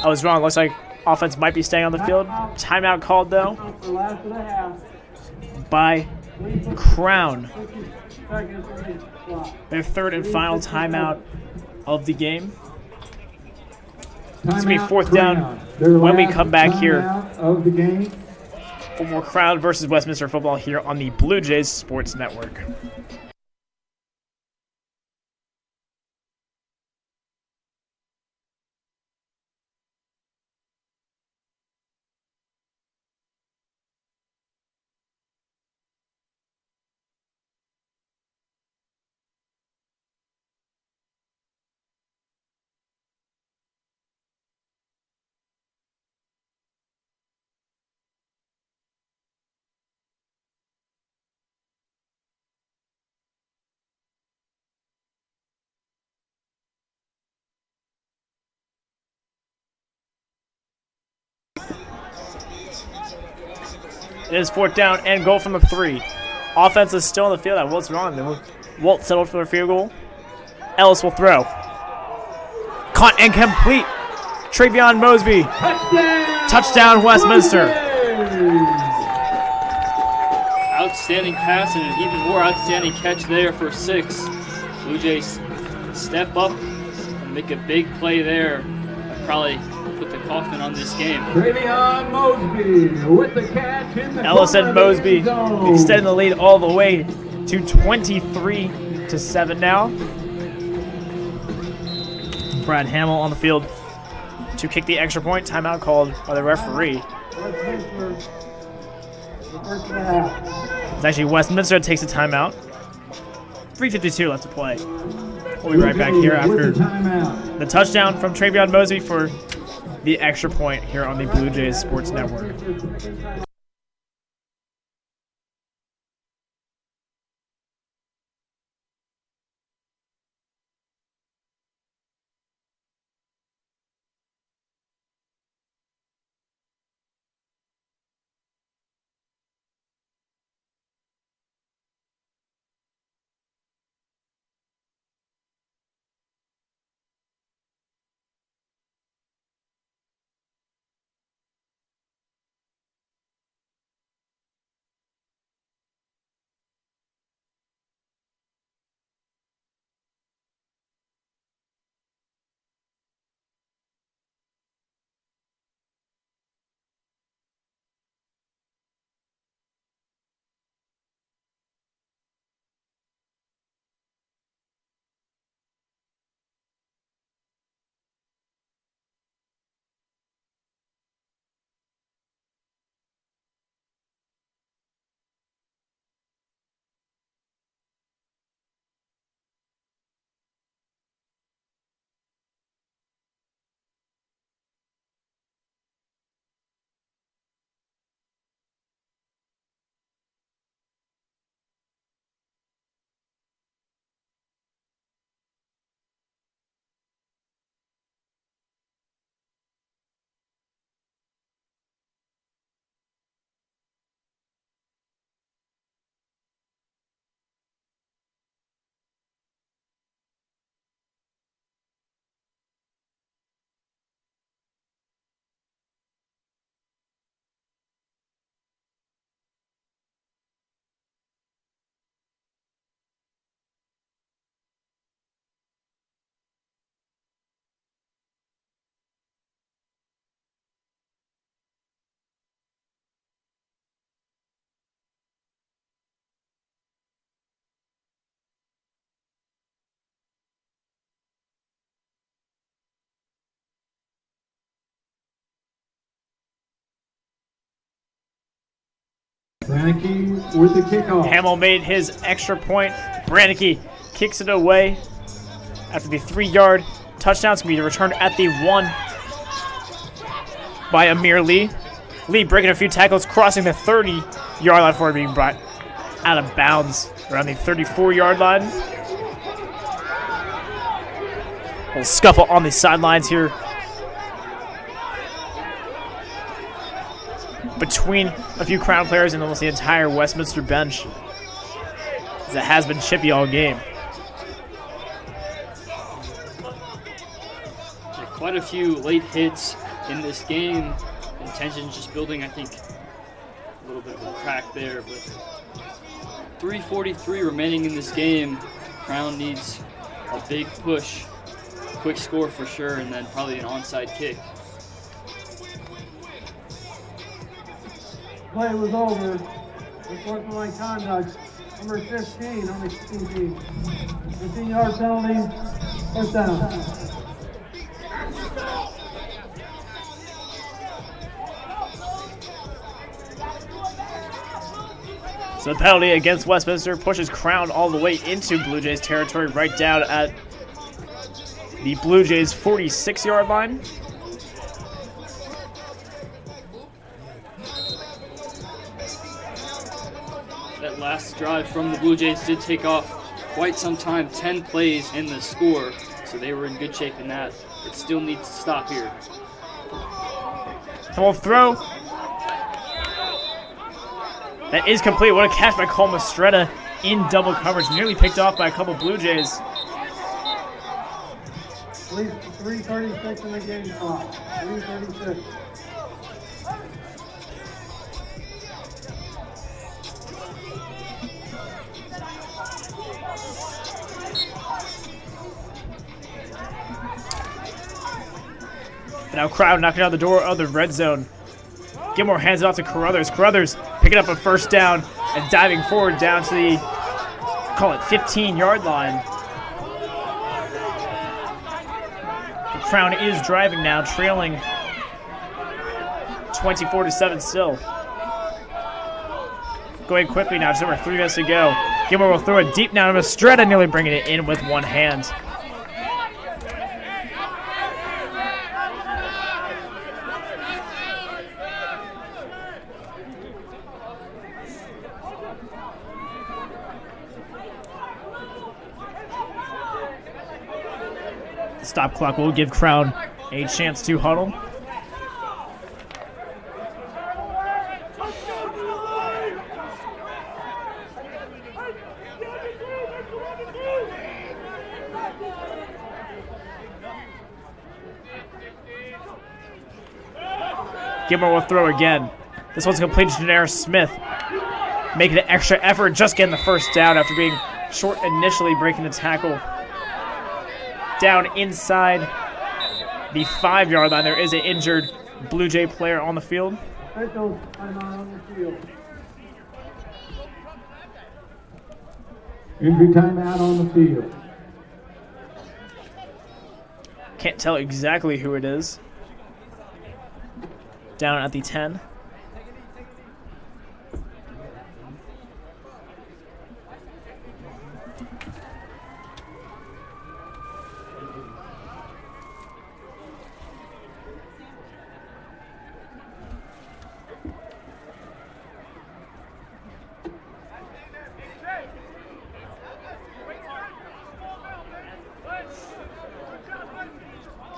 I was wrong. Looks like Offense might be staying on the field. Timeout called, though, For last of the half. by Crown. 60 seconds on the clock. Their third and final timeout of the game. It's gonna be fourth down when we come back here. Of the game. For more Crown versus Westminster football here on the Blue Jays Sports Network. It is fourth down and goal from the 3. Offense is still on the field. What's wrong? Walt settled for a field goal. Ellis will throw. Caught and complete. Travion Mosby. Touchdown Westminster. Outstanding pass and an even more outstanding catch there for 6. Blue Jays step up and make a big play there. Probably put the coffin on this game. Travion Mosby with the catch in the Ellis corner and of the Mosby end zone. extending the lead all the way to 23-7 now. Brad Hamill on the field to kick the extra point. Timeout called by the referee. Westminster, the first of the half. It's actually Westminster that takes a timeout. 3:52 left to play. We'll be right back here With after the timeout. the touchdown from Travion Mosby for the extra point here on the Blue Jays Sports Network. Brannicky with the kickoff. Hamill made his extra point. Brannicky kicks it away after the 3-yard touchdown. It's going to be returned at the 1 by Amir Lee. Lee breaking a few tackles, crossing the 30-yard line before being brought out of bounds around the 34-yard line. A little scuffle on the sidelines here between a few Crown players and almost the entire Westminster bench, as it has been chippy all game. Quite a few late hits in this game. Intention just building, I think, a little bit of a crack there, but 3:43 remaining in this game. Crown needs a big push, quick score for sure, and then probably an onside kick. Play was over. Unsportsmanlike conduct. Number 15 on the kicking team. 15-yard penalty. First down. So the penalty against Westminster pushes Crown all the way into Blue Jays territory, right down at the Blue Jays 46-yard line. That last drive from the Blue Jays did take off quite some time, 10 plays in the score, so they were in good shape in that. It still needs to stop here. Come on, throw. That is complete. What a catch by Cole Mastretta in double coverage. Nearly picked off by a couple Blue Jays. At least 3:36 in the game clock. 3:36. Now Crown knocking out the door of the red zone. Gilmore hands it off to Carruthers. Carruthers picking up a first down and diving forward down to the, call it 15-yard line. The Crown is driving now, trailing 24-7 still. Going quickly now, just over 3 minutes to go. Gilmore will throw it deep now to Mastretta, nearly bringing it in with one hand. Stop clock will give Crown a chance to huddle. Gilmore will throw again. This one's complete to Janaris Smith. Making an extra effort, just getting the first down after being short initially, breaking the tackle. Down inside the 5-yard line. There is an injured Blue Jay player on the field. Officials are not on the field. Injury timeout on the field. Can't tell exactly who it is. Down at the 10.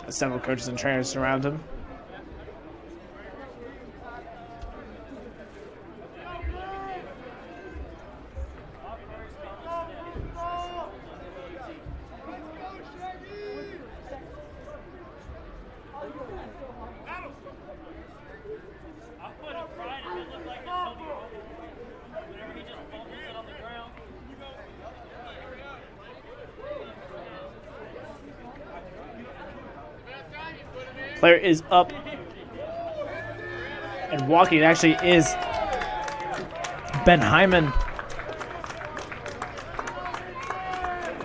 Several coaches and trainers surround him. Player is up and walking. It actually is Ben Hyman,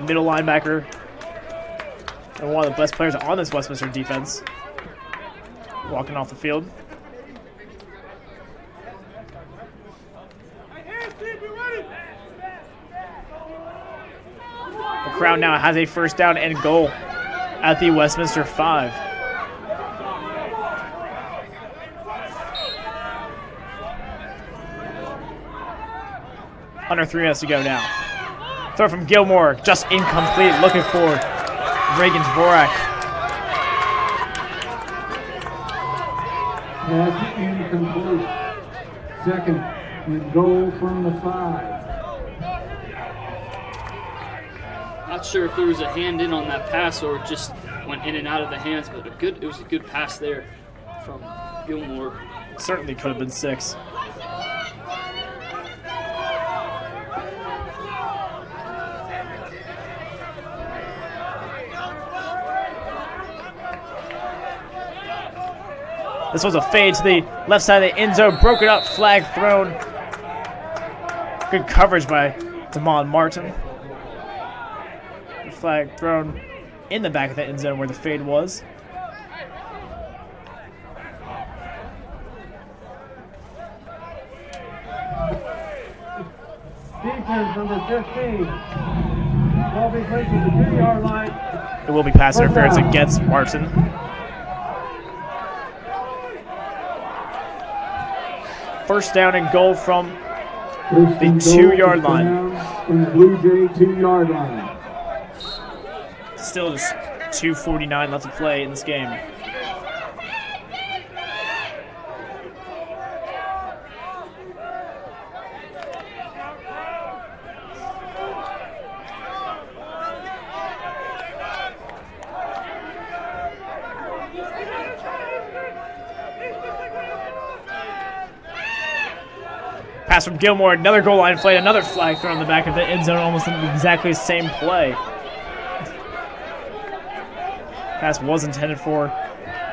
middle linebacker, and one of the best players on this Westminster defense, walking off the field. The Crown now has a first down and goal at the Westminster 5. Under 3 minutes to go now. Throw from Gilmore, just incomplete. Looking for Reagan Dvorak. Pass incomplete. Second and goal from the 5. Not sure if there was a hand in on that pass or it just went in and out of the hands, but it was a good pass there from Gilmore. Certainly could have been 6. This was a fade to the left side of the end zone. Broken up, flag thrown. Good coverage by Damon Martin. The flag thrown in the back of the end zone where the fade was. Defense number 15. Ball being placed at the 2-yard line. It will be pass interference against Martin. First down and goal from the 2-yard line. From the Blue Jay 2-yard line. Still just 2:49 left to play in this game. Pass from Gilmore, another goal line play, another flag thrown in the back of the end zone, almost in exactly the same play. Pass was intended for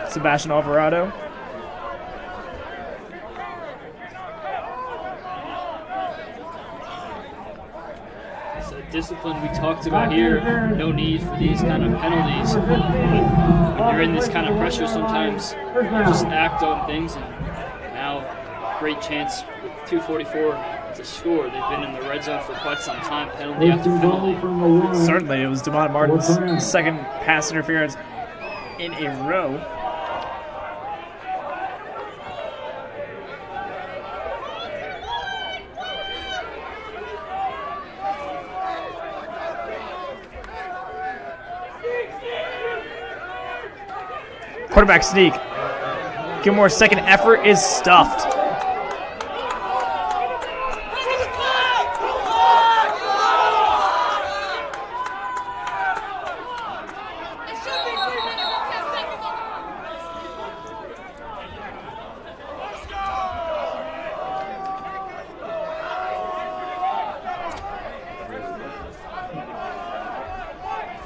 Sebastian Alvarado. So discipline we talked about here, no need for these kind of penalties. When you're in this kind of pressure, sometimes just act on things, and now great chance with 2:44 to score. They've been in the red zone for quite some time, penalty after penalty. Certainly, it was Damon Martin's second pass interference in a row. Quarterback sneak. Gilmore's second effort is stuffed.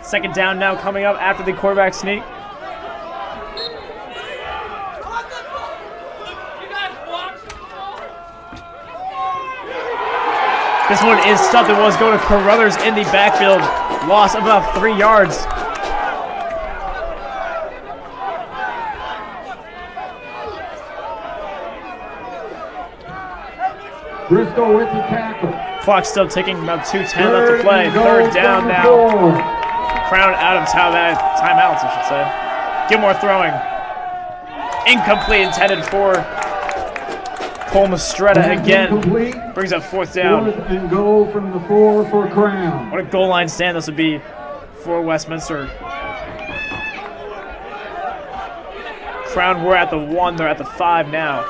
Second down now coming up after the quarterback sneak. This one is stuffed. It was going to Carruthers in the backfield. Loss of about 3 yards. Briscoe with the tackle. Clock still ticking, about 2:10 left to play. Third down now. Crown out of timeouts, I should say. Gilmore throwing. Incomplete, intended for Cole Mastretta again. Brings up fourth down. Fourth and goal from the 4 for Crown. What a goal line stand this would be for Westminster. Crown were at the 1, they're at the 5 now.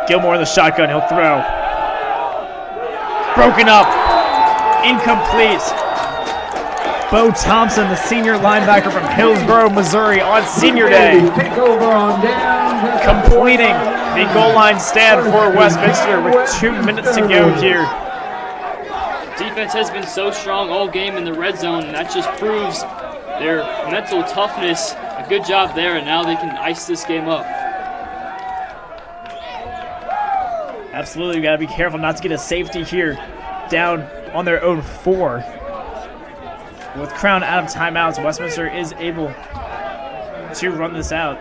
Gilmore in the shotgun, he'll throw. Broken up, incomplete. Bo Thompson, the senior linebacker from Hillsboro, Missouri on senior day. Take over on down. Completing the goal line stand for Westminster with 2 minutes to go here. Defense has been so strong all game in the red zone, and that just proves their mental toughness. A good job there, and now they can ice this game up. Absolutely, we got to be careful not to get a safety here. Down on their own 4. With Crown out of timeouts, Westminster is able to run this out.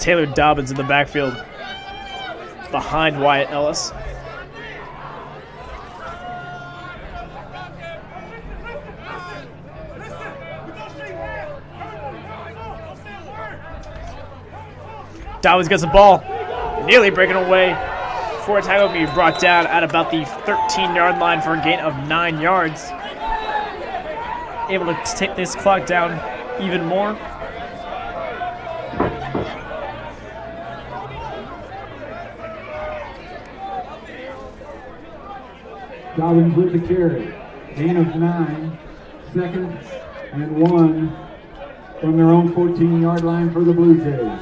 Taylor Dobbins in the backfield behind Wyatt Ellis. Dobbins gets the ball, nearly breaking away before a tackle can be brought down at about the 13-yard line for a gain of 9 yards. Able to take this clock down even more. Dobbins with the carry. Gain of 9. 2nd and 1 from their own 14-yard line for the Blue Jays.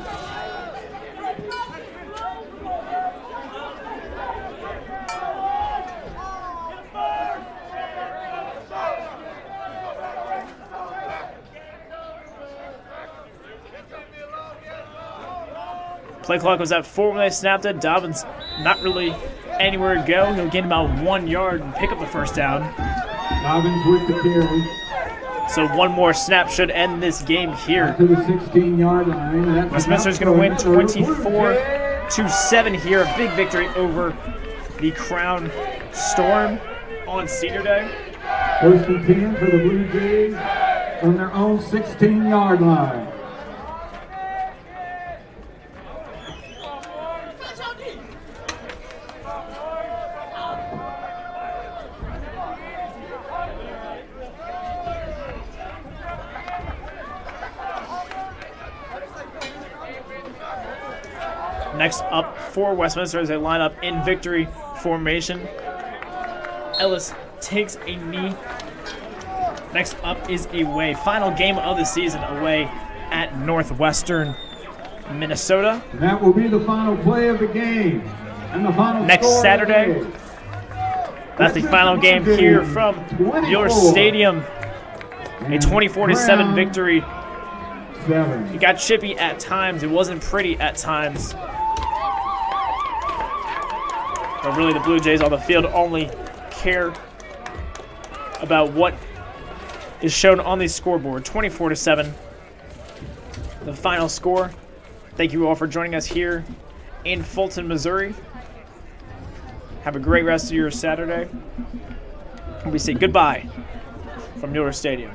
Play clock was at 4 when they snapped it. Dobbins not really anywhere to go. He'll gain about 1 yard and pick up the first down. Dobbins with the carry. So one more snap should end this game here. To the 16-yard line. That's Westminster's going to win 24-7 here. A big victory over the Crown Storm on Senior Day. 1st and 10 for the Blue Jays on their own 16-yard line. Next up for Westminster as they line up in victory formation. Ellis takes a knee. Next up is away. Final game of the season away at Northwestern, Minnesota. And that will be the final play of the game. And the final Next score Saturday. is That's the final game here from Mueller Stadium. A 24-7 victory. 7. It got chippy at times. It wasn't pretty at times. But really, the Blue Jays on the field only care about what is shown on the scoreboard. 24-7, the final score. Thank you all for joining us here in Fulton, Missouri. Have a great rest of your Saturday. And we say goodbye from Mueller Stadium.